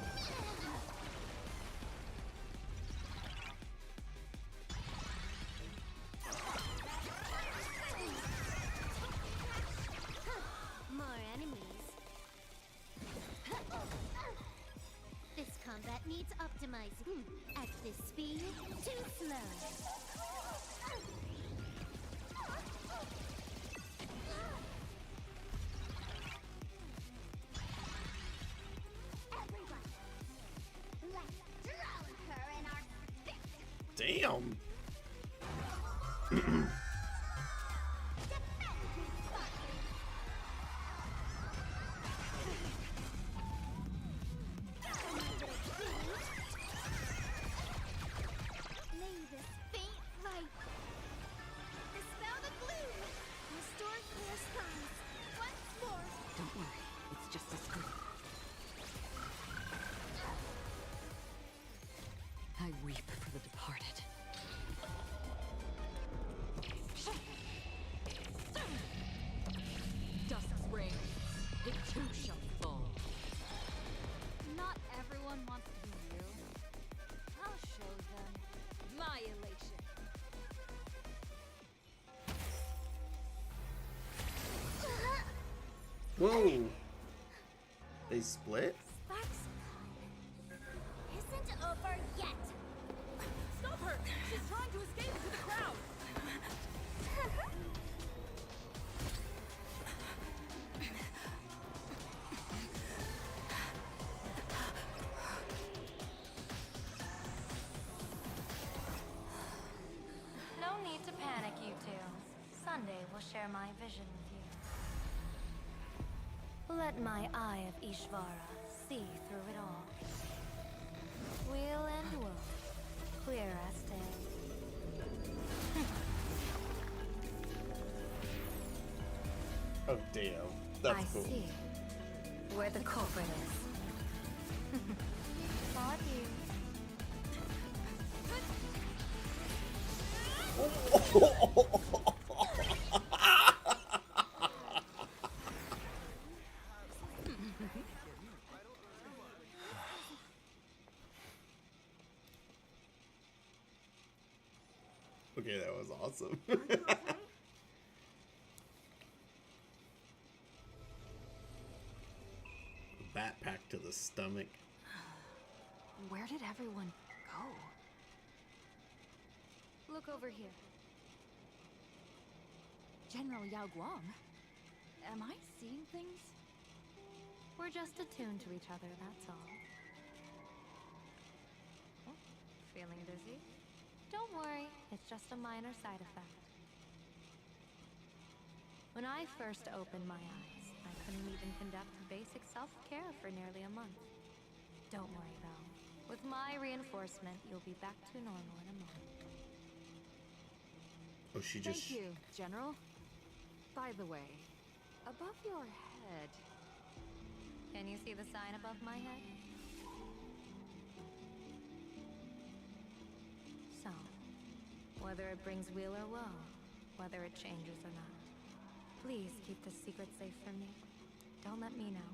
More enemies. This combat needs optimizing. At this speed, too slow. Everyone, let's drown her in our spit. Damn. May this faint light dispel the gloom, restore clear skies. Once more. Don't worry, it's just a script. I weep for the departed. Dusk's reign. It too shall fall. Not everyone wants to be you. I'll show them my elation. Whoa. They split? Sparks isn't over yet. Stop her! She's trying to escape into the crowd! No need to panic, you two. Sunday will share my vision with you. Let my eye of Ishvara see through it all. Weal and woe, clear as day. Oh damn. That's cool. I see where the culprit is. Thought you. Okay, that was awesome. Bat pack to the stomach. Where did everyone go? Look over here. General Yao Guang? Am I seeing things? We're just attuned to each other, that's all. Oh, feeling dizzy? Don't worry, it's just a minor side effect. When I first opened my eyes, I couldn't even conduct basic self-care for nearly a month. Don't worry though. With my reinforcement, you'll be back to normal in a moment. Oh, she just... Thank you, General. By the way, above your head... Can you see the sign above my head? So, whether it brings weal or woe, whether it changes or not, please keep this secret safe from me. Don't let me know,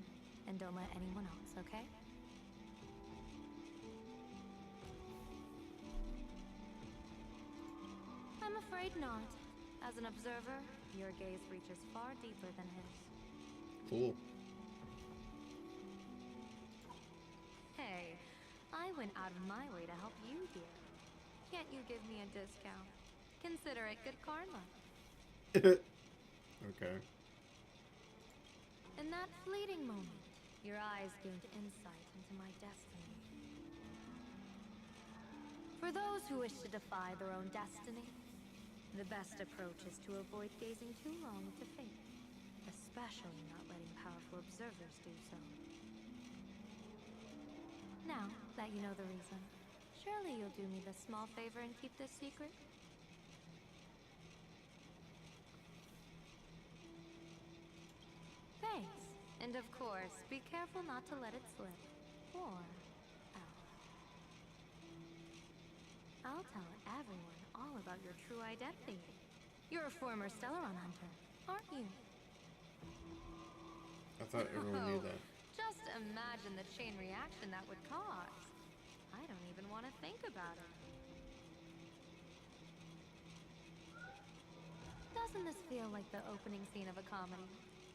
and don't let anyone else, okay? I'm afraid not. As an observer, your gaze reaches far deeper than his. Cool. Hey, I went out of my way to help you here. Can't you give me a discount? Consider it good karma. Okay. In that fleeting moment, your eyes gained insight into my destiny. For those who wish to defy their own destiny, the best approach is to avoid gazing too long into fate, especially not letting powerful observers do so. Now that you know the reason, surely you'll do me this small favor and keep this secret? Thanks. And of course, be careful not to let it slip. Or else. I'll tell everyone all about your true identity. You're a former Stellaron hunter, aren't you? I thought everyone knew Oh, that. just imagine the chain reaction that would cause. I don't even want to think about it. Doesn't this feel like the opening scene of a comedy?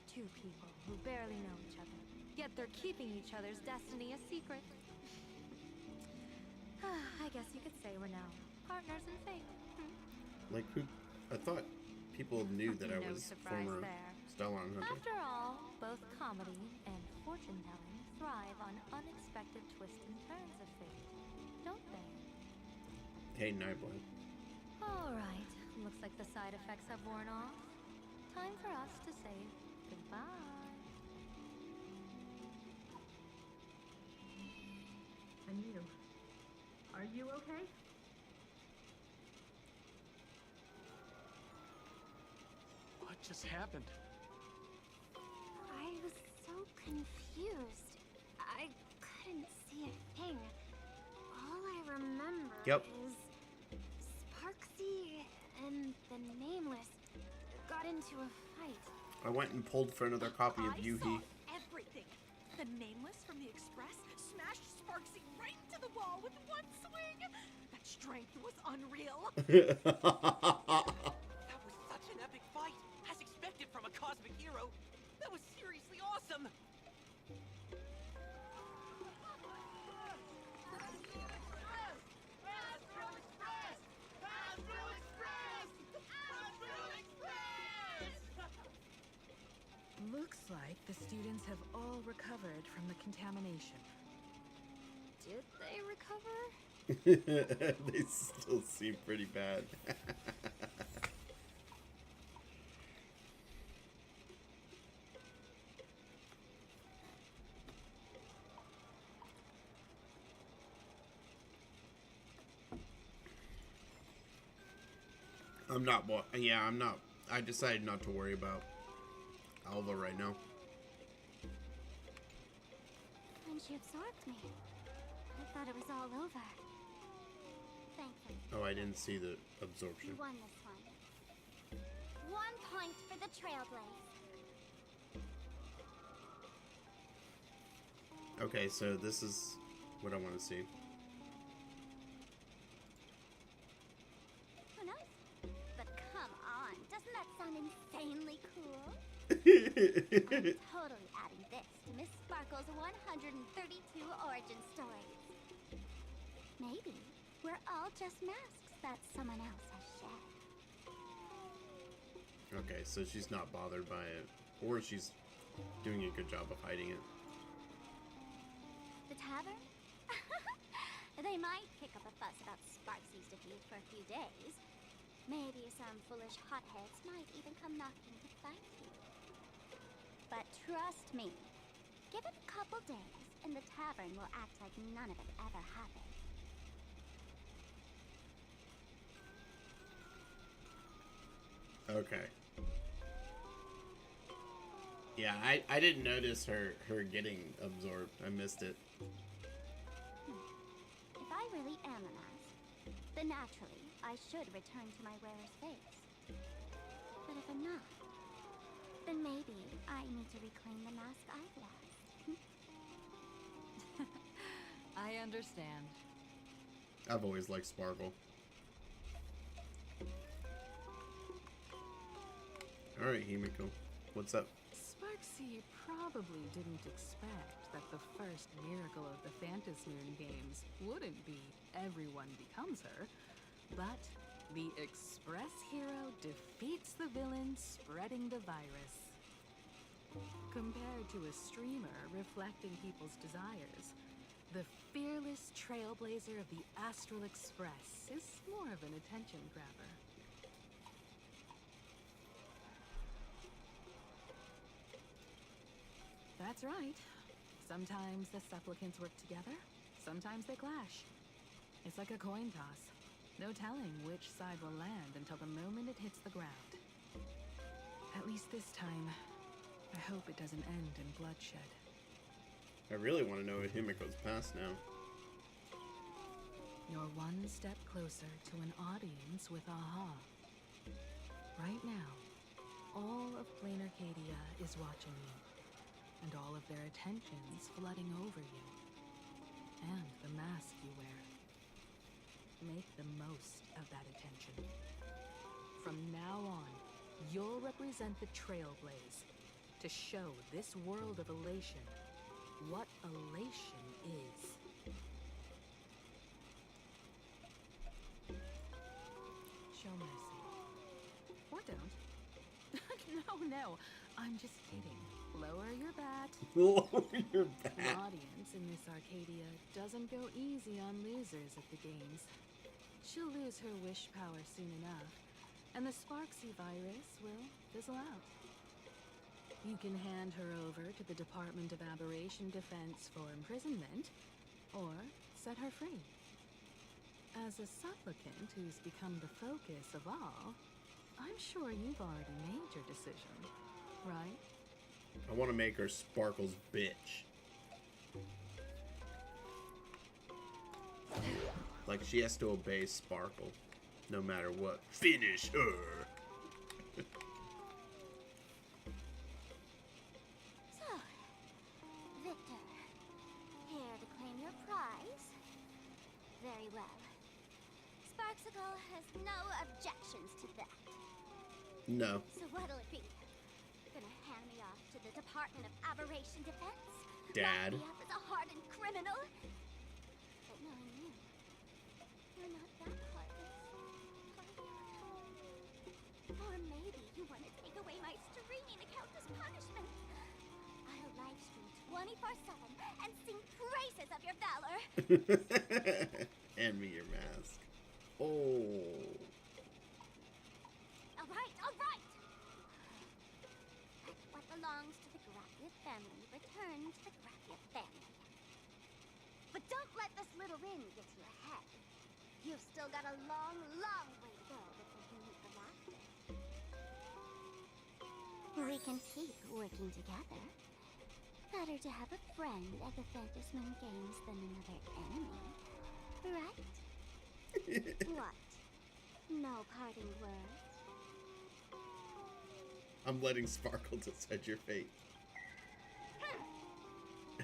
Two people who barely know each other, yet they're keeping each other's destiny a secret. I guess you could say we're now partners in fate. Like who? I thought people knew that I No was surprise former there. Stellan hunter. After all, both comedy and fortune-telling thrive on unexpected twists and turns of fate, don't they? Hey, Nightblood. All right, looks like the side effects have worn off. Time for us to say goodbye. And you? Are you okay? What just happened? I was so confused. I couldn't see a thing. All I remember is Sparksy and the Nameless got into a fight. I went and pulled for another copy of I Yuhi. saw everything. The Nameless from the Express smashed Sparksy right into the wall with one swing. That strength was unreal. That was such an epic fight, as expected from a cosmic hero. That was seriously awesome. Looks like the students have all recovered from the contamination. Did they recover? They still seem pretty bad. I'm not. Yeah, I'm not. I decided not to worry about Alva right now. When she absorbed me, I thought it was all over. Thankfully, Oh, I didn't see the you absorption. won this one. 1 point for the Trailblaze. Okay, so this is what I want to see. Who knows? But come on, doesn't that sound insanely cool? I'm totally adding this to Miss Sparkle's 132 origin stories. We're all just masks that someone else has shed. Okay, so she's not bothered by it. Or she's doing a good job of hiding it. The tavern? They might kick up a fuss about Sparksy's defeat for a few days. Maybe some foolish hotheads might even come knocking to fight you. But trust me, give it a couple days, and the tavern will act like none of it ever happened. Okay. Yeah, I didn't notice her getting absorbed. I missed it. If I really am a mask, then naturally I should return to my wearer's face. But if I'm not, then maybe I need to reclaim the mask I've lost. I understand. I've always liked Sparkle. Alright, Himiko. What's up? Sparksy probably didn't expect that the first miracle of the Phantasmoon games wouldn't be everyone becomes her, but the Express hero defeats the villain spreading the virus. Compared to a streamer reflecting people's desires, the fearless trailblazer of the Astral Express is more of an attention grabber. That's right. Sometimes the supplicants work together, sometimes they clash. It's like a coin toss. No telling which side will land until the moment it hits the ground. At least this time, I hope it doesn't end in bloodshed. I really want to know Himiko's past now. You're one step closer to an audience with Aha. Right now, all of Planarcadia is watching you, and all of their attention's flooding over you, and the mask you wear. Make the most of that attention. From now on, you'll represent the Trailblaze to show this world of elation what elation is. Show mercy. Or don't. No, I'm just kidding. Lower your bat. Lower your The bat. audience in this Arcadia doesn't go easy on losers at the games. She'll lose her wish power soon enough, and the Sparksy virus will fizzle out. You can hand her over to the Department of Aberration Defense for imprisonment, or set her free. As a supplicant who's become the focus of all, I'm sure you've already made your decision, right? I want to make her Sparkle's bitch. Like, she has to obey Sparkle, no matter what. Finish her! So, Victor, here to claim your prize? Very well. Sparksicle has no objections to that. No. So what'll it be? Gonna hand me off to the Department of Aberration Defense? Dad. Lock me up as a hardened criminal? But knowing you, you're not that heartless. Or maybe you want to take away my streaming account as punishment. I'll live stream 24/7 and sing praises of your valor. Hand me your mask. Oh. All right, all right. Let what belongs to the Gratia family return to the Gratia family. But don't let this little ring get to your head. You've still got a long, long way to go before you meet the master. We can keep working together. Better to have a friend at the Phantasmoon Games than another enemy, right? What? No parting words? I'm letting Sparkle decide your fate.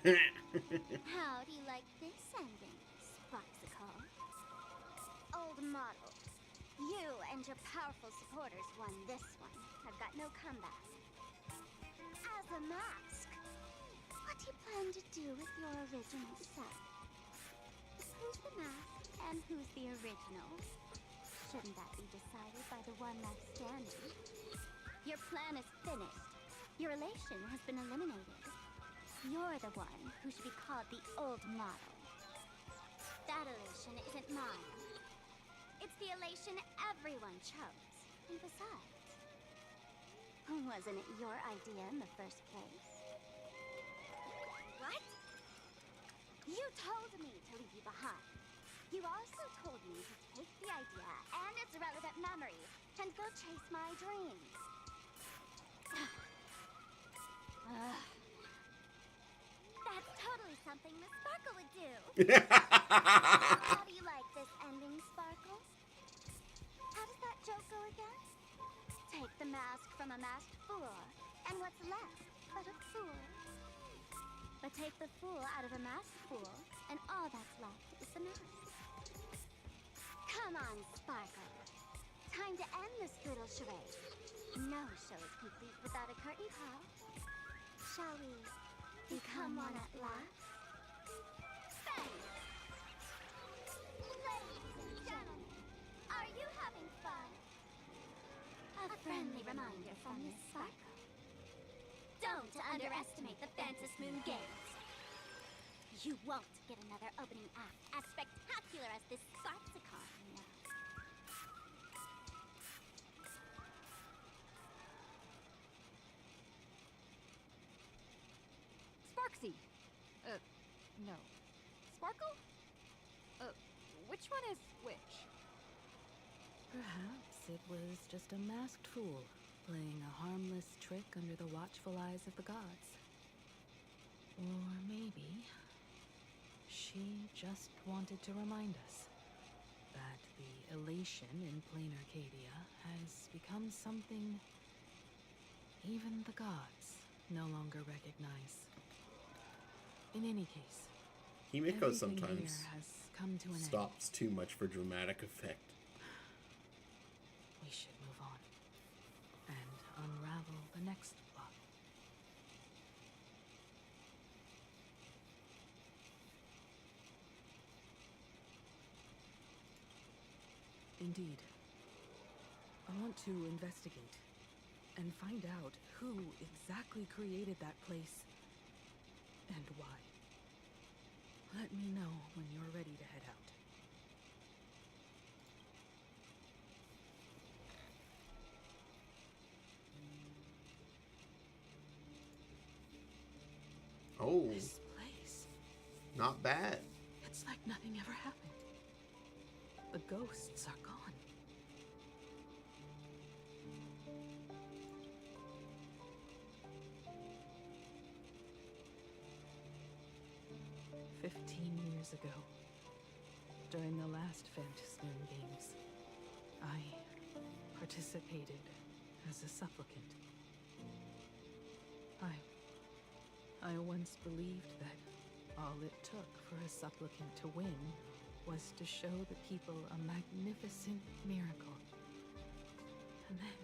How do you like this ending, Sparksicle? Old model. You and your powerful supporters won this one. I've got no comeback. As a mask, what do you plan to do with your original self? Who's the mask And who's the original? Shouldn't that be decided by the one left standing? Your plan is finished. Your elation has been eliminated. You're the one who should be called the old model. That elation isn't mine. It's the elation everyone chose. And besides, wasn't it your idea in the first place? What? You told me to leave you behind. You also told me to take the idea and its relevant memories and go chase my dreams. That's totally something Miss Sparkle would do. How do you like this ending, Sparkle? How does that joke go again? Take the mask from a masked fool, and what's left but a fool? But take the fool out of a masked fool, and all that's left is the mask. Come on, Sparkle. Time to end this brutal charade. No show is complete without a curtain call. Shall we become one at last? Thanks! Ladies and gentlemen, are you having fun? A friendly reminder from Miss Sparkle. Don't underestimate the Phantom Moon Games. You won't get another opening act as spectacular as this Sparkticon, you know. Sparksy. No. Sparkle? Which one is which? Perhaps it was just a masked fool, playing a harmless trick under the watchful eyes of the gods. Or maybe she just wanted to remind us that the elation in Planarcadia has become something even the gods no longer recognize. In any case, Himiko everything sometimes here has come to an stops too much for dramatic effect. We should move on and unravel the next plot. Indeed. I want to investigate and find out who exactly created that place and why. Let me know when you're ready to head out. Oh, This place. not bad. It's like nothing ever happened. The ghosts are gone. Years ago, during the last Phantasmoon Games, I participated as a supplicant. I once believed that all it took for a supplicant to win was to show the people a magnificent miracle. And then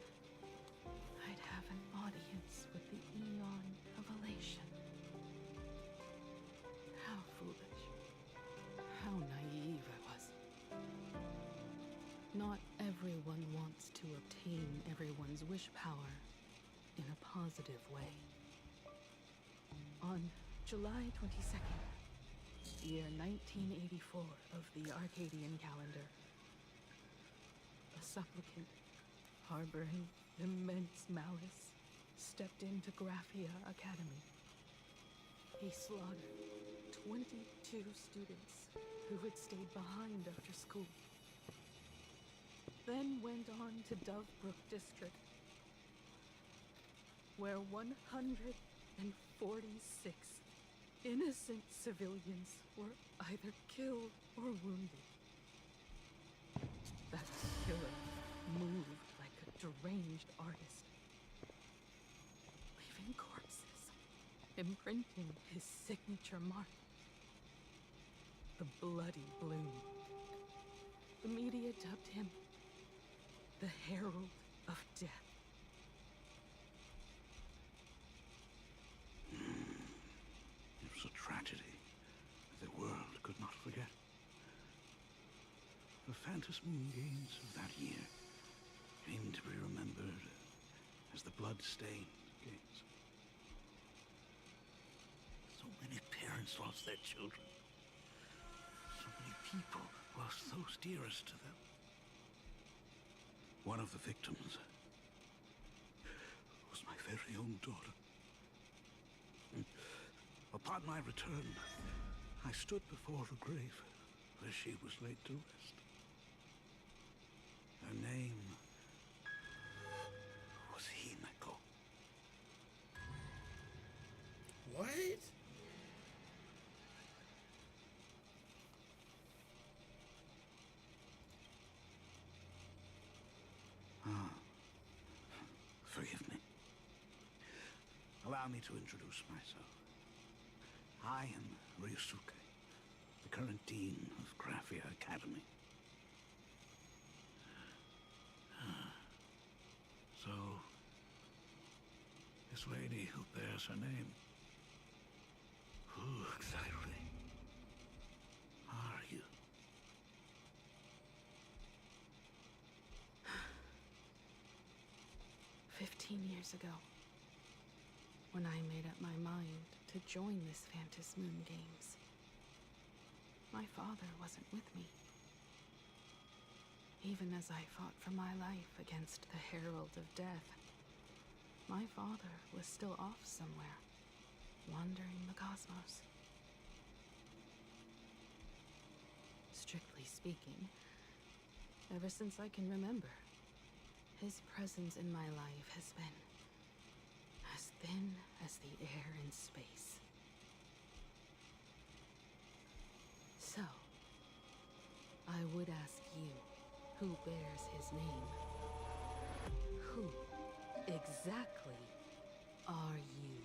I'd have an audience with the Eon of Elation. How foolish. How naive I was. Not everyone wants to obtain everyone's wish power in a positive way. On July 22nd, year 1984 of the Arcadian calendar, a supplicant harboring immense malice stepped into Graphia Academy. He slaughtered 22 students who had stayed behind after school. Then went on to Dovebrook District, where 146 innocent civilians were either killed or wounded. That killer moved like a deranged artist, leaving corpses, imprinting his signature mark. The Bloody Bloom. The media dubbed him the Herald of Death. It was a tragedy the world could not forget. Phantom Moon Games of that year came to be remembered as the Bloodstained Games. So many parents lost their children. So many people lost those dearest to them. One of the victims was my very own daughter. Upon my return, I stood before the grave where she was laid to rest. Her name was Himeko. What? Forgive me. Allow me to introduce myself. I am Ryusuke, the current dean of Graphia Academy. So, this lady who bears her name, who exactly are you? Years ago, when I made up my mind to join this Phantom Moon Games, my father wasn't with me. Even as I fought for my life against the Herald of Death, my father was still off somewhere, wandering the cosmos. Strictly speaking, ever since I can remember, his presence in my life has been as thin as the air in space. So, I would ask you, who bears his name? Who exactly are you?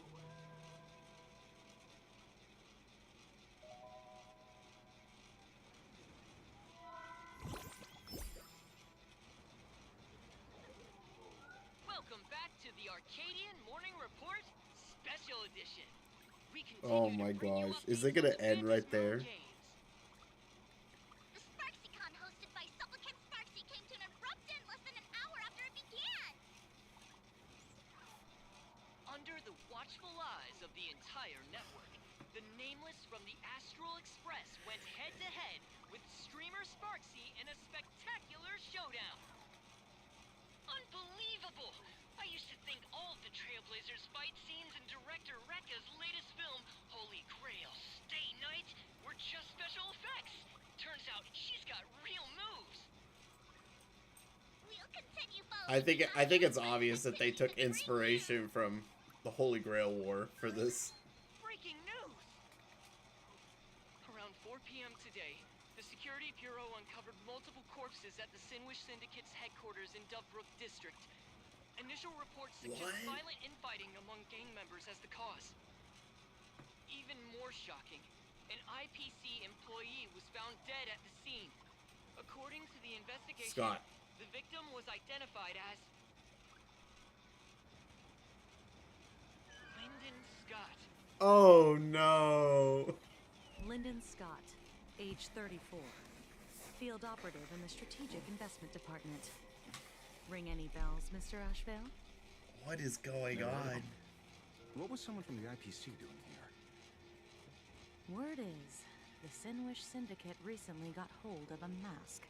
Welcome back to the Arcadian Morning Report Special Edition. We Oh my gosh. Is it gonna end right there? The SparksyCon hosted by Supplicant Sparksy came to an abrupt end less than an hour after it began. Under the watchful eyes of the entire network, the Nameless from the Astral Express went head-to-head with streamer Sparksy in a spectacular showdown. Unbelievable! I used to think all of the Trailblazers fight scenes in director Rekka's latest film, Holy Grail Stay Night, were just special effects. Turns out she's got real moves. We'll continue following. I think it's obvious that they took inspiration from the Holy Grail War for this. Breaking news! Around 4 p.m. today, the Security Bureau uncovered multiple corpses at the Sinwish Syndicate's headquarters in Dovebrook District. Initial reports suggest violent infighting among gang members as the cause. Even more shocking, an IPC employee was found dead at the scene. According to the investigation, Scott. the victim was identified as Lyndon Scott. Oh no. Lyndon Scott, age 34. Field operative in the Strategic Investment Department. Ring any bells, Mr. Ashvale? What is going on? What was someone from the IPC doing here? Word is, the Sinwish Syndicate recently got hold of a mask.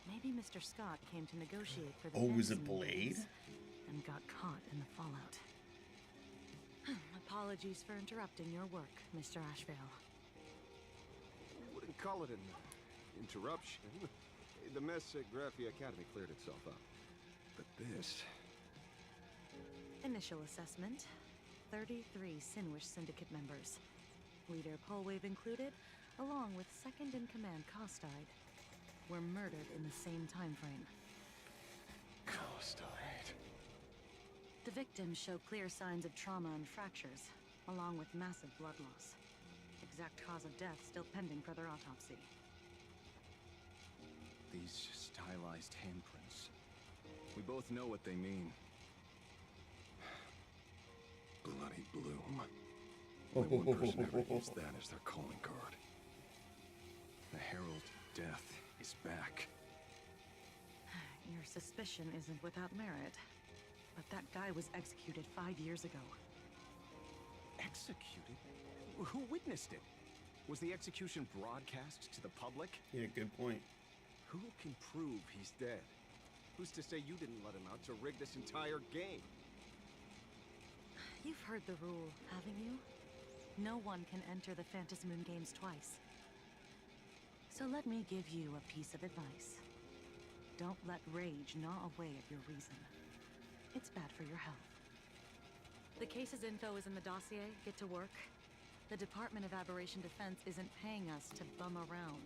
Maybe Mr. Scott came to negotiate for the Oh, was it Ensign Blade? days and got caught in the fallout. Apologies for interrupting your work, Mr. Ashvale. I wouldn't call it an interruption. The mess at Graphia Academy cleared itself up. But this... Initial assessment. 33 Sinwish Syndicate members. Leader Polwave included, along with second-in-command Costide, were murdered in the same time frame. Costide. The victims show clear signs of trauma and fractures, along with massive blood loss. Exact cause of death still pending further autopsy. These stylized handprints. We both know what they mean. Bloody Bloom. Only one person ever used that as their calling card. The Herald of Death is back. Your suspicion isn't without merit. But that guy was executed 5 years ago. Executed? Who witnessed it? Was the execution broadcast to the public? Yeah, good point. Who can prove he's dead? Who's to say you didn't let him out to rig this entire game? You've heard the rule, haven't you? No one can enter the Phantasmoon games twice. So let me give you a piece of advice. Don't let rage gnaw away at your reason. It's bad for your health. The case's info is in the dossier. Get to work. The Department of Aberration Defense isn't paying us to bum around,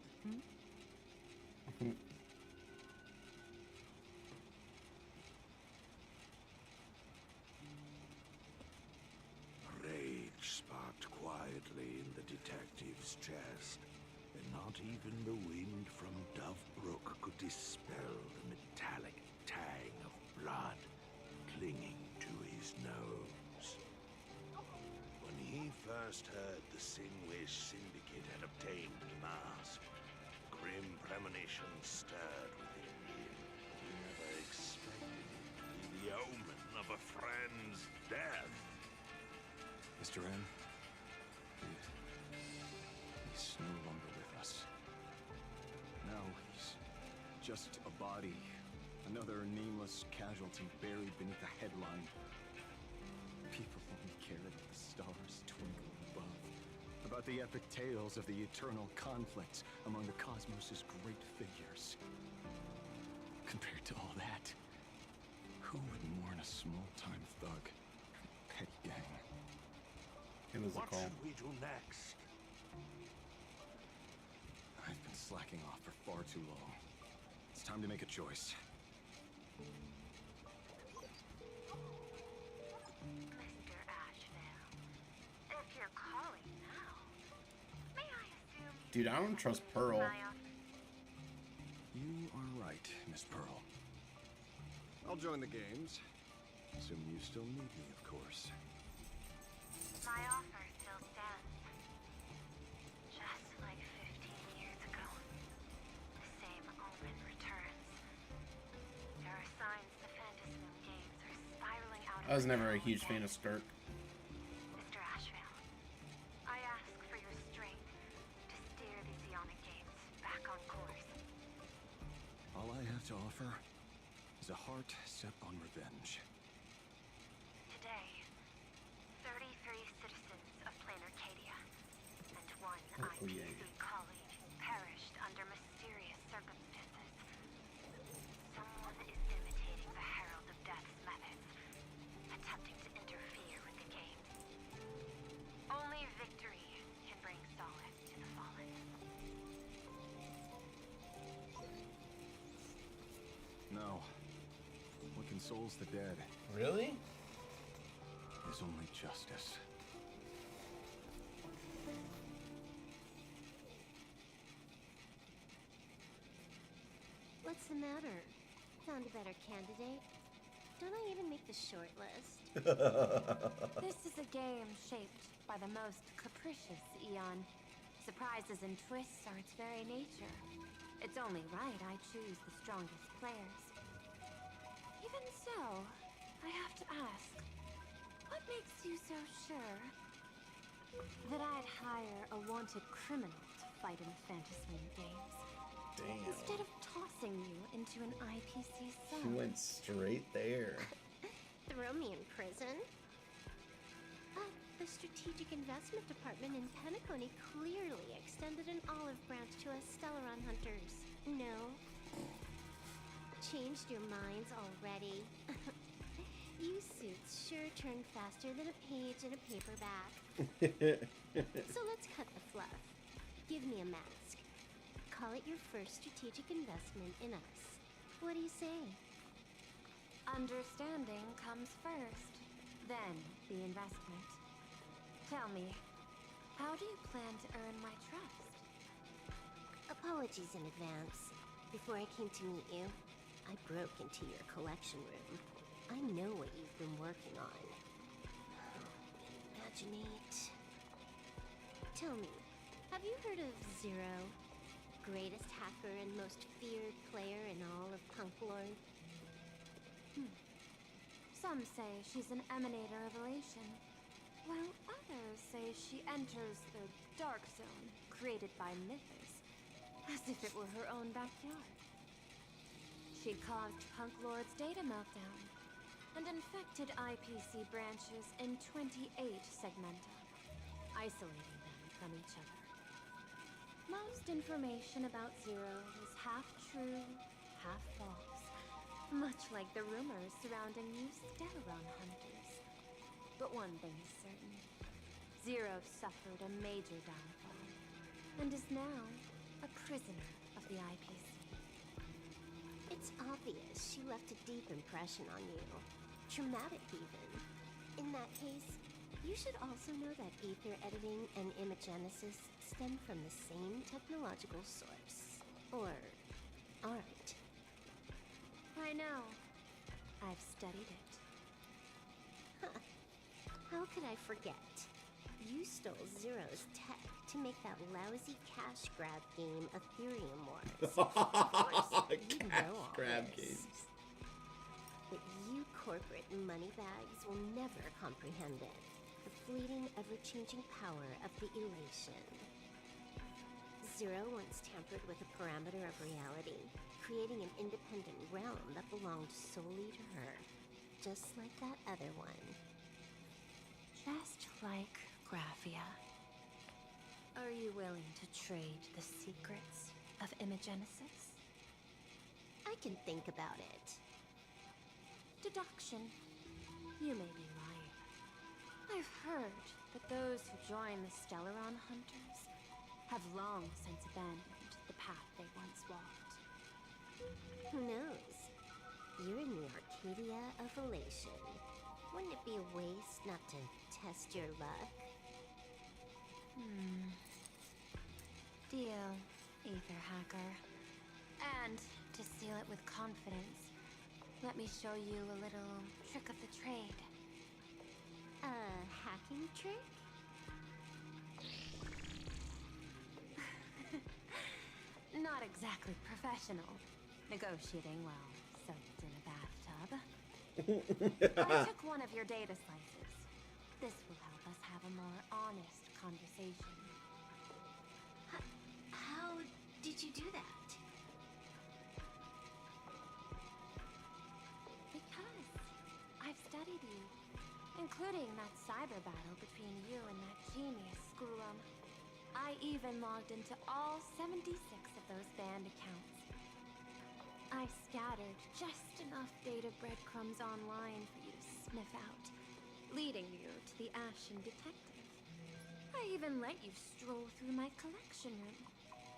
Rage sparked quietly in the detective's chest, and not even the wind from Dove Brook could dispel the metallic tang of blood clinging to his nose. When he first heard the Sinwish Syndicate had obtained the mask, grim premonitions stirred within him. He never expected it to be the omen of a friend's death. Mr. N, he's no longer with us. Now he's just a body. Another nameless casualty buried beneath a headline. People only care about the stars twinkling above. About the epic tales of the eternal conflict among the cosmos' great figures. Compared to all that, who would mourn a small-time thug from a petty gang? It was a What call. should we do next? I've been slacking off for far too long. It's time to make a choice. Mr. Ashvale, if you're calling now, may I assume Dude, I don't trust Pearl. You are right, Miss Pearl. I'll join the games. Assuming you still need me, of course. my offer still stands? Just like 15 years ago, the same omen returns. There are signs the Phantasmoon games are spiraling out of I was never a control huge fan again. of Skirk. Mr. Ashvale, I ask for your strength to steer the Zeonic games back on course. All I have to offer is a heart set on revenge. Today, 33 citizens of Planarcadia and one Oh, IPC yeah. colleague perished under mysterious circumstances. Someone is imitating the Herald of Death's methods, attempting to interfere with the games. Only victory can bring solace to the fallen. No. What consoles the dead Really? is only justice. What's the matter? Found a better candidate? Don't I even make the short list? This is a game shaped by the most capricious Eon. Surprises and twists are its very nature. It's only right I choose the strongest players. Even so, I have to ask, what makes you so sure that I'd hire a wanted criminal to fight in the Phantasmoon games? Damn. Instead of tossing you into an IPC cell. She went straight there. Throw me in prison? But the Strategic Investment Department in Penacony clearly extended an olive branch to us Stellaron hunters. No? Changed your minds already? You suits sure turn faster than a page in a paperback. So let's cut the fluff. Give me a mask. Call it your first strategic investment in us. What do you say? Understanding comes first, then the investment. Tell me, how do you plan to earn my trust? Apologies in advance. Before I came to meet you, I broke into your collection room. I know what you've been working on. Imaginate. Tell me, have you heard of Zero? greatest hacker and most feared player in all of Punklord? Some say she's an emanator of elation, while others say she enters the dark zone created by Mythos, as if it were her own backyard. She caused Punklord's data meltdown and infected IPC branches in 28 segmenta, isolating them from each other. Most information about Zero is half true, half false, much like the rumors surrounding you Stellaron hunters. But one thing is certain. Zero suffered a major downfall, and is now a prisoner of the IPC. It's obvious she left a deep impression on you. Traumatic, even. In that case, you should also know that ether editing and imagenesis stem from the same technological source. Or aren't. I know. I've studied it. Huh. How could I forget? You stole Zero's tech to make that lousy cash grab game Ethereum Wars. Of course, you know all grab this. games. But you corporate moneybags will never comprehend it. The fleeting, ever-changing power of the elation. Zero once tampered with a parameter of reality, creating an independent realm that belonged solely to her. Just like that other one. Just like Graphia. Are you willing to trade the secrets of imagenesis? I can think about it. Deduction. You may be right. I've heard that those who join the Stellaron hunters have long since abandoned the path they once walked. Who knows? You're in the Arcadia of elation. Wouldn't it be a waste not to test your luck? Deal, Ether Hacker. And to seal it with confidence, let me show you a little trick of the trade. A hacking trick? Not exactly professional. Negotiating while soaked in a bathtub. I took one of your data slices. This will help us have a more honest conversation. How did you do that? Because I've studied you, including that cyber battle between you and that genius Schoolum. I even logged into all 76 of those banned accounts. I scattered just enough data breadcrumbs online for you to sniff out, leading you to the Ashen Detective. I even let you stroll through my collection room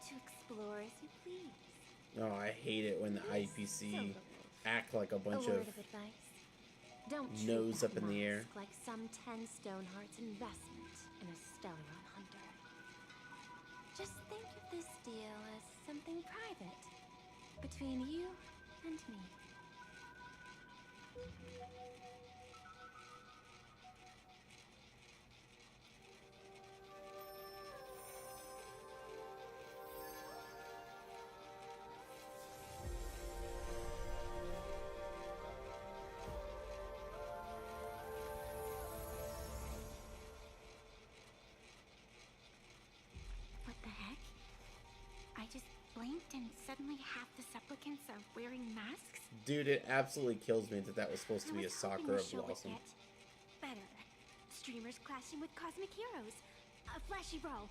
to explore as you please. Oh, I hate it when the IPC act like a bunch A of word of advice. Don't nose treat up in that the air. mask like some 10 Stoneheart's investment in a Stellaron hunter. Just think of this deal as something private between you and me. What the heck? I just blinked and suddenly half the supplicants are wearing masks? Dude, it absolutely kills me that that was supposed to be a I was hoping Sakura the show would Blossom. get better. Streamers clashing with cosmic heroes. A flashy brawl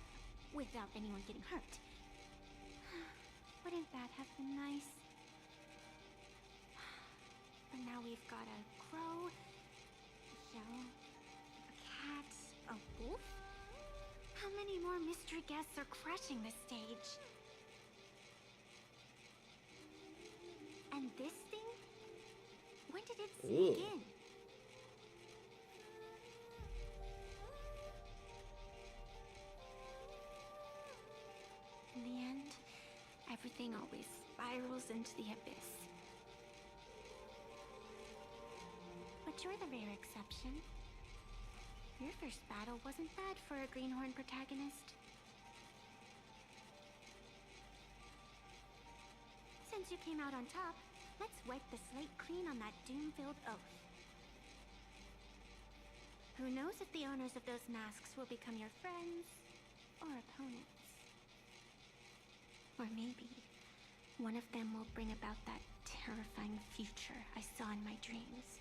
without anyone getting hurt. Wouldn't that have been nice? But now we've got a crow, a shell, a cat, a wolf? How many more mystery guests are crashing this stage? And this thing? When did it sneak Ooh. in? In the end, everything always spirals into the abyss. But you're the rare exception. Your first battle wasn't bad for a greenhorn protagonist. Since you came out on top, let's wipe the slate clean on that doom-filled oath. Who knows if the owners of those masks will become your friends or opponents? Or maybe one of them will bring about that terrifying future I saw in my dreams.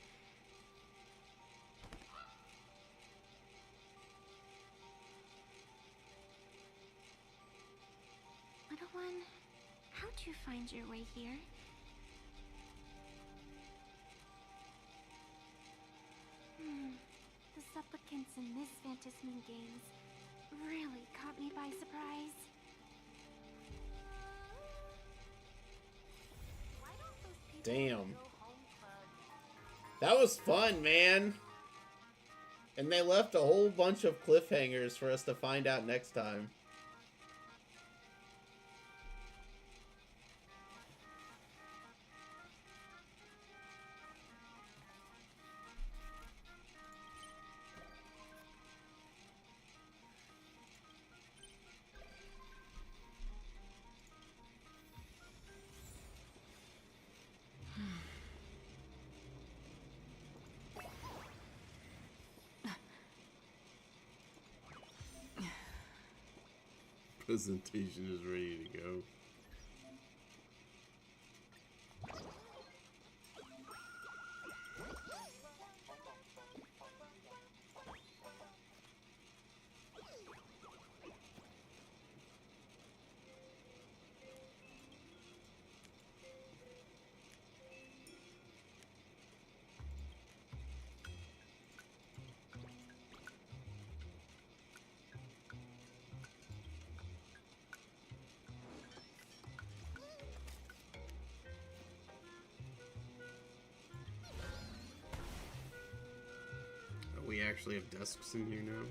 Little one, how'd you find your way here? The supplicants in this Phantasmin Games really caught me by surprise. Damn. That was fun, man. And they left a whole bunch of cliffhangers for us to find out next time. Presentation is ready to go. We actually have desks in here now.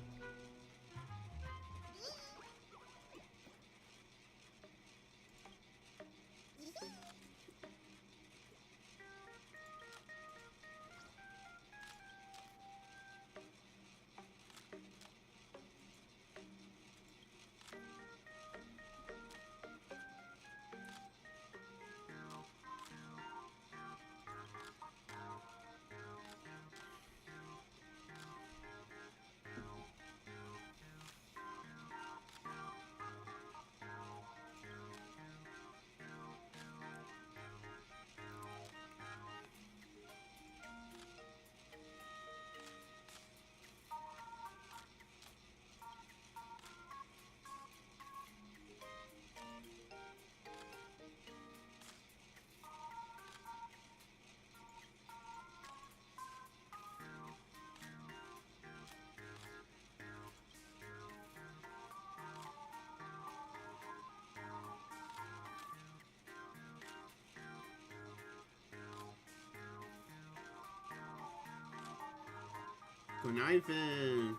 Conniving.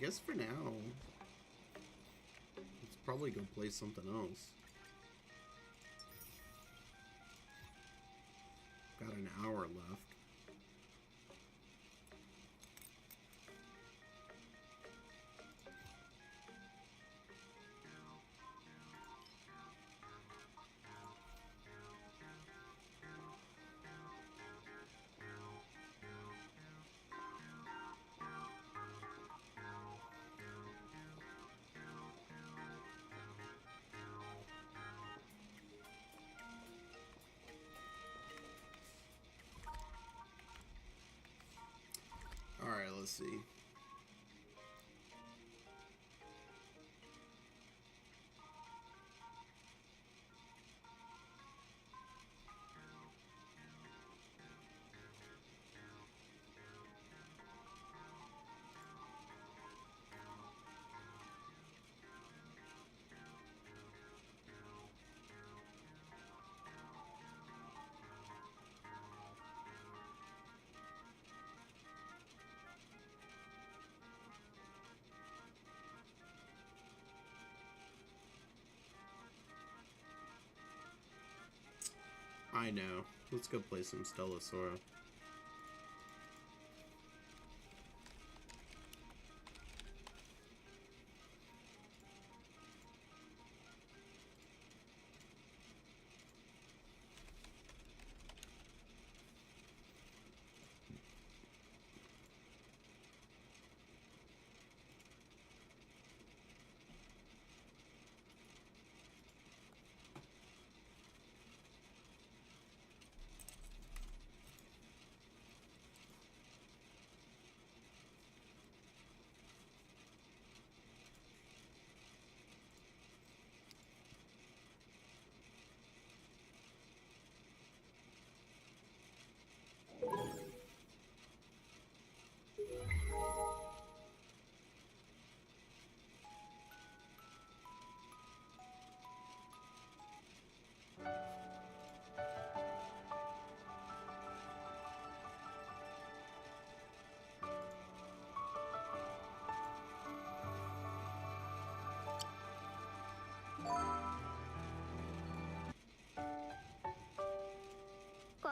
guess for now, let's probably go play something else. Got an hour left. Alright, let's see. I know. Let's go play some Stellasaura.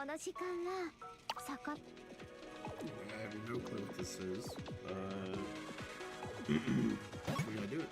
I have no clue what this is. We gotta do it.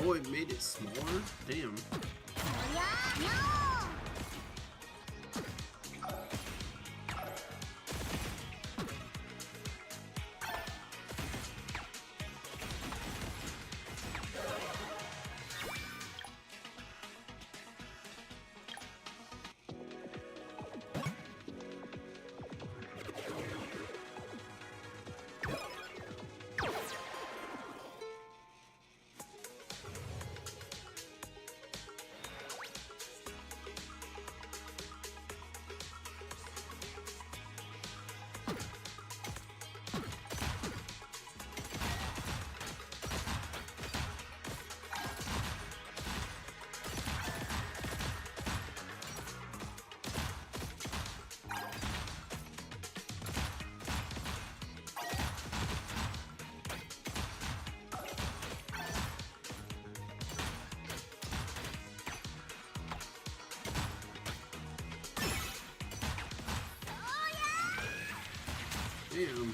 Oh, it made it smaller? Damn. Damn.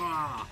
Ah.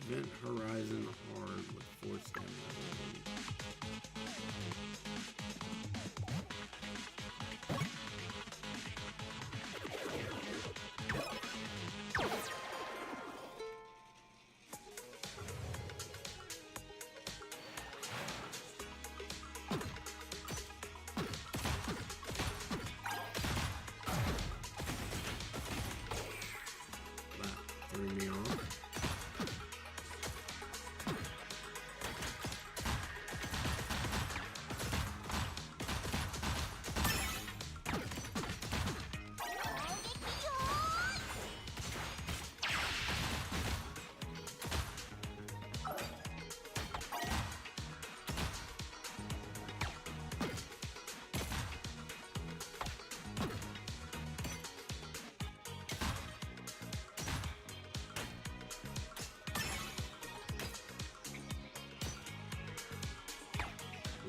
Event Horizon hard with 4 stamina.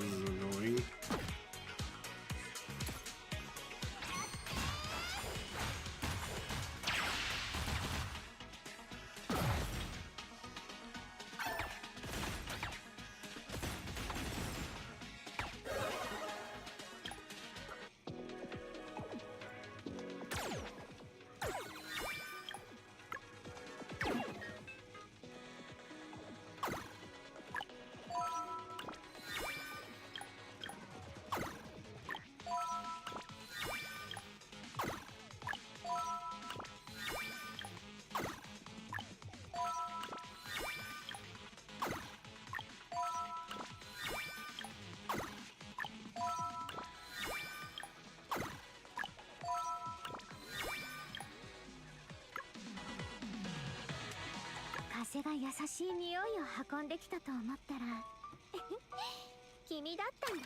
Annoying.風が優しい匂いを運んできたと思ったら君だったんだ。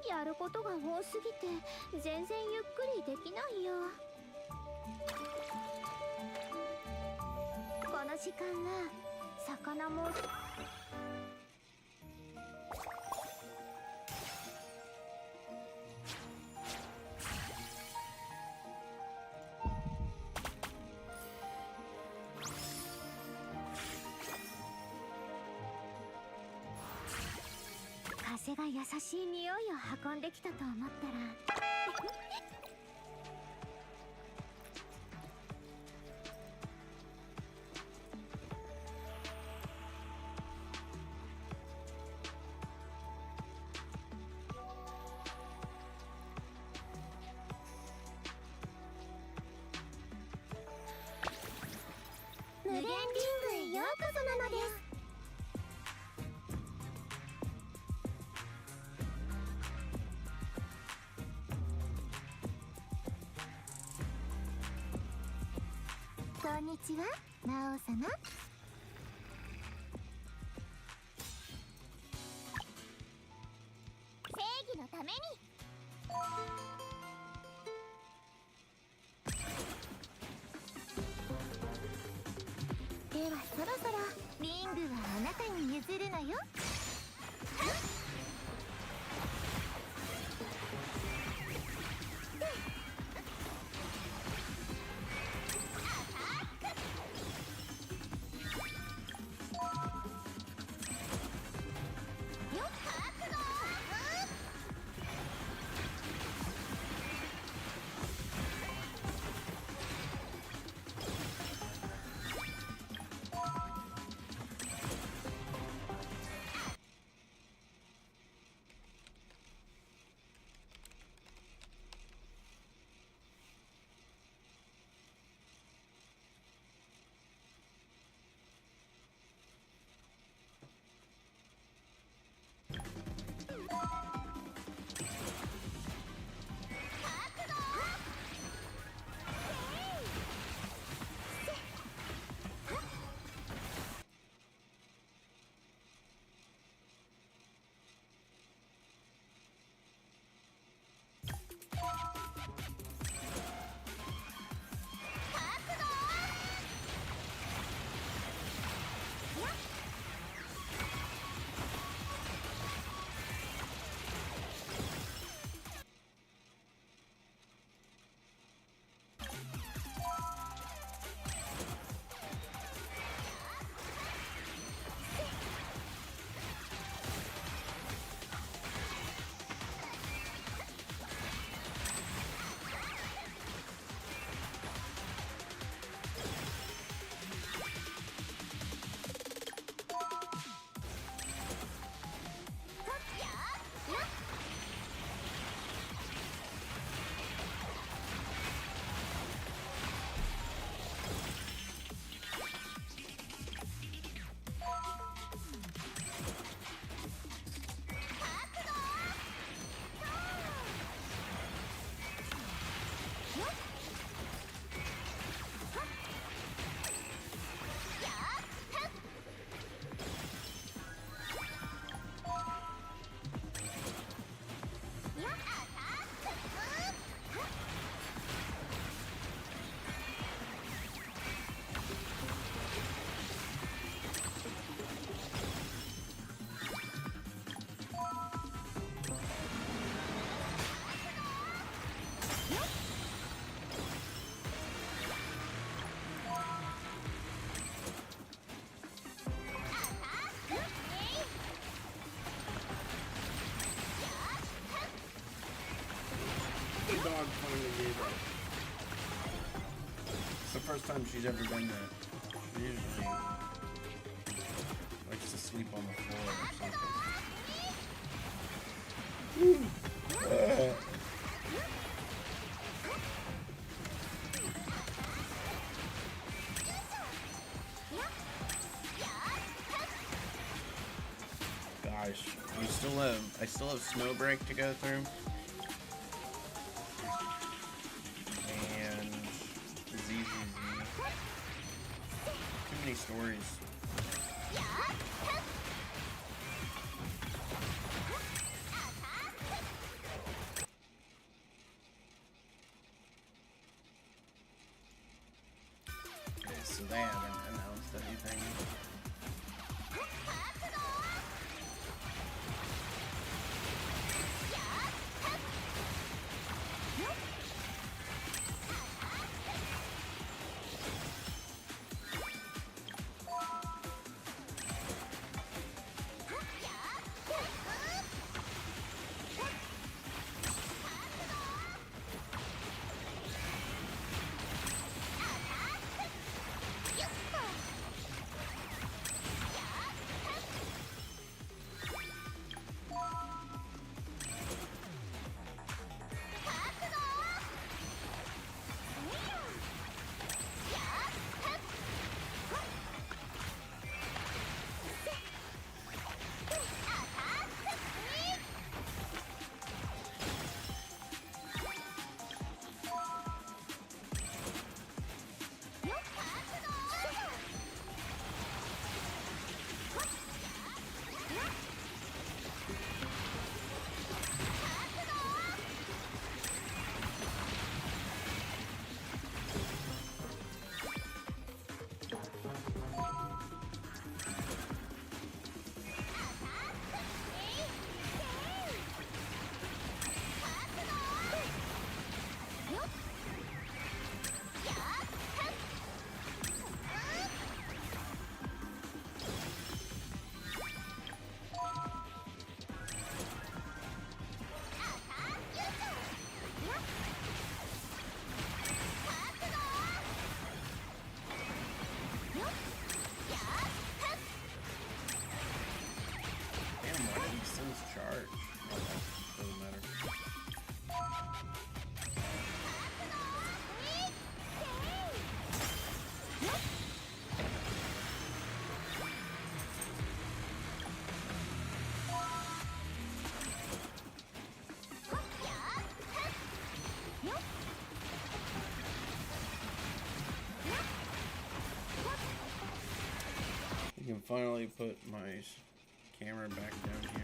やることが多すぎて全然ゆっくりできないよ。この時間は魚も風が優しい匂いを運んできたと思ったら無限リングへようこそなのです。こんにちは、魔王様。正義のために。ではそろそろリングはあなたに譲るのよ。first time she's ever done that. She usually likes to sleep on the floor or something. Gosh, I still have Snowbreak to go through. And ZZZ. Too many stories. Okay, so they haven't announced anything. Charge. Oh, doesn't matter. You can finally put my camera back down here.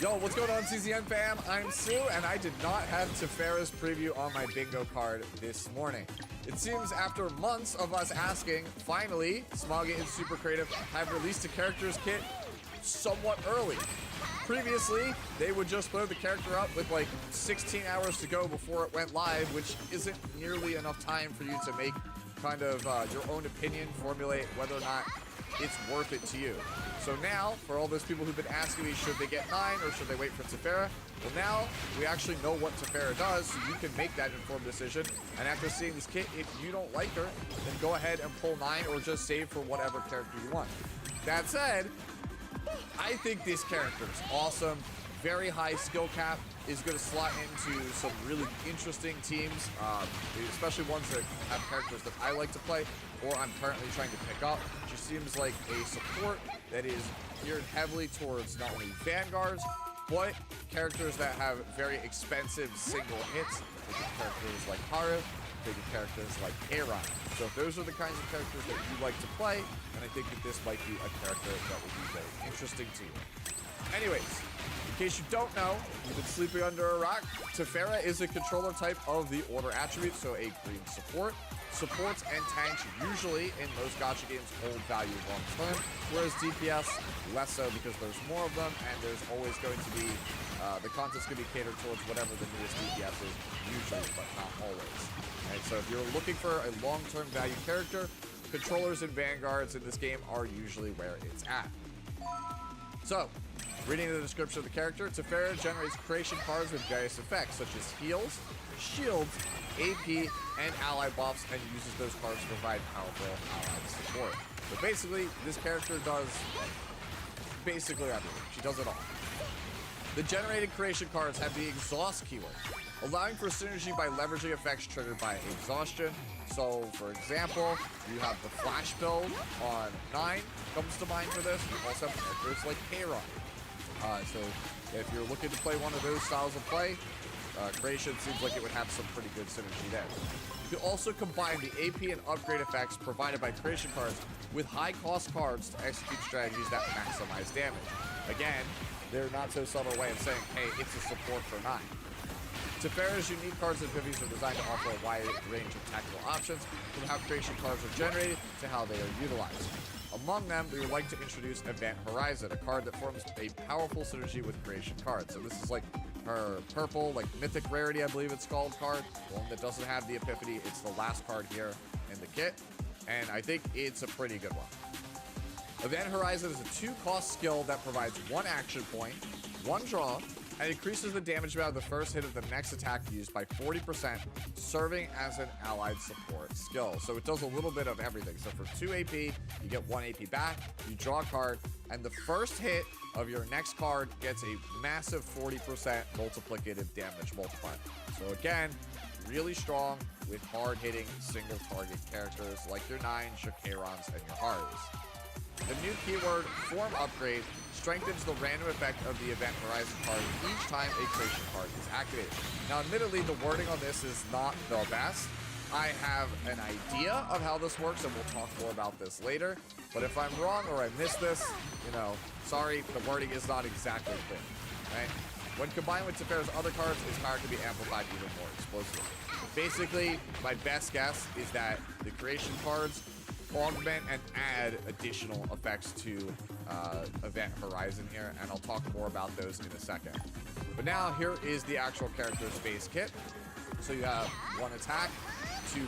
Yo, what's going on, CCN fam? I'm Sue, and I did not have Tefera's preview on my bingo card this morning. It seems after months of us asking, finally, Smoggy and Super Creative have released a characters kit somewhat early. Previously, they would just load the character up with like 16 hours to go before it went live, which isn't nearly enough time for you to make kind of your own opinion, formulate whether or not it's worth it to you. So now, for all those people who've been asking me, should they get 9 or should they wait for Tefera? Well, now we actually know what Tefera does, so you can make that informed decision. And after seeing this kit, if you don't like her, then go ahead and pull 9 or just save for whatever character you want. That said, I think this character is awesome. Very high skill cap, is going to slot into some really interesting teams, especially ones that have characters that I like to play or I'm currently trying to pick up. She seems like a support that is geared heavily towards not only vanguards, but characters that have very expensive single hits. Think of characters like Haru, think of characters like Aaron. So if those are the kinds of characters that you like to play, then I think that this might be a character that will be very interesting to you. Anyways, in case you don't know, you've been sleeping under a rock, Tefera is a controller type of the Order attribute, so a green support. Supports and tanks usually in most gacha games hold value long term, whereas DPS less so because there's more of them, and there's always going to be, the content's going to be catered towards whatever the newest DPS is, usually, but not always. And so if you're looking for a long-term value character, controllers and vanguards in this game are usually where it's at. So, reading the description of the character, Tefera generates creation cards with various effects, such as heals, shields, AP, and ally buffs, and uses those cards to provide powerful ally support. So basically, this character does basically everything. She does it all. The generated creation cards have the exhaust keyword, allowing for synergy by leveraging effects triggered by exhaustion. So, for example, you have the Flash build on 9 comes to mind for this. You also have characters like Kairon. So if you're looking to play one of those styles of play, Creation seems like it would have some pretty good synergy there. You can also combine the AP and upgrade effects provided by Creation cards with high-cost cards to execute strategies that maximize damage. Again, they're not so subtle way of saying, hey, it's a support for 9. Tefera's unique cards and abilities are designed to offer a wide range of tactical options, from how Creation cards are generated to how they are utilized. Among them, we would like to introduce Event Horizon, a card that forms a powerful synergy with Creation cards. So this is like her purple, like Mythic Rarity, I believe it's called, card. The one that doesn't have the Epiphany. It's the last card here in the kit, and I think it's a pretty good one. Event Horizon is a 2-cost skill that provides 1 action point, 1 draw, and increases the damage amount of the first hit of the next attack used by 40%, serving as an allied support skill. So it does a little bit of everything. So for 2 AP, you get 1 AP back, you draw a card, and the first hit of your next card gets a massive 40% multiplicative damage multiplier. So again, really strong with hard-hitting single target characters like your 9s, your Kairons, and your Harus. The new keyword, Form Upgrade, strengthens the random effect of the Event Horizon card each time a creation card is activated. Now, admittedly, the wording on this is not the best. I have an idea of how this works, and we'll talk more about this later. But if I'm wrong or I missed this, you know, sorry, the wording is not exactly clear. Right? When combined with Tefera's other cards, its power can be amplified even more explosively. Basically, my best guess is that the creation cards augment and add additional effects to Event Horizon here, and I'll talk more about those in a second. But now, here is the actual character's base kit. So you have 1 attack, 2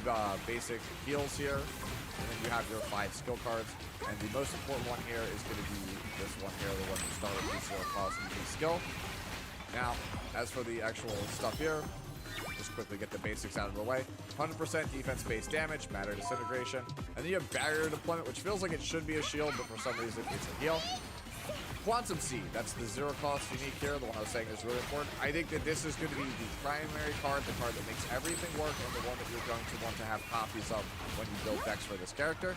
basic heals here, and then you have your 5 skill cards. And the most important one here is going to be this one here, the one you start with the 0-cost unique skill. Now, as for the actual stuff here, just quickly get the basics out of the way. 100% defense-based damage, matter disintegration, and then you have barrier deployment, which feels like it should be a shield, but for some reason it's a heal. Quantum Seed, that's the 0-cost unique here, the one I was saying is really important. I think that this is going to be the primary card, the card that makes everything work, and the one that you're going to want to have copies of when you build decks for this character.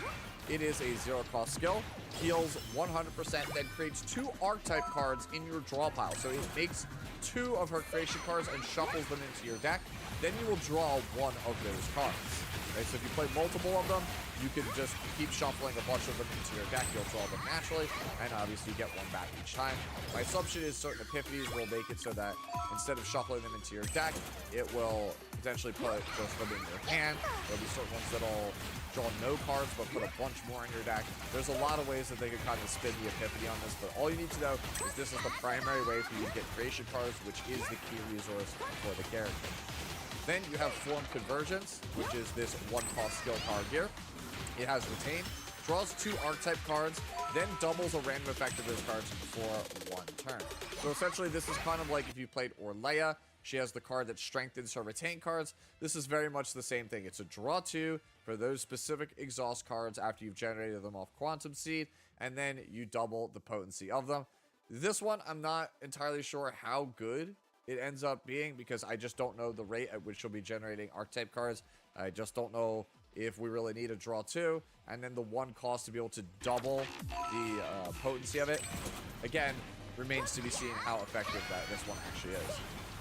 It is a 0-cost skill, heals 100%, then creates 2 archetype cards in your draw pile. So it makes 2 of her creation cards and shuffles them into your deck. Then you will draw 1 of those cards. Right? So if you play multiple of them, you can just keep shuffling a bunch of them into your deck. You'll draw them naturally, and obviously you get one back each time. My assumption is certain epiphanies will make it so that instead of shuffling them into your deck, it will potentially put just them in your hand. There'll be certain ones that'll draw no cards, but put a bunch more in your deck. There's a lot of ways that they can kind of spin the epiphany on this, but all you need to know is this is the primary way for you to get creation cards, which is the key resource for the character. Then you have Form Convergence, which is this 1-cost skill card here. It has Retain, draws 2 archetype cards, then doubles a random effect of those cards for 1 turn. So essentially, this is kind of like if you played Orleia. She has the card that strengthens her Retain cards. This is very much the same thing. It's a draw 2 for those specific exhaust cards after you've generated them off Quantum Seed, and then you double the potency of them. This one, I'm not entirely sure how good it ends up being because I just don't know the rate at which you'll be generating archetype cards. I just don't know if we really need a draw 2, and then the 1 cost to be able to double the potency of it. Again, remains to be seen how effective this one actually is.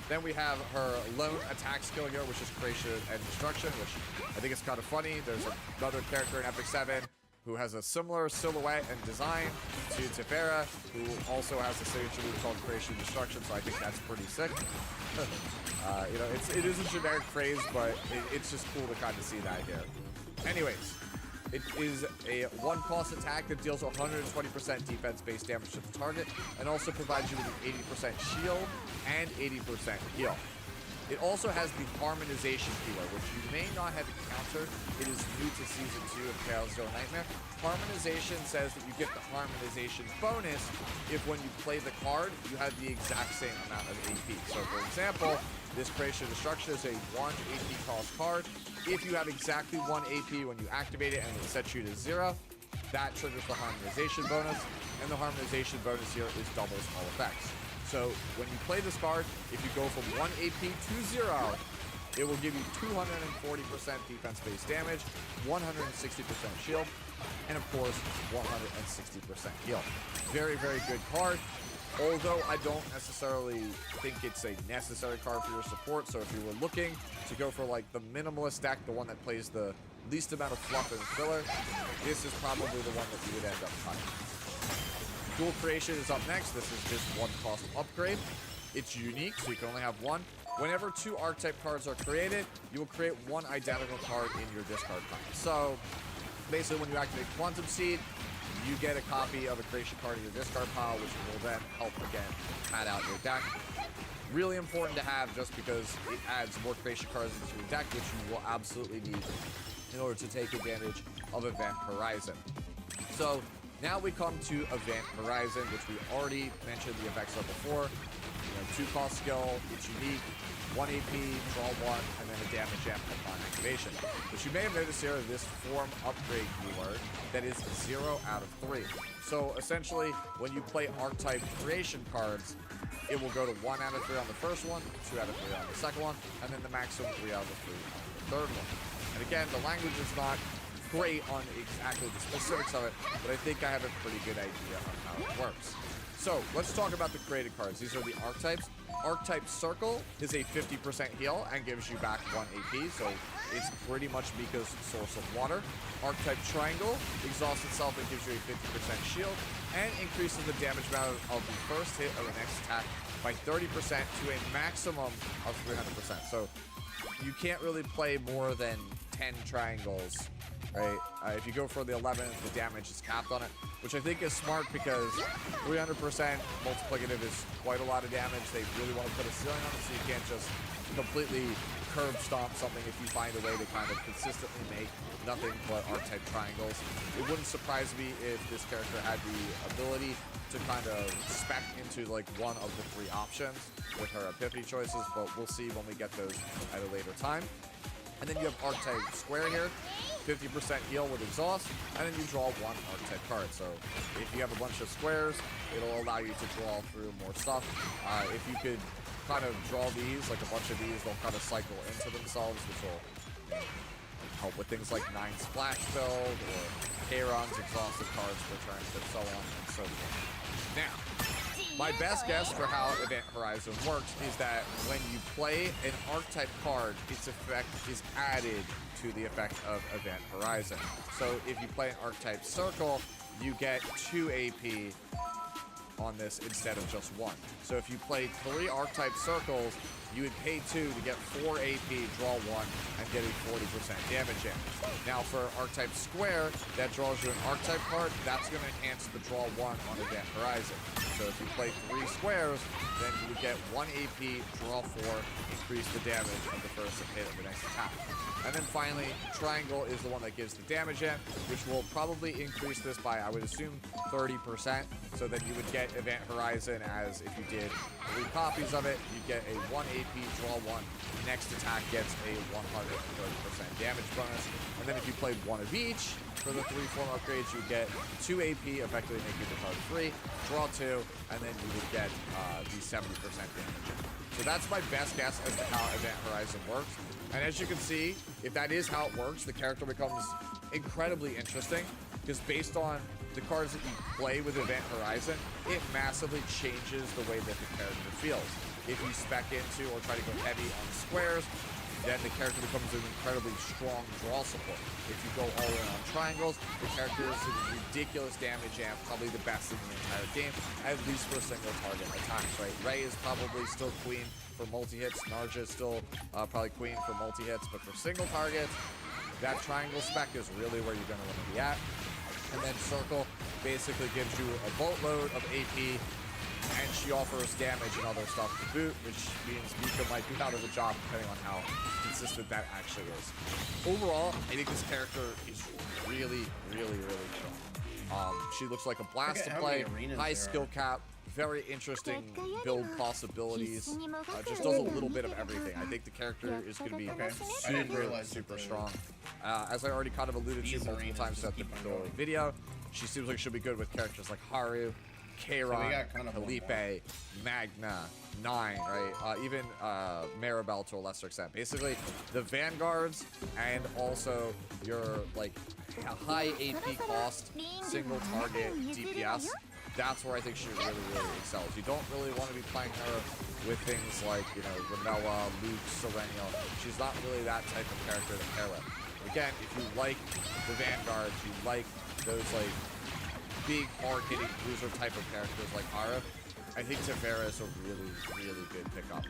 Then we have her lone attack skill here, which is Creation and Destruction, which I think is kind of funny. There's another character in Epic 7 who has a similar silhouette and design to Tefera, who also has a signature move called Creation and Destruction, so I think that's pretty sick. You know, it is a generic phrase, but it's just cool to kind of see that here. Anyways, it is a 1-cost attack that deals 120% defense-based damage to the target, and also provides you with an 80% shield and 80% heal. It also has the Harmonization keyword, which you may not have encountered. It is new to Season 2 of Chaos Zero Nightmare. Harmonization says that you get the Harmonization bonus if when you play the card, you have the exact same amount of AP. So for example, this Creation Destruction is a 1 AP cost card. If you have exactly 1 AP when you activate it and it sets you to 0, that triggers the Harmonization bonus, and the Harmonization bonus here is doubles all effects. So when you play this card, if you go from 1 AP to 0, it will give you 240% defense-based damage, 160% shield, and of course, 160% heal. Very, very good card. Although I don't necessarily think it's a necessary card for your support, so if you were looking to go for like the minimalist deck, the one that plays the least amount of fluff and filler, this is probably the one that you would end up cutting. Dual Creation is up next. This is just 1-cost upgrade. It's unique, so you can only have 1. Whenever 2 archetype cards are created, you will create 1 identical card in your discard pile. So basically, when you activate Quantum Seed, you get a copy of a creation card in your discard pile, which will then help, again, pad out your deck. Really important to have just because it adds more creation cards into your deck, which you will absolutely need in order to take advantage of Event Horizon. So now we come to Event Horizon, which we already mentioned the effects of before. 2-cost skill, it's unique, 1 AP, draw 1, and then a damage amp upon activation. But you may have noticed here this form upgrade keyword that is 0 out of 3. So essentially, when you play archetype creation cards, it will go to 1 out of 3 on the first one, 2 out of 3 on the second one, and then the maximum 3 out of 3 on the third one. And again, the language is not great on exactly the specifics of it, but I think I have a pretty good idea on how it works. So let's talk about the created cards. These are the archetypes. Archetype Circle is a 50% heal and gives you back 1 AP, so it's pretty much Mika's source of water. Archetype Triangle exhausts itself and gives you a 50% shield, and increases the damage value of the first hit of the next attack by 30% to a maximum of 300%. So you can't really play more than 10 triangles, right? If you go for the 11th, the damage is capped on it, which I think is smart because 300% multiplicative is quite a lot of damage. They really want to put a ceiling on it, so you can't just completely curb stomp something if you find a way to kind of consistently make nothing but archetype triangles. It wouldn't surprise me if this character had the ability to kind of spec into like one of the 3 options with her epiphany choices, but we'll see when we get those at a later time. And then you have Archetype Square here, 50% heal with exhaust, and then you draw 1 archetype card. So if you have a bunch of squares, it'll allow you to draw through more stuff. If you could kind of draw these, like a bunch of these, they'll kind of cycle into themselves, which will help with things like 9 Splash Build, or Kairon's exhausted cards for turns, and so on and so forth. Now, My best guess for how Event Horizon works is that when you play an archetype card, its effect is added to the effect of Event Horizon. So if you play an archetype circle, you get 2 AP on this instead of just 1. So if you played 3 archetype circles, you would pay 2 to get 4 AP, draw 1, and get a 40% damage in. Now for Archetype Square, that draws you an Archetype card, that's going to enhance the draw 1 on Event Horizon. So if you play 3 squares, then you would get 1 AP, draw 4, increase the damage of the first hit of the next attack. And then finally, Triangle is the one that gives the damage in, which will probably increase this by, I would assume, 30%. So then you would get Event Horizon as if you did 3 copies of it, you get a 1 AP, draw 1. Next attack gets a 130% damage bonus. And then if you played 1 of each for the 3 form upgrades, you get 2 AP, effectively making the card free, draw 2, and then you would get the 70% damage. So that's my best guess as to how Event Horizon works. And as you can see, if that is how it works, the character becomes incredibly interesting, because based on the cards that you play with Event Horizon, it massively changes the way that the character feels. If you spec into or try to go heavy on squares, then the character becomes an incredibly strong draw support. If you go all in on triangles, the character is a ridiculous damage and probably the best in the entire game, at least for single target attacks, right? Ray is probably still queen for multi-hits, Narja is still probably queen for multi-hits, but for single targets, that triangle spec is really where you're going to want to be at. And then Circle basically gives you a boatload of AP, and she offers damage and other stuff to boot, which means Mika might be out of a job depending on how consistent that actually is. Overall, I think this character is really, really, really strong. She looks like a blast to play, high skill cap, very interesting build possibilities, just does a little bit of everything. I think the character is going to be super strong. As I already kind of alluded to multiple times throughout the video, she seems like she'll be good with characters like Haru, Kairon, Felipe, Magna, 9, right? Even Maribel to a lesser extent. Basically, the Vanguards and also your like high AP cost, single target DPS. That's where I think she really, really excels. You don't really want to be playing her with things like, you know, Renoa, Luke, Serenial. She's not really that type of character to pair with. Again, if you like the Vanguards, you like those like big, hard-hitting bruiser type of characters like Ara, I think Tefera is a really, really good pickup.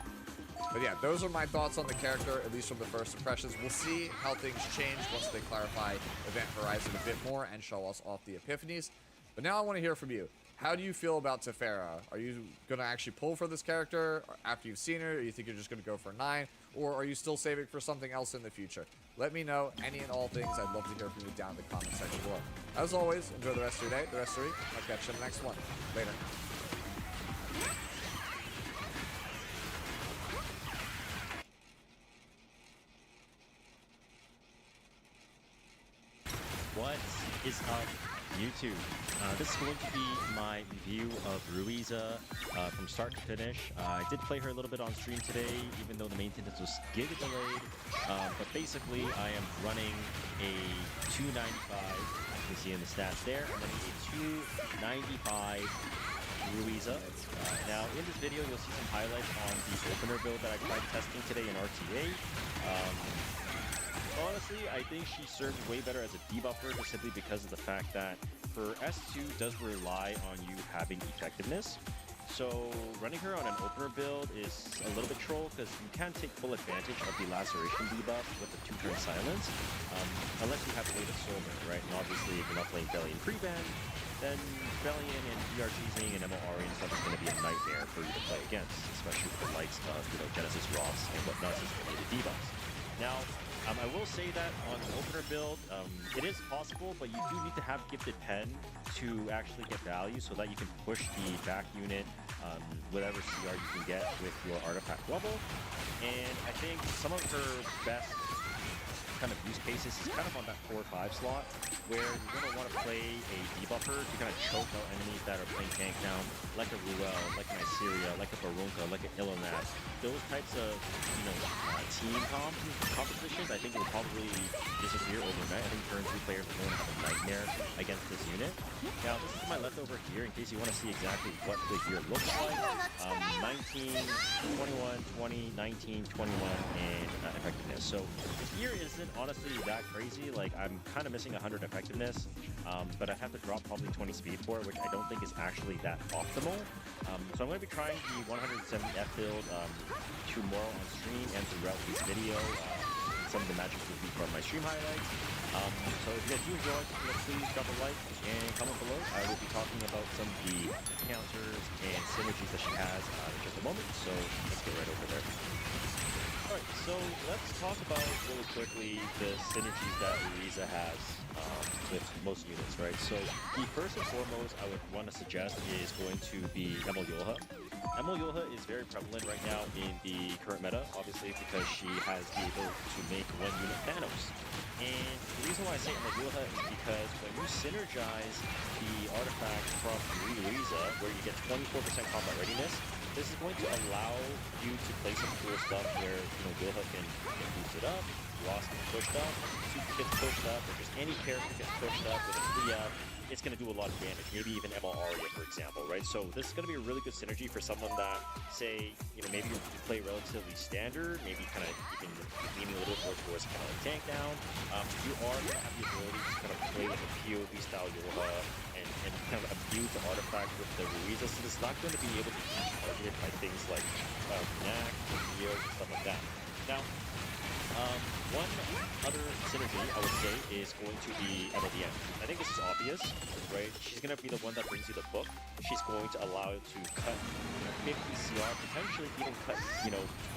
But yeah, those are my thoughts on the character, at least from the first impressions. We'll see how things change once they clarify Event Horizon a bit more and show us off the epiphanies. But now I want to hear from you. How do you feel about Tefera? Are you going to actually pull for this character after you've seen her? Or you think you're just going to go for 9? Or are you still saving for something else in the future? Let me know any and all things. I'd love to hear from you down in the comment section below. As always, enjoy the rest of your day, the rest of your week. I'll catch you in the next one. Later. What is up, YouTube? This is going to be my review of Ruiza from start to finish. I did play her a little bit on stream today, even though the maintenance was giga delayed. But basically, I am running a 295, as you can see in the stats there. I'm running a 295 Ruiza. Now, in this video, you'll see some highlights on the opener build that I tried testing today in RTA. Honestly, I think she serves way better as a debuffer just simply because of the fact that her S2 does rely on you having effectiveness. So running her on an opener build is a little bit troll because you can't take full advantage of the laceration debuff with the 2-turn silence unless you have a way to soul her, right? And obviously if you're not playing Bellion pre-ban, then Bellion and ERGzing and MORing and stuff is going to be a nightmare for you to play against, especially with the likes of, you know, Genesis Ross and whatnot as related debuffs. Now, I will say that on an opener build, it is possible, but you do need to have Gifted Pen to actually get value so that you can push the back unit, whatever CR you can get with your Artifact Wobble. And I think some of her best kind of use cases is kind of on that 4 or 5 slot, where you're going to want to play a debuffer to kind of choke out enemies that are playing tank down, like a Ruel, like an Iseria, like a Barunka, like an Ilonat. Those types of, team compositions, I think will probably disappear overnight. I think turn 2 players are going to have a nightmare against this unit. Now, this is my leftover gear in case you want to see exactly what the gear looks like. 19, 21, 20, 19, 21, and effectiveness. So this gear isn't honestly that crazy. Like, I'm kind of missing 100 effectiveness, but I have to drop probably 20 speed for it, which I don't think is actually that optimal. So I'm going to be trying the 170F build tomorrow on stream and throughout this video. Some of the magic will be from my stream highlights. So if you guys do enjoy, please drop a like and comment below. I will be talking about some of the counters and synergies that she has in just a moment. So let's get right over there. Alright, so let's talk about really quickly the synergies that Louisa has with most units, right? So the first and foremost I would want to suggest is going to be Emil Yulha. Emil Yulha is very prevalent right now in the current meta, obviously because she has the ability to make one unit Thanos. And the reason why I say Emil Yulha is because when you synergize the artifact from Louisa, where you get 24% combat readiness, this is going to allow you to play some cool stuff where, Yulha can get boosted up, Ross gets pushed up, Super gets pushed up, or just any character gets pushed up with a free up. It's going to do a lot of damage, maybe even ML Arya, for example, right? So this is going to be a really good synergy for someone that, say, maybe you play relatively standard, maybe kind of you can leaning a little bit more towards kind of like tank down. You are going to have the ability to kind of play with a PoE style Yulha and kind of abuse the artifact with the Ruiza, so it's not going to be able to be targeted by things like Knack, Neo, stuff like that. Now, one other synergy I would say is going to be MLDN. I think this is obvious, right? She's going to be the one that brings you the book. She's going to allow you to cut 50 CR, potentially even cut,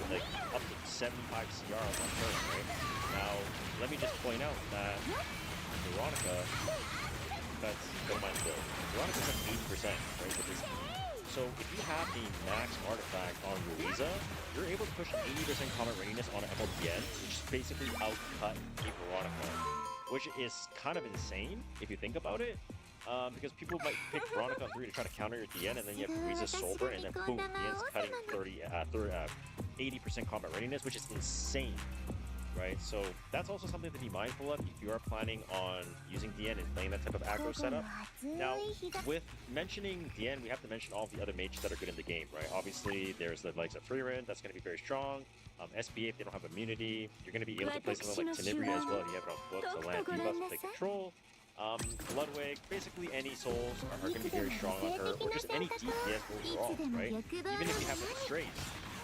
like up to 75 CR on one turn, right? Now, let me just point out that Veronica cuts, don't mind Bill. Veronica cuts 80%, right, with this. So if you have a max artifact on Louisa, you're able to push 80% combat readiness on an MLDN, which is basically outcut a Veronica, which is kind of insane if you think about it. Because people might pick Veronica on 3 to try to counter your DN, and then you have Louisa Sober, and then boom, DN's cutting 80% combat readiness, which is insane. Right, so that's also something to be mindful of if you are planning on using DN and playing that type of aggro setup. Now, with mentioning DN, we have to mention all the other mages that are good in the game, right? Obviously, there's the likes of Freerin, that's going to be very strong. SBA, if they don't have immunity, you're going to be able to play something like Tenebria as well if you have it on foot, so land debuffs to play control. Bloodwig, basically any souls are going to be very strong on her, or just any DPS overall, right? Even if you have like strays,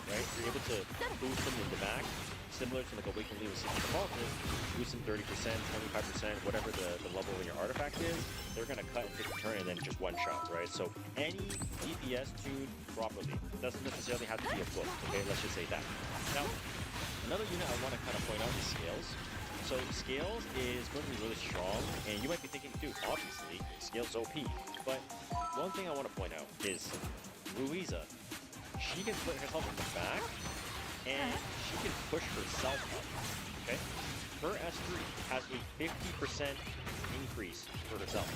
right? You're able to boost them in the back. Similar to like a Awakened Leader with default is, boost them 30%, 25%, whatever the level of your artifact is, they're gonna cut and take a turn and then just one shot, right? So any DPS tuned properly doesn't necessarily have to be a book, okay? Let's just say that. Now, another unit I want to kind of point out is Scales. So Scales is going to be really strong, and you might be thinking, dude, obviously, Scales OP. But one thing I want to point out is Louisa, she can put herself in the back, and she can push herself up, okay? Her S3 has a 50% increase for herself.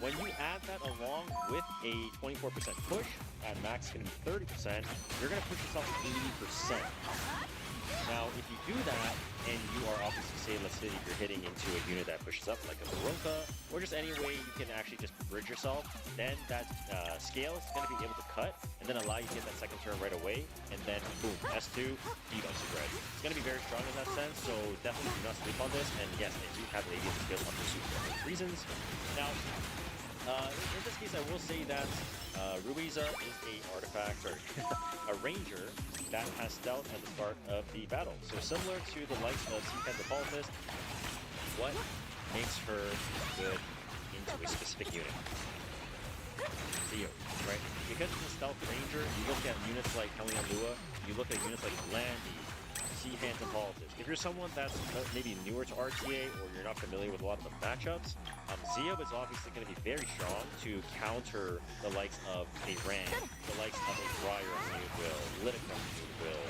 When you add that along with a 24% push, at max it's going to be 30%, you're going to push yourself 80%. Now, if you do that, and you are obviously, say, let's say you're hitting into a unit that pushes up, like a Barunka, or just any way you can actually just bridge yourself, then that scale is going to be able to cut, and then allow you to get that second turn right away, and then boom, S2, debuff spread. It's going to be very strong in that sense, so definitely do not sleep on this, and yes, they do have Ladies skill on pursuit for reasons. Now, in this case, I will say that Ruiza is a artifact, or a ranger, that has stealth at the start of the battle. So similar to the likes of Seacat the Politist, what makes her good into a specific unit? Zio, right? Because it's a stealth ranger, you look at units like Hellion Lua, you look at units like Landy, Sea Phantom Politist. If you're someone that's maybe newer to RTA, or you're not familiar with a lot of the matchups, Zio is obviously going to be very strong to counter the likes of a Rang, the likes of a Briar on Will, Litica on Will,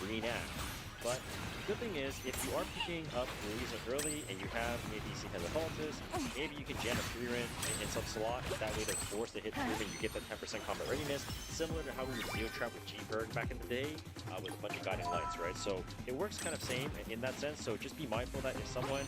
Green Axe. But the good thing is, if you are picking up Louisa early and you have maybe Sea Catapultus, maybe you can jam a 3-rin in some slot. That way they're forced to hit 3-rin, you get that 10% combat readiness, similar to how we would Zeo Trap with G-Bird back in the day, with a bunch of guiding lights, right? So it works kind of same in that sense. So just be mindful that if someone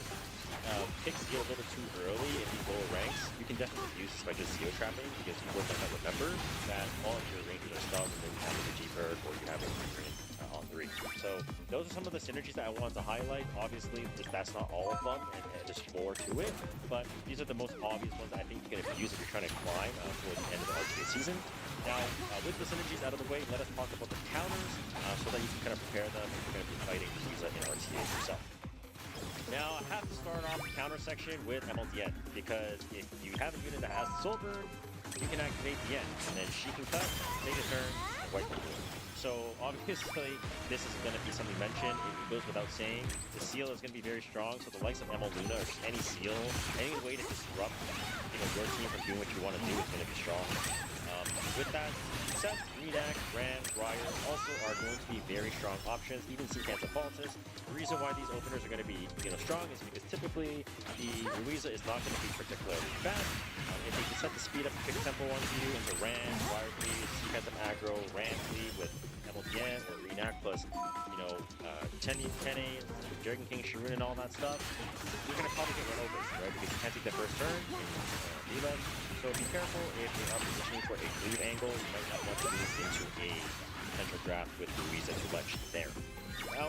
picks Zeo a little bit too early in these lower ranks, you can definitely use this by just Zeo trapping, because you will not remember that all of your ranges are stunned, and then you have a G-Bird or you have a 3-rin on 3. So those are some of the synergies that I wanted to highlight. Obviously, that's not all of them, and there's more to it, but these are the most obvious ones that I think you can use if you're trying to climb towards the end of the RTA season. Now, with the synergies out of the way, let us talk about the counters so that you can kind of prepare them if you're going to be fighting Frieza in RTA yourself. Now, I have to start off the counter section with MLDN, because if you have a unit that has the Soul Burn, you can activate the end, and then she can cut, take a turn, and wipe the board. So obviously, this is going to be something mentioned. It goes without saying. The seal is going to be very strong. So the likes of ML Luna or just any seal, any way to disrupt, your team from doing what you want to do is going to be strong. With that said, Redact, Rand, Briar also are going to be very strong options. Even Sea Catapultus. The reason why these openers are going to be strong is because typically the Louisa is not going to be particularly fast. If they can set the speed up and pick tempo onto you into Rand, Briar Fleet, Sea Catap aggro, Rand Fleet with MLDN or Renact plus 10A, Dragon King, Shirun, and all that stuff, you're going to probably get run over, right? Because you can't take the first turn, debuff. So be careful if they are positioning for a cleave angle, you might not want to move into a potential draft with Louisa too much there. Now,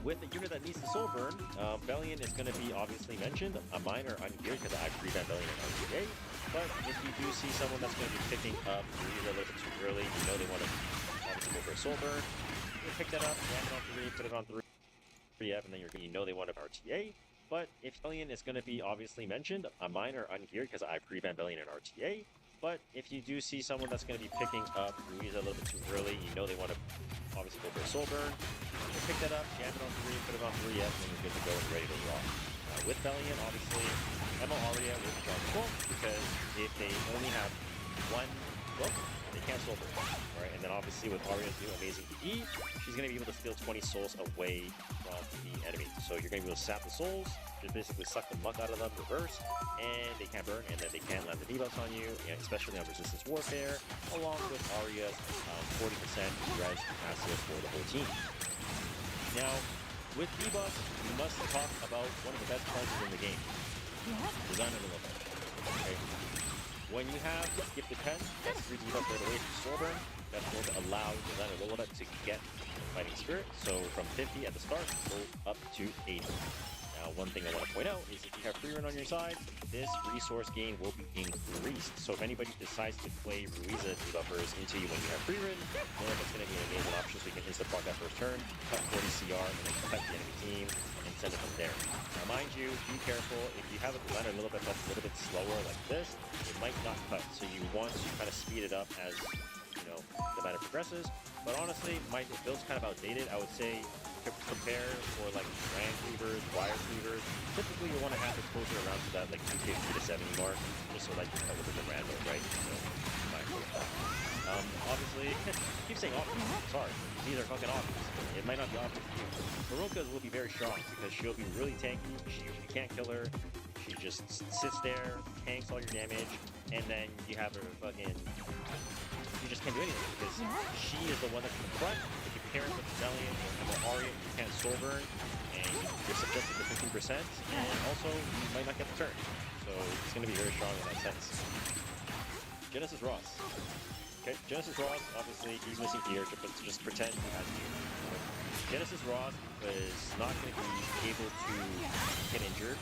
with a unit that needs the Soul Burn, Bellion is going to be obviously mentioned. Mine are ungeared because I prevent Bellion in RTA. But if you do see someone that's going to be picking up Louisa a little bit too early, you know they want to obviously go for a Soul Burn. You pick that up, jam it on 3, put it on 3F, and then you know they want to RTA. But if Bellion is going to be obviously mentioned, mine are ungeared because I prevent Bellion in RTA. But if you do see someone that's going to be picking up Louisa a little bit too early, you know they want to obviously go for a Soul Burn. You pick that up, jam it on 3, put it on 3F, and you're good to go and ready to rock. With Bellion, obviously, Emma Aria will be strong as well, because if they only have one book, they can't Soul Burn. Right? And then obviously with Aria's new amazing EE, she's going to be able to steal 20 souls away from the enemy. So you're going to be able to sap the souls, just basically suck the muck out of them, reverse, and they can't burn, and then they can't land the debuffs on you, especially on Resistance Warfare, along with Aria's 40% res passive for the whole team. Now, with debuffs, we must talk about one of the best cleanses in the game. Design it a little bit. Okay? When you have Skip the 10, that's 3 debuffs right away from Soul Burn. That's going to allow Design a little bit to get Fighting Spirit. So from 50 at the start, go up to 80. Now, one thing I want to point out is if you have free run on your side, this resource gain will be increased. So if anybody decides to play Ruiza debuffers into you when you have free run, then that's going to be an amazing option so you can instant block that first turn, cut 40 CR, and then cut the enemy team, and send it from there. Now, mind you, be careful. If you have a designer a little bit that's a little bit slower like this, it might not cut. So you want to kind of speed it up as the meta progresses. But honestly, my build's kind of outdated. I would say to prepare for like Grand Cleavers, Wire Cleavers, typically you want to have it closer around to that like 250 to 70 mark, just so like you cover the random, right? So, obviously, keep saying options. Sorry, these are fucking options. It might not be options for you. Barokas will be very strong because she'll be really tanky. You can't kill her. She just sits there, tanks all your damage, and then you have her fucking. You just can't do anything because she is the one that's in the front. If you pair it with Bellion or Emma Aria, you can't Soul Burn, and you're subjected to 15%, and also you might not get the turn. So it's going to be very strong in that sense. Genesis Ross. Okay, Genesis Ross, obviously he's missing gear, but just pretend he has gear. Genesis Ross is not going to be able to get injured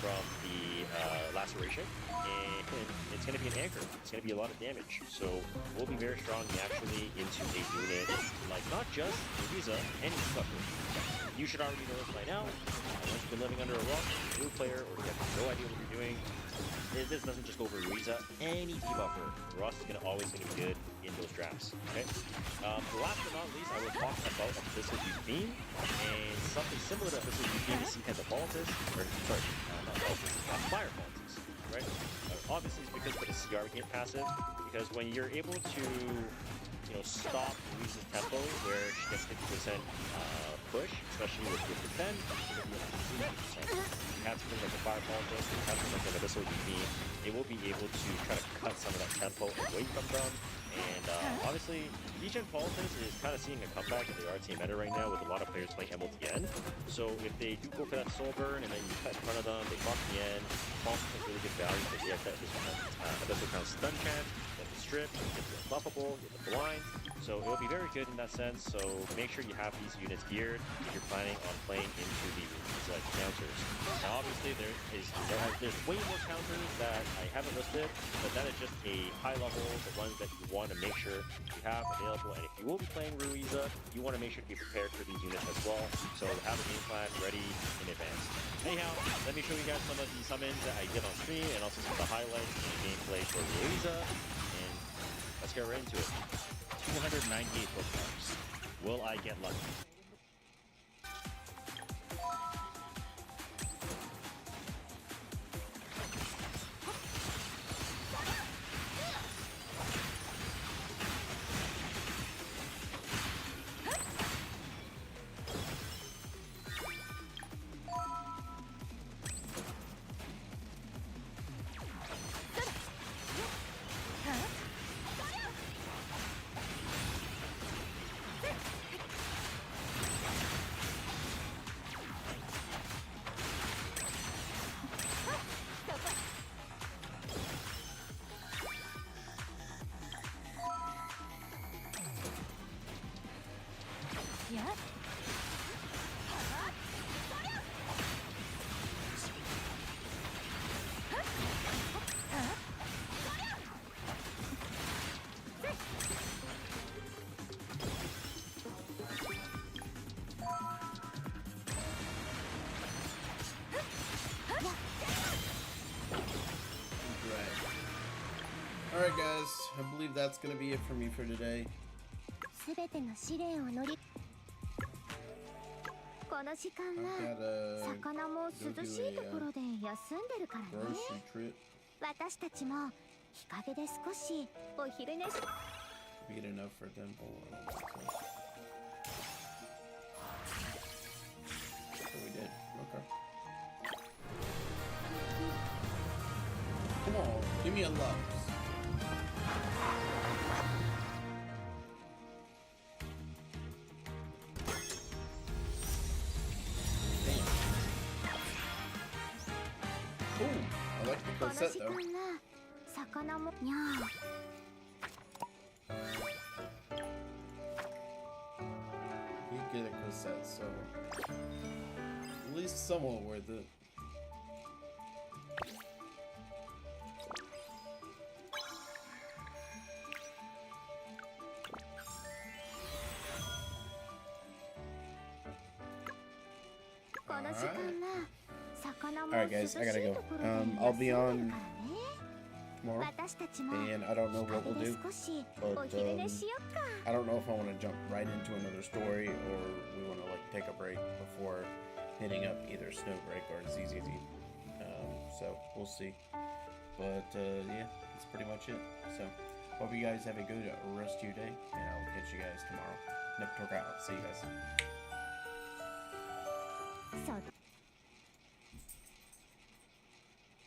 from the laceration, and it's going to be an anchor. It's going to be a lot of damage, so we'll be very strong actually into a unit like not just Louisa, any debuffer. You should already know this by now. Unless you've been living under a rock, you're a new player, or you have no idea what you're doing. This doesn't just go over Louisa. Any debuffer, Ross is always going to be good in those drafts. Okay. Last but not least, I will talk about Abyssal Beam, and something similar to Abyssal Beam is Sea Catapultus, or sorry, not Baltus, Fire Baltus, right? Obviously, it's because of the CR gain passive. Because when you're able to, stop Luisa's tempo where she gets 50% push, especially with gifted 10. So you have something like a Fireball Just, you have something like an Abyssal DP, it will be able to try to cut some of that tempo away from them. And obviously, Regen Politics is kind of seeing a comeback in the RTA meta right now with a lot of players playing MLTN. So if they do go for that Soul Burn and then you cut in front of them, they block the end, Politics has really good value because you have that Abyssal Crown stun chance, you have the strip, you get the unbuffable, you have the blind. So it will be very good in that sense. So make sure you have these units geared if you're planning on playing into these counters. Now obviously there's way more counters that I haven't listed, but that is just a high level, the ones that you want to make sure you have available. And if you will be playing Ruiza, you want to make sure to be prepared for these units as well. So have a game plan ready in advance. Anyhow, let me show you guys some of the summons that I did on stream and also some of the highlights in the gameplay for Ruiza. And let's get right into it. 298 bookmarks. Will I get lucky? Alright guys, I believe that's going to be it for me for today. すべての試練を乗りこの時間は魚も涼しいところで休んでるからね。私たちも日陰で少しお昼寝し Be enough for temple. So we did. Okay. Come on, give me a love. I like the corset though. 魚もにゃー You get a corset, so at least somewhat worth it. Alright guys, I gotta go. I'll be on tomorrow, and I don't know what we'll do, but I don't know if I want to jump right into another story or we want to like take a break before hitting up either Snowbreak or ZZZ. So we'll see. But yeah, that's pretty much it. So hope you guys have a good rest of your day, and I'll catch you guys tomorrow. Nip Torque out. See you guys.